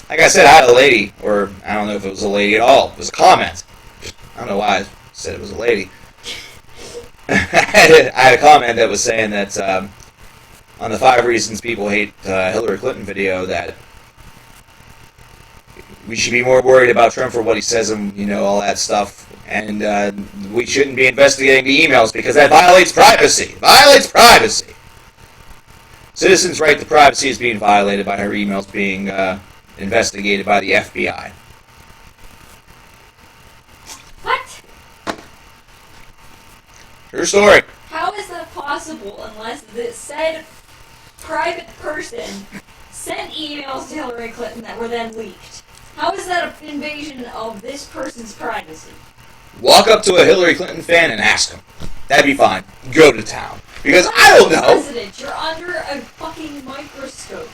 Like I said, I had a lady, or I don't know if it was a lady at all, it was a comment. I don't know why I said it was a lady. I had a comment that was saying that on the 5 reasons people hate Hillary Clinton video, that we should be more worried about Trump for what he says and, you know, all that stuff. And we shouldn't be investigating the emails because that violates privacy. Violates privacy. Citizens' right to privacy is being violated by her emails being investigated by the FBI. What? True story. How is that possible unless the said private person sent emails to Hillary Clinton that were then leaked? How is that an invasion of this person's privacy? Walk up to a Hillary Clinton fan and ask him. That'd be fine. Go to town. Because I don't know. President, you're under a fucking microscope.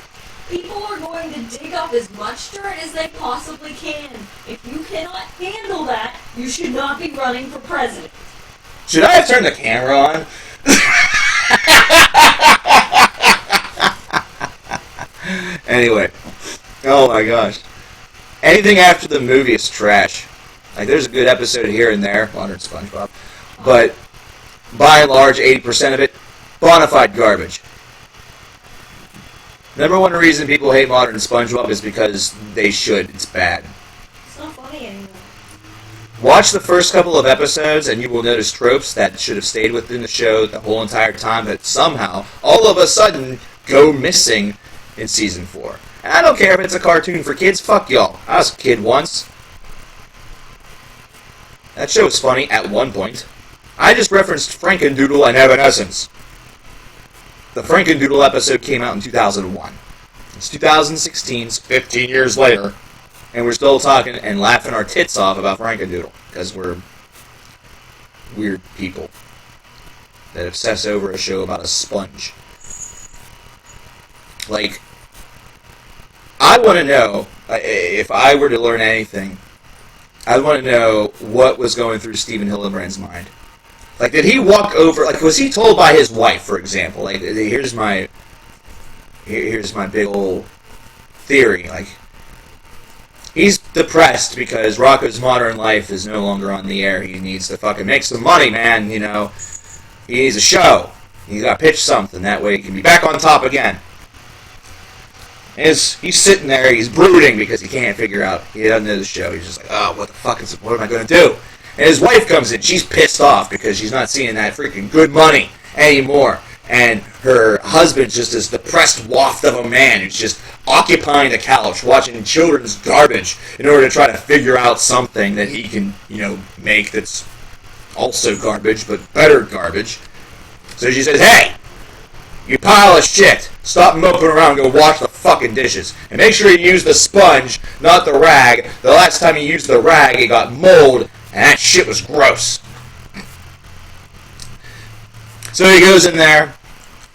People are going to dig up as much dirt as they possibly can. If you cannot handle that, you should not be running for president. Should I have turned the camera on? Anyway. Oh my gosh. Anything after the movie is trash. Like, there's a good episode here and there, Modern SpongeBob, but by and large, 80% of it, bona fide garbage. Number one reason people hate Modern SpongeBob is because they should. It's bad. It's not funny anymore. Watch the first couple of episodes, and you will notice tropes that should have stayed within the show the whole entire time that somehow, all of a sudden, go missing in Season 4. And I don't care if it's a cartoon for kids, fuck y'all. I was a kid once. That show was funny at one point. I just referenced Frankendoodle and Evanescence. The Frankendoodle episode came out in 2001. It's 2016, it's 15 years later, and we're still talking and laughing our tits off about Frankendoodle, because we're weird people that obsess over a show about a sponge. Like, I want to know, if I were to learn anything, I want to know what was going through Stephen Hillenbrand's mind. Like, did he walk over, like, was he told by his wife, for example, like, here's my big old theory, like, he's depressed because Rocco's Modern Life is no longer on the air. He needs to fucking make some money, man, you know. He needs a show. He's got to pitch something, that way he can be back on top again. He's sitting there, he's brooding because he can't figure out, he doesn't know the show. He's just like, oh, what am I going to do? And his wife comes in, she's pissed off because she's not seeing that freaking good money anymore. and her husband's just this depressed waft of a man who's just occupying the couch, watching children's garbage in order to try to figure out something that he can, make that's also garbage, but better garbage. So she says, "Hey, you pile of shit, stop moping around and go wash the fucking dishes. And make sure you use the sponge, not the rag. The last time you used the rag, it got mold, and that shit was gross." So he goes in there,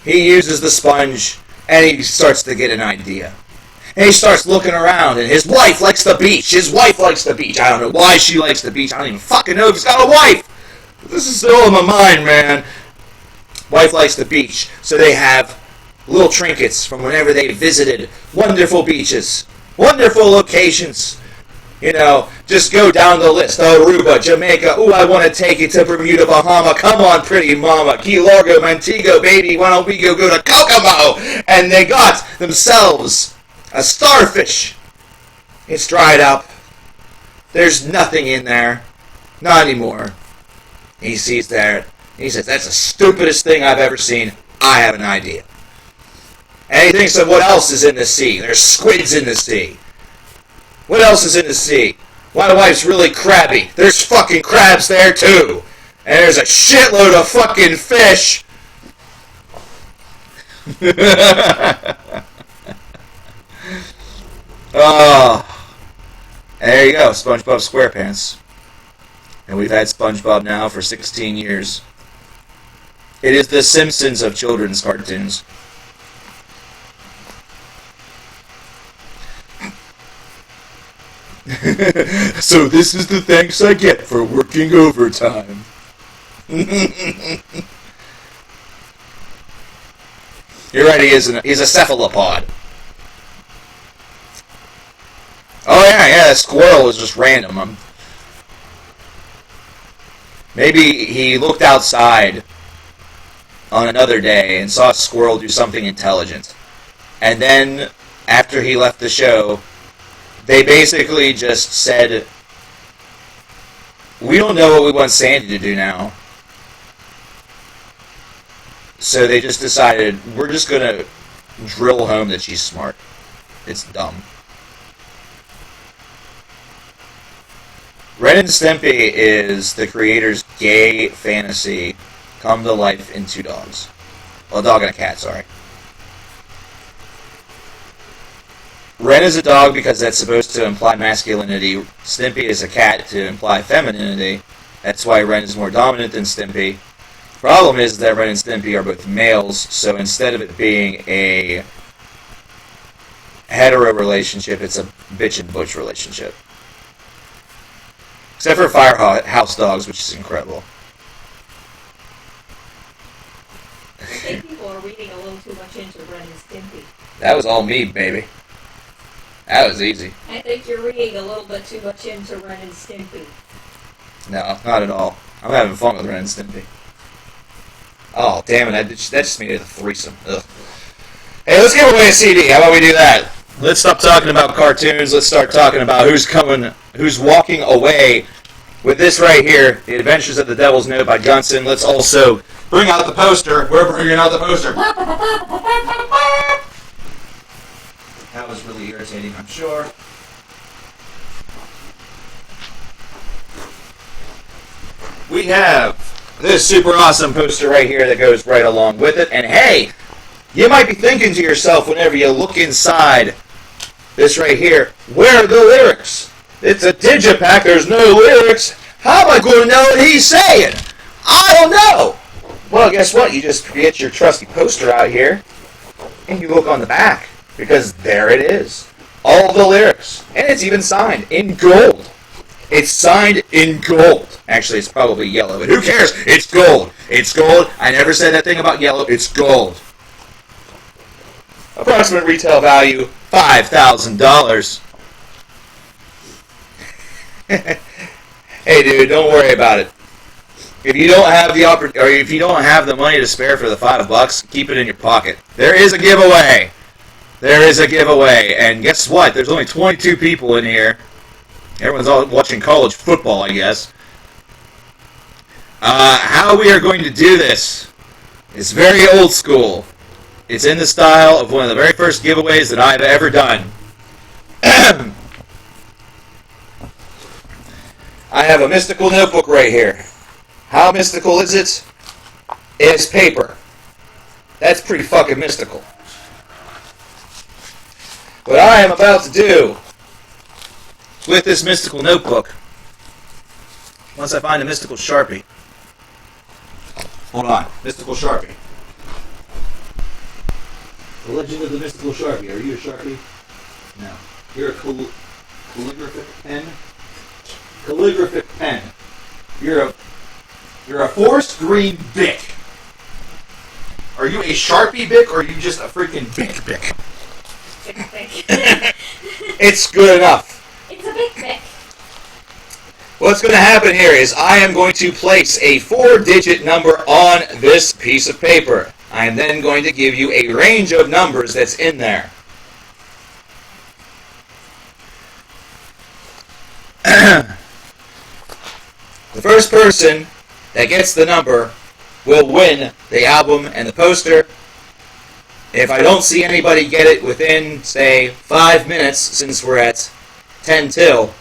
he uses the sponge, and he starts to get an idea. And he starts looking around, and his wife likes the beach. His wife likes the beach. I don't know why she likes the beach. I don't even fucking know if he's got a wife. This is still in my mind, man. Wife likes the beach. So they have little trinkets from whenever they visited wonderful beaches, wonderful locations. Just go down the list. Aruba, Jamaica. Ooh, I want to take you to Bermuda, Bahama. Come on, pretty mama. Key Largo, Montego, baby. Why don't we go to Kokomo? And they got themselves a starfish. It's dried up. There's nothing in there. Not anymore. He sees that. He says, "That's the stupidest thing I've ever seen. I have an idea." And he thinks of what else is in the sea. There's squids in the sea. What else is in the sea? My wife's really crabby. There's fucking crabs there too. And there's a shitload of fucking fish. Oh. There you go, SpongeBob SquarePants. And we've had SpongeBob now for 16 years. It is the Simpsons of children's cartoons. So this is the thanks I get for working overtime. You're right, he's a cephalopod. Oh yeah, that squirrel was just random. Maybe he looked outside on another day and saw a squirrel do something intelligent. And then, after he left the show, they basically just said, "We don't know what we want Sandy to do now." So they just decided, we're just going to drill home that she's smart. It's dumb. Ren and Stimpy is the creator's gay fantasy come to life in two dogs. Well, a dog and a cat, sorry. Ren is a dog because that's supposed to imply masculinity. Stimpy is a cat to imply femininity. That's why Ren is more dominant than Stimpy. Problem is that Ren and Stimpy are both males, so instead of it being a hetero relationship, it's a bitch and butch relationship. Except for Firehouse Dogs, which is incredible. I think people are reading a little too much into Ren and Stimpy. That was all me, baby. That was easy. I think you're reading a little bit too much into Ren and Stimpy. No, not at all. I'm having fun with Ren and Stimpy. Oh, damn it, that just made it a threesome. Ugh. Hey, let's give away a CD. How about we do that? Let's stop talking about cartoons. Let's start talking about who's walking away with this right here, The Adventures of the Devil's Note by Gunson. Let's also bring out the poster. We're bringing out the poster. That was really irritating, I'm sure. We have this super awesome poster right here that goes right along with it. And hey, you might be thinking to yourself whenever you look inside this right here, where are the lyrics? It's a digipack, there's no lyrics. How am I going to know what he's saying? I don't know. Well, guess what? You just get your trusty poster out here and you look on the back, because there it is. All the lyrics. And it's even signed in gold. It's signed in gold. Actually, it's probably yellow, but who cares? It's gold. It's gold. I never said that thing about yellow. It's gold. Approximate retail value, $5,000. Hey, dude, don't worry about it. If you don't have if you don't have the money to spare for the $5, keep it in your pocket. There is a giveaway. There is a giveaway, and guess what? There's only 22 people in here. Everyone's all watching college football, I guess. How we are going to do this It's very old school. It's in the style of one of the very first giveaways that I've ever done. I have a mystical notebook right here. How mystical is it? It's paper. That's pretty fucking mystical. What I am about to do with this mystical notebook, once I find a mystical Sharpie. Hold on. Mystical Sharpie. The Legend of the Mystical Sharpie. Are you a Sharpie? No. You're a calligraphic pen? Calligraphic pen. You're a forest green Bic. Are you a Sharpie Bic or are you just a freaking Bic? Bic. It's good enough. It's a Bic. What's going to happen here is I am going to place a 4-digit number on this piece of paper. I am then going to give you a range of numbers that's in there. The first person that gets the number will win the album and the poster. If I don't see anybody get it within, say, 5 minutes, since we're at 10 till,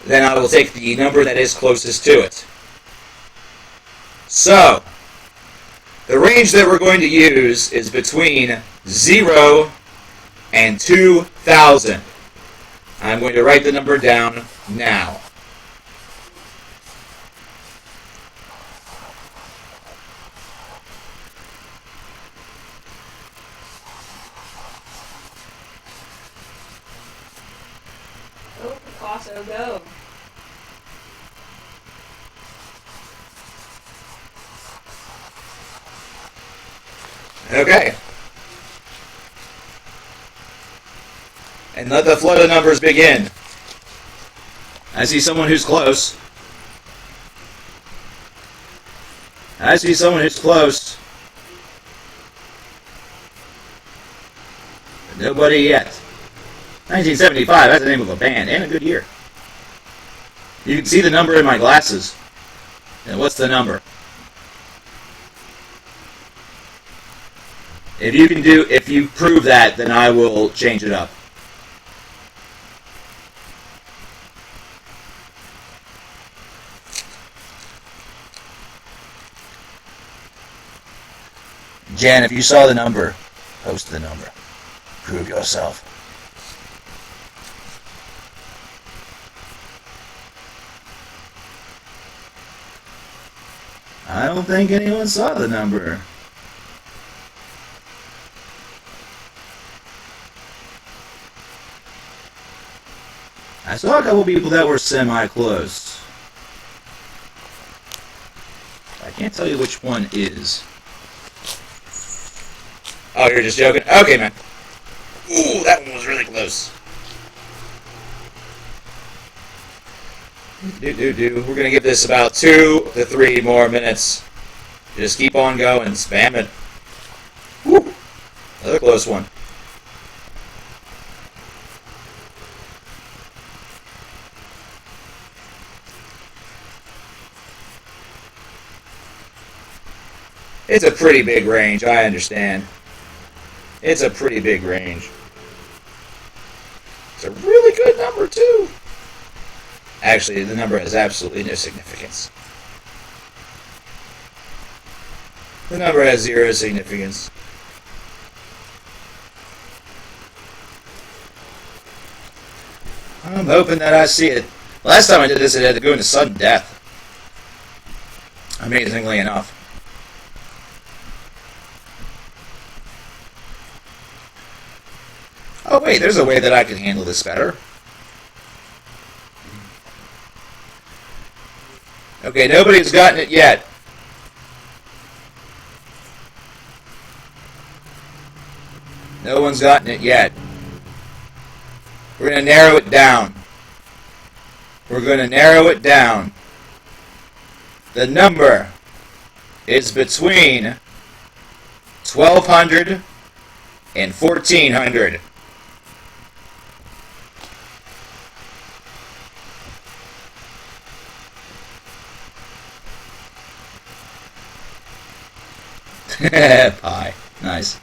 then I will take the number that is closest to it. So, the range that we're going to use is between 0 and 2,000. I'm going to write the number down now. Go, Picasso, go. Okay. And let the flood of numbers begin. I see someone who's close. I see someone who's close. But nobody yet. 1975, that's the name of a band, and a good year. You can see the number in my glasses. And what's the number? If you prove that, then I will change it up. Jan, if you saw the number, post the number. Prove yourself. I don't think anyone saw the number. I saw a couple people that were semi-close. I can't tell you which one is. Oh, you're just joking? Okay, man. Ooh, that one was really close. We're going to give this about 2 to 3 more minutes. Just keep on going. Spam it. Woo! Another close one. It's a pretty big range, I understand. It's a pretty big range. It's a really good number, too. Actually, the number has absolutely no significance. The number has 0 significance. I'm hoping that I see it. Last time I did this, it had to go into sudden death. Amazingly enough. Oh wait, there's a way that I can handle this better. Okay, nobody's gotten it yet. No one's gotten it yet. We're going to narrow it down. We're going to narrow it down. The number is between 1,200 and 1,400. Pi. Nice.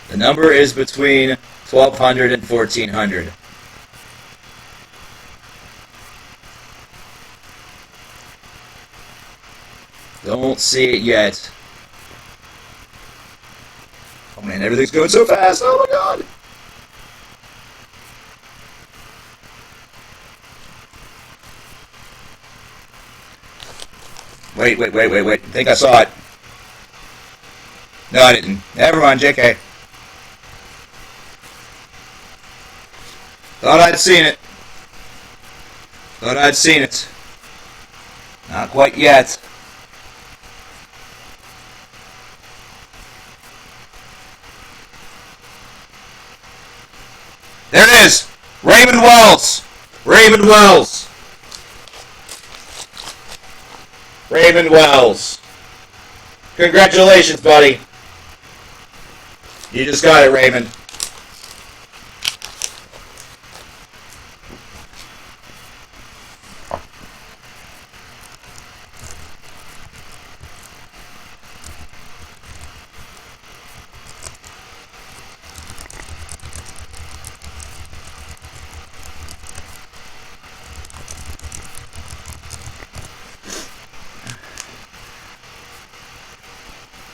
The number is between 1200 and 1400. Don't see it yet. Oh man, everything's going so fast. Oh my god. Wait. I think I saw it. No, I didn't. Never mind, JK. Thought I'd seen it. Not quite yet. There it is! Raymond Wells! Raymond Wells. Congratulations, buddy. You just got it, Raymond.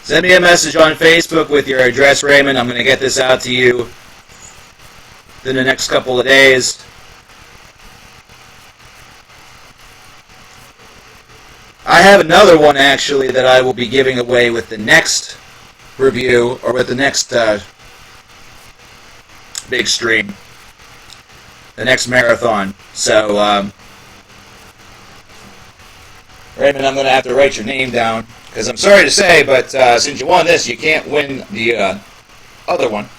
Send me a message on Facebook with your address, Raymond. I'm going to get this out to you in the next couple of days. I have another one, actually, that I will be giving away with the next review, or with the next big stream, the next marathon. So, Raymond, I'm going to have to write your name down. Because I'm sorry to say, but since you won this, you can't win the other one.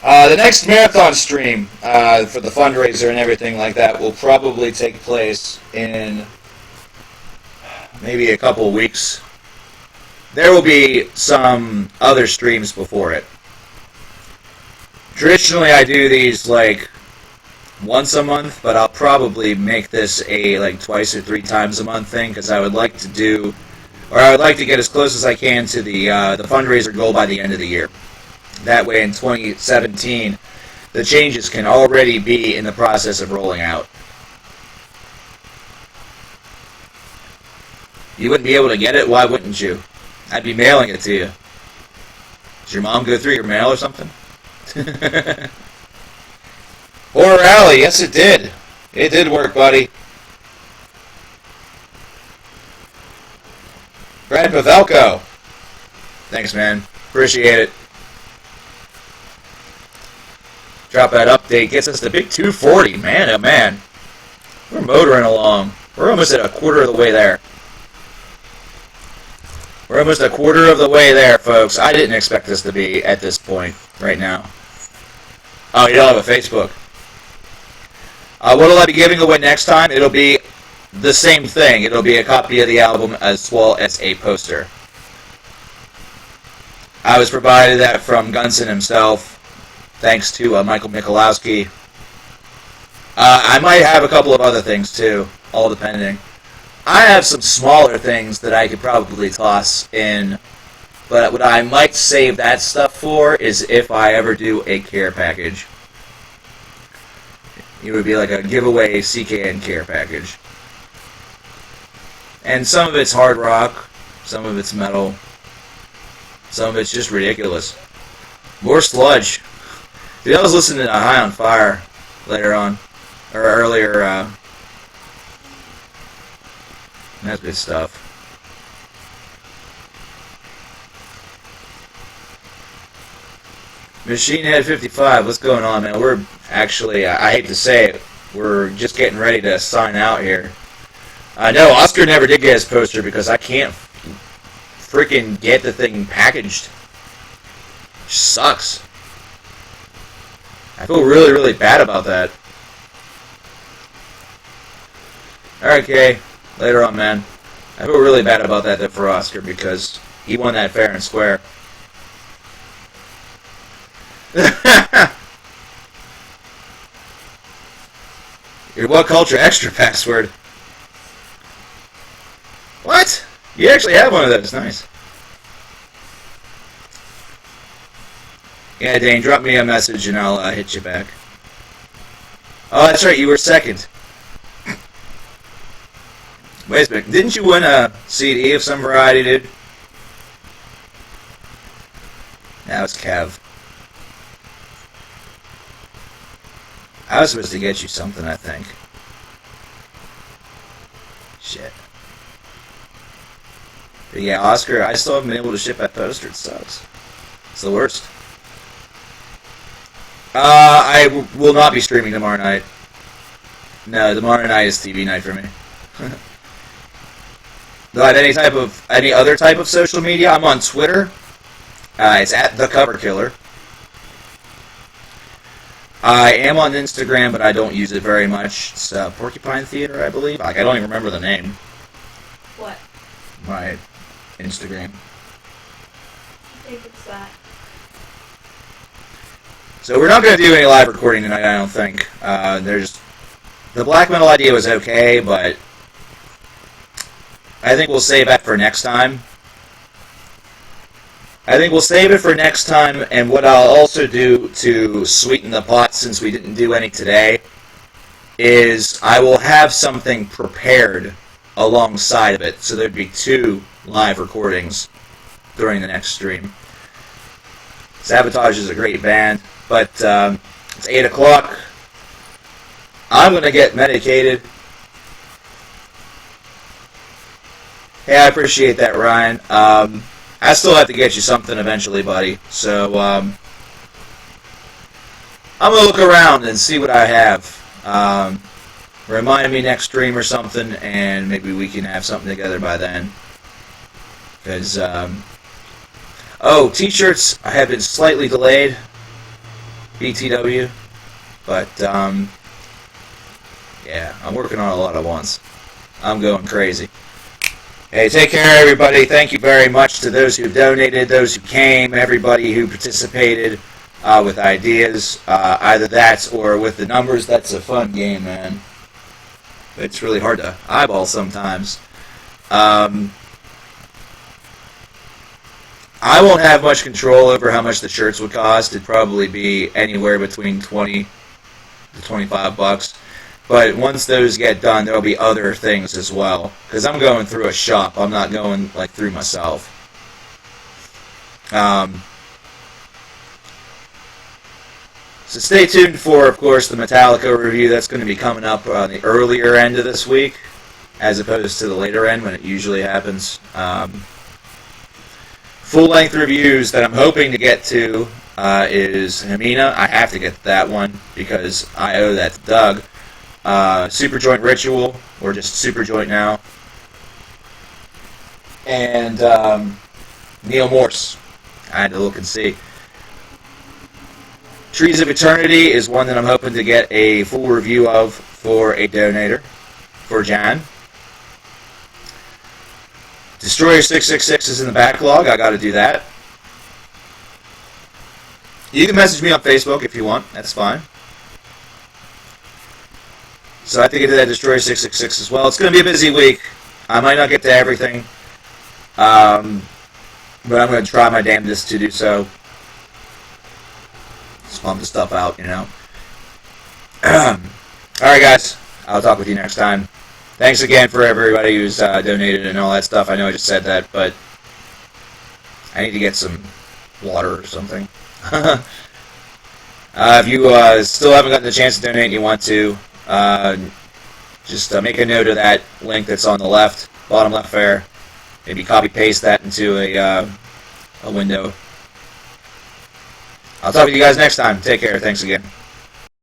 The next marathon stream for the fundraiser and everything like that will probably take place in maybe a couple of weeks. There will be some other streams before it. Traditionally, I do these like once a month, but I'll probably make this a like twice or three times a month thing, because I would like to do, or I would like to get as close as I can to the fundraiser goal by the end of the year. That way in 2017 the changes can already be in the process of rolling out. You wouldn't be able to get it? Why wouldn't you? I'd be mailing it to you. Does your mom go through your mail or something? Horror Alley, yes it did. It did work, buddy. Brad Pavelko. Thanks, man. Appreciate it. Drop that update. Gets us the big 240. Man, oh man. We're motoring along. We're almost at a quarter of the way there. We're almost a quarter of the way there, folks. I didn't expect this to be at this point right now. Oh, you don't have a Facebook. What will I be giving away next time? It'll be the same thing. It'll be a copy of the album as well as a poster. I was provided that from Gunson himself, thanks to Michael Michalowski. I might have a couple of other things too, all depending. I have some smaller things that I could probably toss in, but what I might save that stuff for is if I ever do a care package. It would be like a giveaway CKN care package. And some of it's hard rock, some of it's metal, some of it's just ridiculous. More sludge. Dude, I was listening to High on Fire later on, or earlier. That's good stuff. Machine Head 55, what's going on, man? We're actually, I hate to say it, we're just getting ready to sign out here. No, Oscar never did get his poster because I can't freaking get the thing packaged. It sucks. I feel really, really bad about that. Alright, Kay. Later on, man. I feel really bad about that for Oscar because he won that fair and square. Your What Culture Extra password. You actually have one of those. Nice. Yeah, Dane, drop me a message and I'll hit you back. Oh, that's right. You were second. Wait a minute. Didn't you win a CD of some variety, dude? That was Kev. I was supposed to get you something, I think. Shit. But yeah, Oscar, I still haven't been able to ship that poster. It sucks. It's the worst. I will not be streaming tomorrow night. No, tomorrow night is TV night for me. But any other type of social media, I'm on Twitter. It's at the coverkiller. I am on Instagram, but I don't use it very much. It's Porcupine Theater, I believe. Like, I don't even remember the name. What? My Instagram. I think it's that. So we're not going to do any live recording tonight, I don't think. The black metal idea was okay, but I think we'll save that for next time. And what I'll also do to sweeten the pot, since we didn't do any today, is I will have something prepared alongside of it, so there'd be 2 live recordings during the next stream. Sabotage is a great band, but it's 8 o'clock. I'm going to get medicated. Hey, I appreciate that, Ryan. I still have to get you something eventually, buddy. So, I'm going to look around and see what I have. Remind me next stream or something, and maybe we can have something together by then. Because, t-shirts have been slightly delayed. BTW. But, yeah, I'm working on a lot at once. I'm going crazy. Hey, take care, everybody. Thank you very much to those who donated, those who came, everybody who participated with ideas. Either that or with the numbers. That's a fun game, man. It's really hard to eyeball sometimes. I won't have much control over how much the shirts would cost. It'd probably be anywhere between $20 to $25. But once those get done, there'll be other things as well. Because I'm going through a shop. I'm not going, like, through myself. So stay tuned for, of course, the Metallica review. That's going to be coming up on the earlier end of this week, as opposed to the later end when it usually happens. Full-length reviews that I'm hoping to get to is Hamina. I have to get to that one because I owe that to Doug. Superjoint Ritual, or just Superjoint now, and Neil Morse. I had to look and see. Trees of Eternity is one that I'm hoping to get a full review of for a donator, for Jan. Destroyer 666 is in the backlog. I got to do that. You can message me on Facebook if you want. That's fine. So I have to get to that Destroyer 666 as well. It's going to be a busy week. I might not get to everything. But I'm going to try my damnedest to do so. Just pump the stuff out, you know. Alright, guys. I'll talk with you next time. Thanks again for everybody who's donated and all that stuff. I know I just said that, but I need to get some water or something. If you still haven't gotten the chance to donate and you want to, just make a note of that link that's on the left, bottom left there. Maybe copy-paste that into a window. I'll talk with you guys next time. Take care. Thanks again.